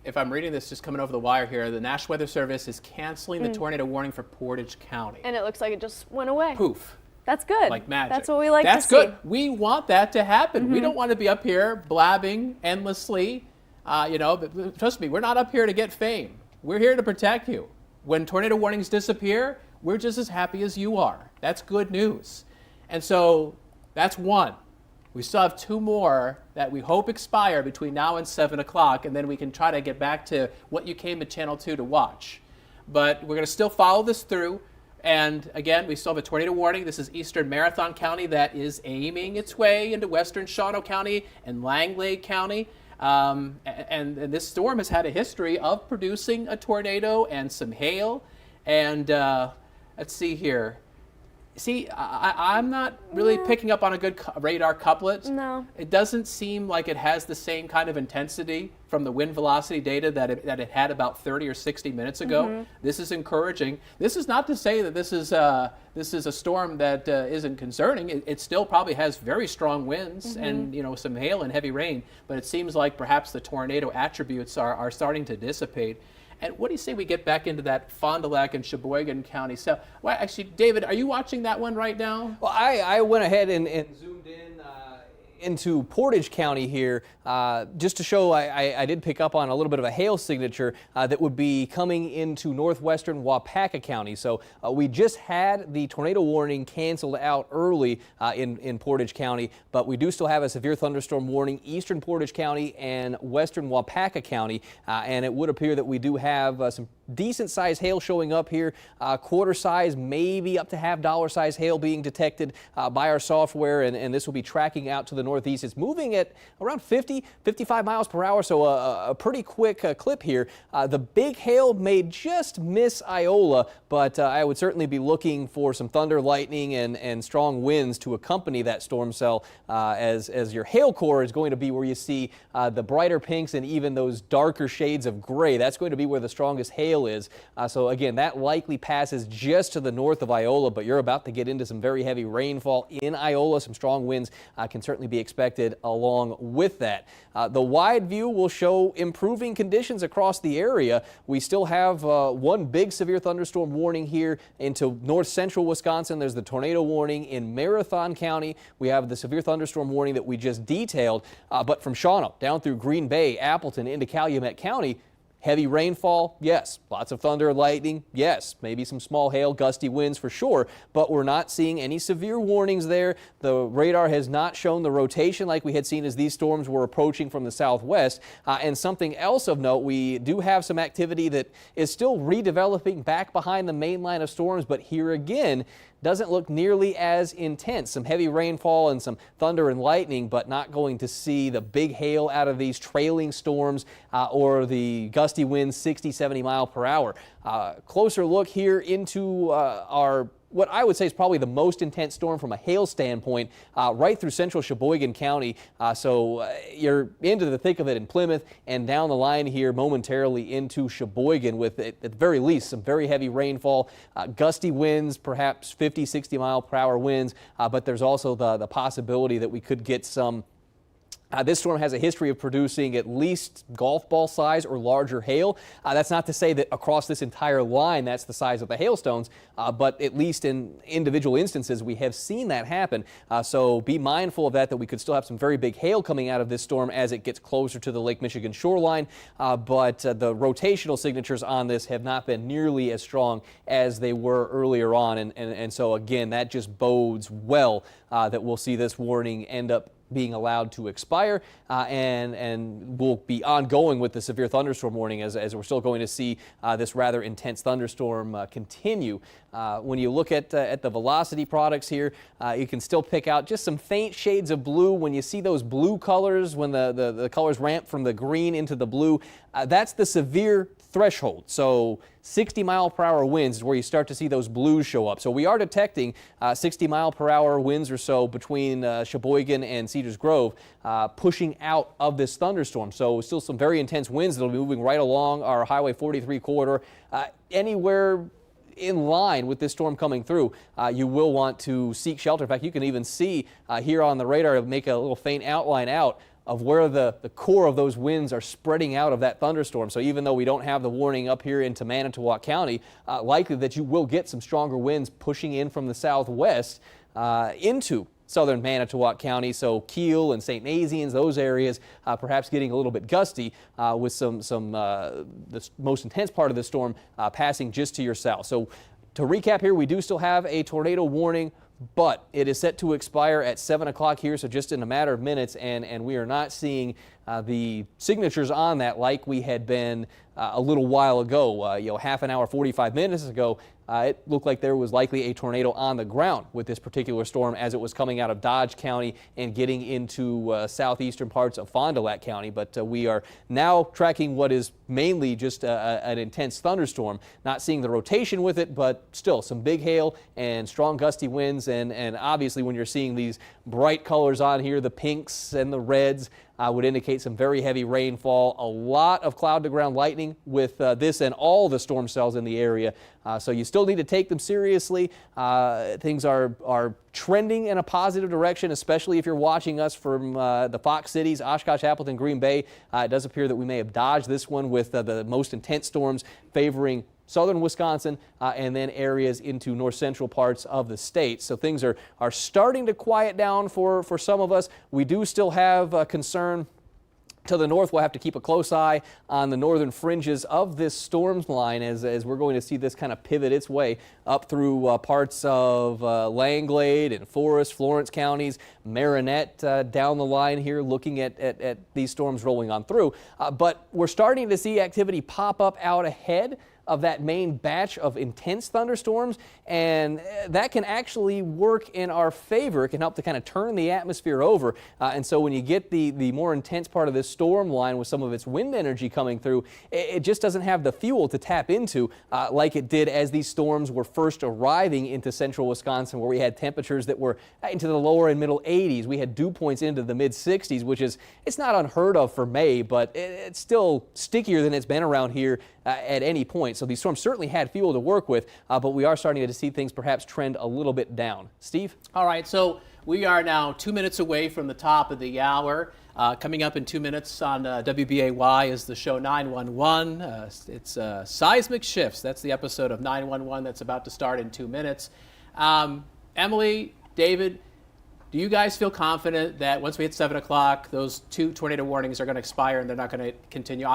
if I'm reading this just coming over the wire here, the National Weather Service is canceling the tornado warning for Portage County. And it looks like it just went away. Poof. That's good. Like magic. That's what we like That's to see. good. We want that to happen. We don't want to be up here blabbing endlessly. But trust me, we're not up here to get fame. We're here to protect you. When tornado warnings disappear, we're just as happy as you are. That's good news. And so that's one. We still have two more that we hope expire between now and 7 o'clock, and then we can try to get back to what you came to Channel 2 to watch. But we're going to still follow this through. And again, we still have a tornado warning. This is eastern Marathon County that is aiming its way into western Shawano County and Langley County. And this storm has had a history of producing a tornado and some hail. And let's see here. See, I'm not really picking up on a good radar couplet. No. It doesn't seem like it has the same kind of intensity from the wind velocity data that it had about 30 or 60 minutes ago. This is encouraging. This is not to say that this is a storm that isn't concerning. It still probably has very strong winds and some hail and heavy rain, but it seems like perhaps the tornado attributes are starting to dissipate. And what do you say we get back into that Fond du Lac and Sheboygan County? So, well, actually, David, are you watching that one right now? Well, I went ahead and zoomed in into Portage County here just to show I did pick up on a little bit of a hail signature that would be coming into northwestern Waupaca County. So we just had the tornado warning canceled out early in Portage County, but we do still have a severe thunderstorm warning eastern Portage County and western Waupaca County, and it would appear that we do have some decent sized hail showing up here, quarter size, maybe up to $half size hail being detected by our software, and this will be tracking out to the northeast. It's moving at around 55 miles per hour, so a pretty quick clip here. The big hail may just miss Iola, but I would certainly be looking for some thunder, lightning, and strong winds to accompany that storm cell, as your hail core is going to be where you see the brighter pinks and even those darker shades of gray. That's going to be where the strongest hail is. So again, that likely passes just to the north of Iola, but you're about to get into some very heavy rainfall in Iola. Some strong winds can certainly be expected along with that. The wide view will show improving conditions across the area. We still have one big severe thunderstorm warning here into north central Wisconsin. There's the tornado warning in Marathon County. We have the severe thunderstorm warning that we just detailed, but from Shawano down through Green Bay, Appleton into Calumet County, heavy rainfall, yes. Lots of thunder, lightning, yes. Maybe some small hail, gusty winds for sure, but we're not seeing any severe warnings there. The radar has not shown the rotation like we had seen as these storms were approaching from the southwest. And something else of note, we do have some activity that is still redeveloping back behind the main line of storms, but here again, doesn't look nearly as intense. Some heavy rainfall and some thunder and lightning, but not going to see the big hail out of these trailing storms or the gusty winds 60, 70 mile per hour. Closer look here into our what I would say is probably the most intense storm from a hail standpoint, right through central Sheboygan County. So you're into the thick of it in Plymouth and down the line here momentarily into Sheboygan with, at the very least, some very heavy rainfall, gusty winds, perhaps 50, 60 mile per hour winds. But there's also the possibility that we could get some This storm has a history of producing at least golf ball size or larger hail. That's not to say that across this entire line that's the size of the hailstones, but at least in individual instances we have seen that happen. So be mindful of that we could still have some very big hail coming out of this storm as it gets closer to the Lake Michigan shoreline. But the rotational signatures on this have not been nearly as strong as they were earlier on. And so again, that just bodes well that we'll see this warning end up being allowed to expire, and we'll be ongoing with the severe thunderstorm warning as we're still going to see this rather intense thunderstorm continue. When you look at the velocity products here, you can still pick out just some faint shades of blue. When you see those blue colors, when the colors ramp from the green into the blue, that's the severe threshold. So 60-mile-per-hour winds is where you start to see those blues show up. So we are detecting 60-mile-per-hour winds or so between Sheboygan and Cedars Grove pushing out of this thunderstorm. So still some very intense winds that will be moving right along our Highway 43 corridor. Anywhere in line with this storm coming through, you will want to seek shelter. In fact, you can even see here on the radar, make a little faint outline out of where the core of those winds are spreading out of that thunderstorm. So even though we don't have the warning up here into Manitowoc County, likely that you will get some stronger winds pushing in from the southwest into southern Manitowoc County. So Kiel and St. Nazianz, those areas, perhaps getting a little bit gusty with the most intense part of the storm passing just to your south. So to recap here, we do still have a tornado warning, but it is set to expire at 7 o'clock here, so just in a matter of minutes, and we are not seeing the signatures on that like we had been a little while ago. Half an hour, 45 minutes ago, it looked like there was likely a tornado on the ground with this particular storm as it was coming out of Dodge County and getting into southeastern parts of Fond du Lac County. But we are now tracking what is mainly just an intense thunderstorm, not seeing the rotation with it, but still some big hail and strong gusty winds. And obviously when you're seeing these bright colors on here, the pinks and the reds, would indicate some very heavy rainfall, a lot of cloud-to-ground lightning with this and all the storm cells in the area. So you still need to take them seriously. Things are trending in a positive direction, especially if you're watching us from the Fox cities, Oshkosh, Appleton, Green Bay. It does appear that we may have dodged this one with the most intense storms favoring southern Wisconsin and then areas into north central parts of the state. So things are starting to quiet down for some of us. We do still have concern to the north. We'll have to keep a close eye on the northern fringes of this storm line as we're going to see this kind of pivot its way up through parts of Langlade and Forest, Florence counties, Marinette down the line here, looking at these storms rolling on through. But we're starting to see activity pop up out ahead of that main batch of intense thunderstorms, and that can actually work in our favor. It can help to kind of turn the atmosphere over, and so when you get the more intense part of this storm line with some of its wind energy coming through, it just doesn't have the fuel to tap into like it did as these storms were first arriving into central Wisconsin, where we had temperatures that were into the lower and middle 80s. We had dew points into the mid 60s, which it's not unheard of for May, but it's still stickier than it's been around here at any point. So these storms certainly had fuel to work with, but we are starting to see things perhaps trend a little bit down. Steve? All right, so we are now 2 minutes away from the top of the hour. Coming up in 2 minutes on WBAY is the show 911. It's Seismic Shifts. That's the episode of 911 that's about to start in 2 minutes. Emily, David, do you guys feel confident that once we hit 7 o'clock, those 2 tornado warnings are going to expire and they're not going to continue?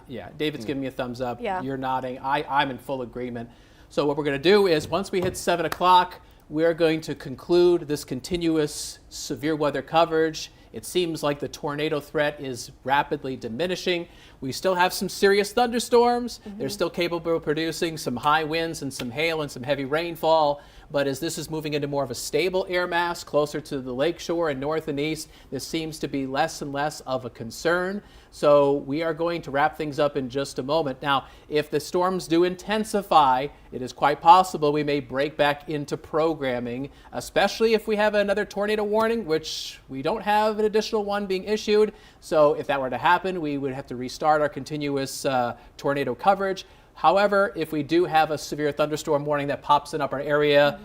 Yeah, David's giving me a thumbs up. Yeah. You're nodding. I'm in full agreement. So what we're going to do is once we hit 7 o'clock, we're going to conclude this continuous severe weather coverage. It seems like the tornado threat is rapidly diminishing. We still have some serious thunderstorms. They're still capable of producing some high winds and some hail and some heavy rainfall. But as this is moving into more of a stable air mass closer to the lakeshore and north and east, this seems to be less and less of a concern. So we are going to wrap things up in just a moment. Now, if the storms do intensify, it is quite possible we may break back into programming, especially if we have another tornado warning, which we don't have an additional one being issued. So if that were to happen, we would have to restart our continuous tornado coverage. However, if we do have a severe thunderstorm warning that pops in up our area,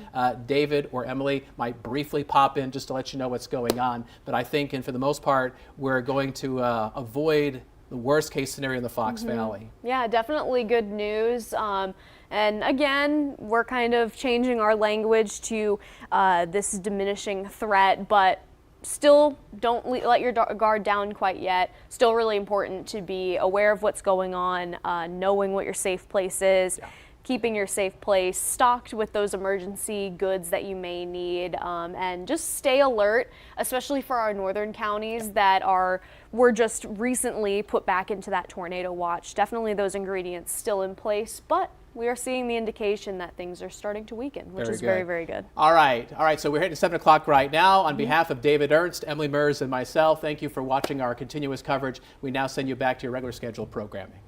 David or Emily might briefly pop in just to let you know what's going on. But I think, and for the most part, we're going to avoid the worst case scenario in the Fox Valley. Yeah, definitely good news. And again, we're kind of changing our language to this diminishing threat, but still don't let your guard down quite yet. Still really important to be aware of what's going on, knowing what your safe place is. Yeah. Keeping your safe place stocked with those emergency goods that you may need, and just stay alert, especially for our northern counties that were just recently put back into that tornado watch. Definitely those ingredients still in place, but we are seeing the indication that things are starting to weaken, which is very, very good. All right. So we're heading to 7 o'clock right now. On behalf of David Ernst, Emily Mers, and myself, thank you for watching our continuous coverage. We now send you back to your regular scheduled programming.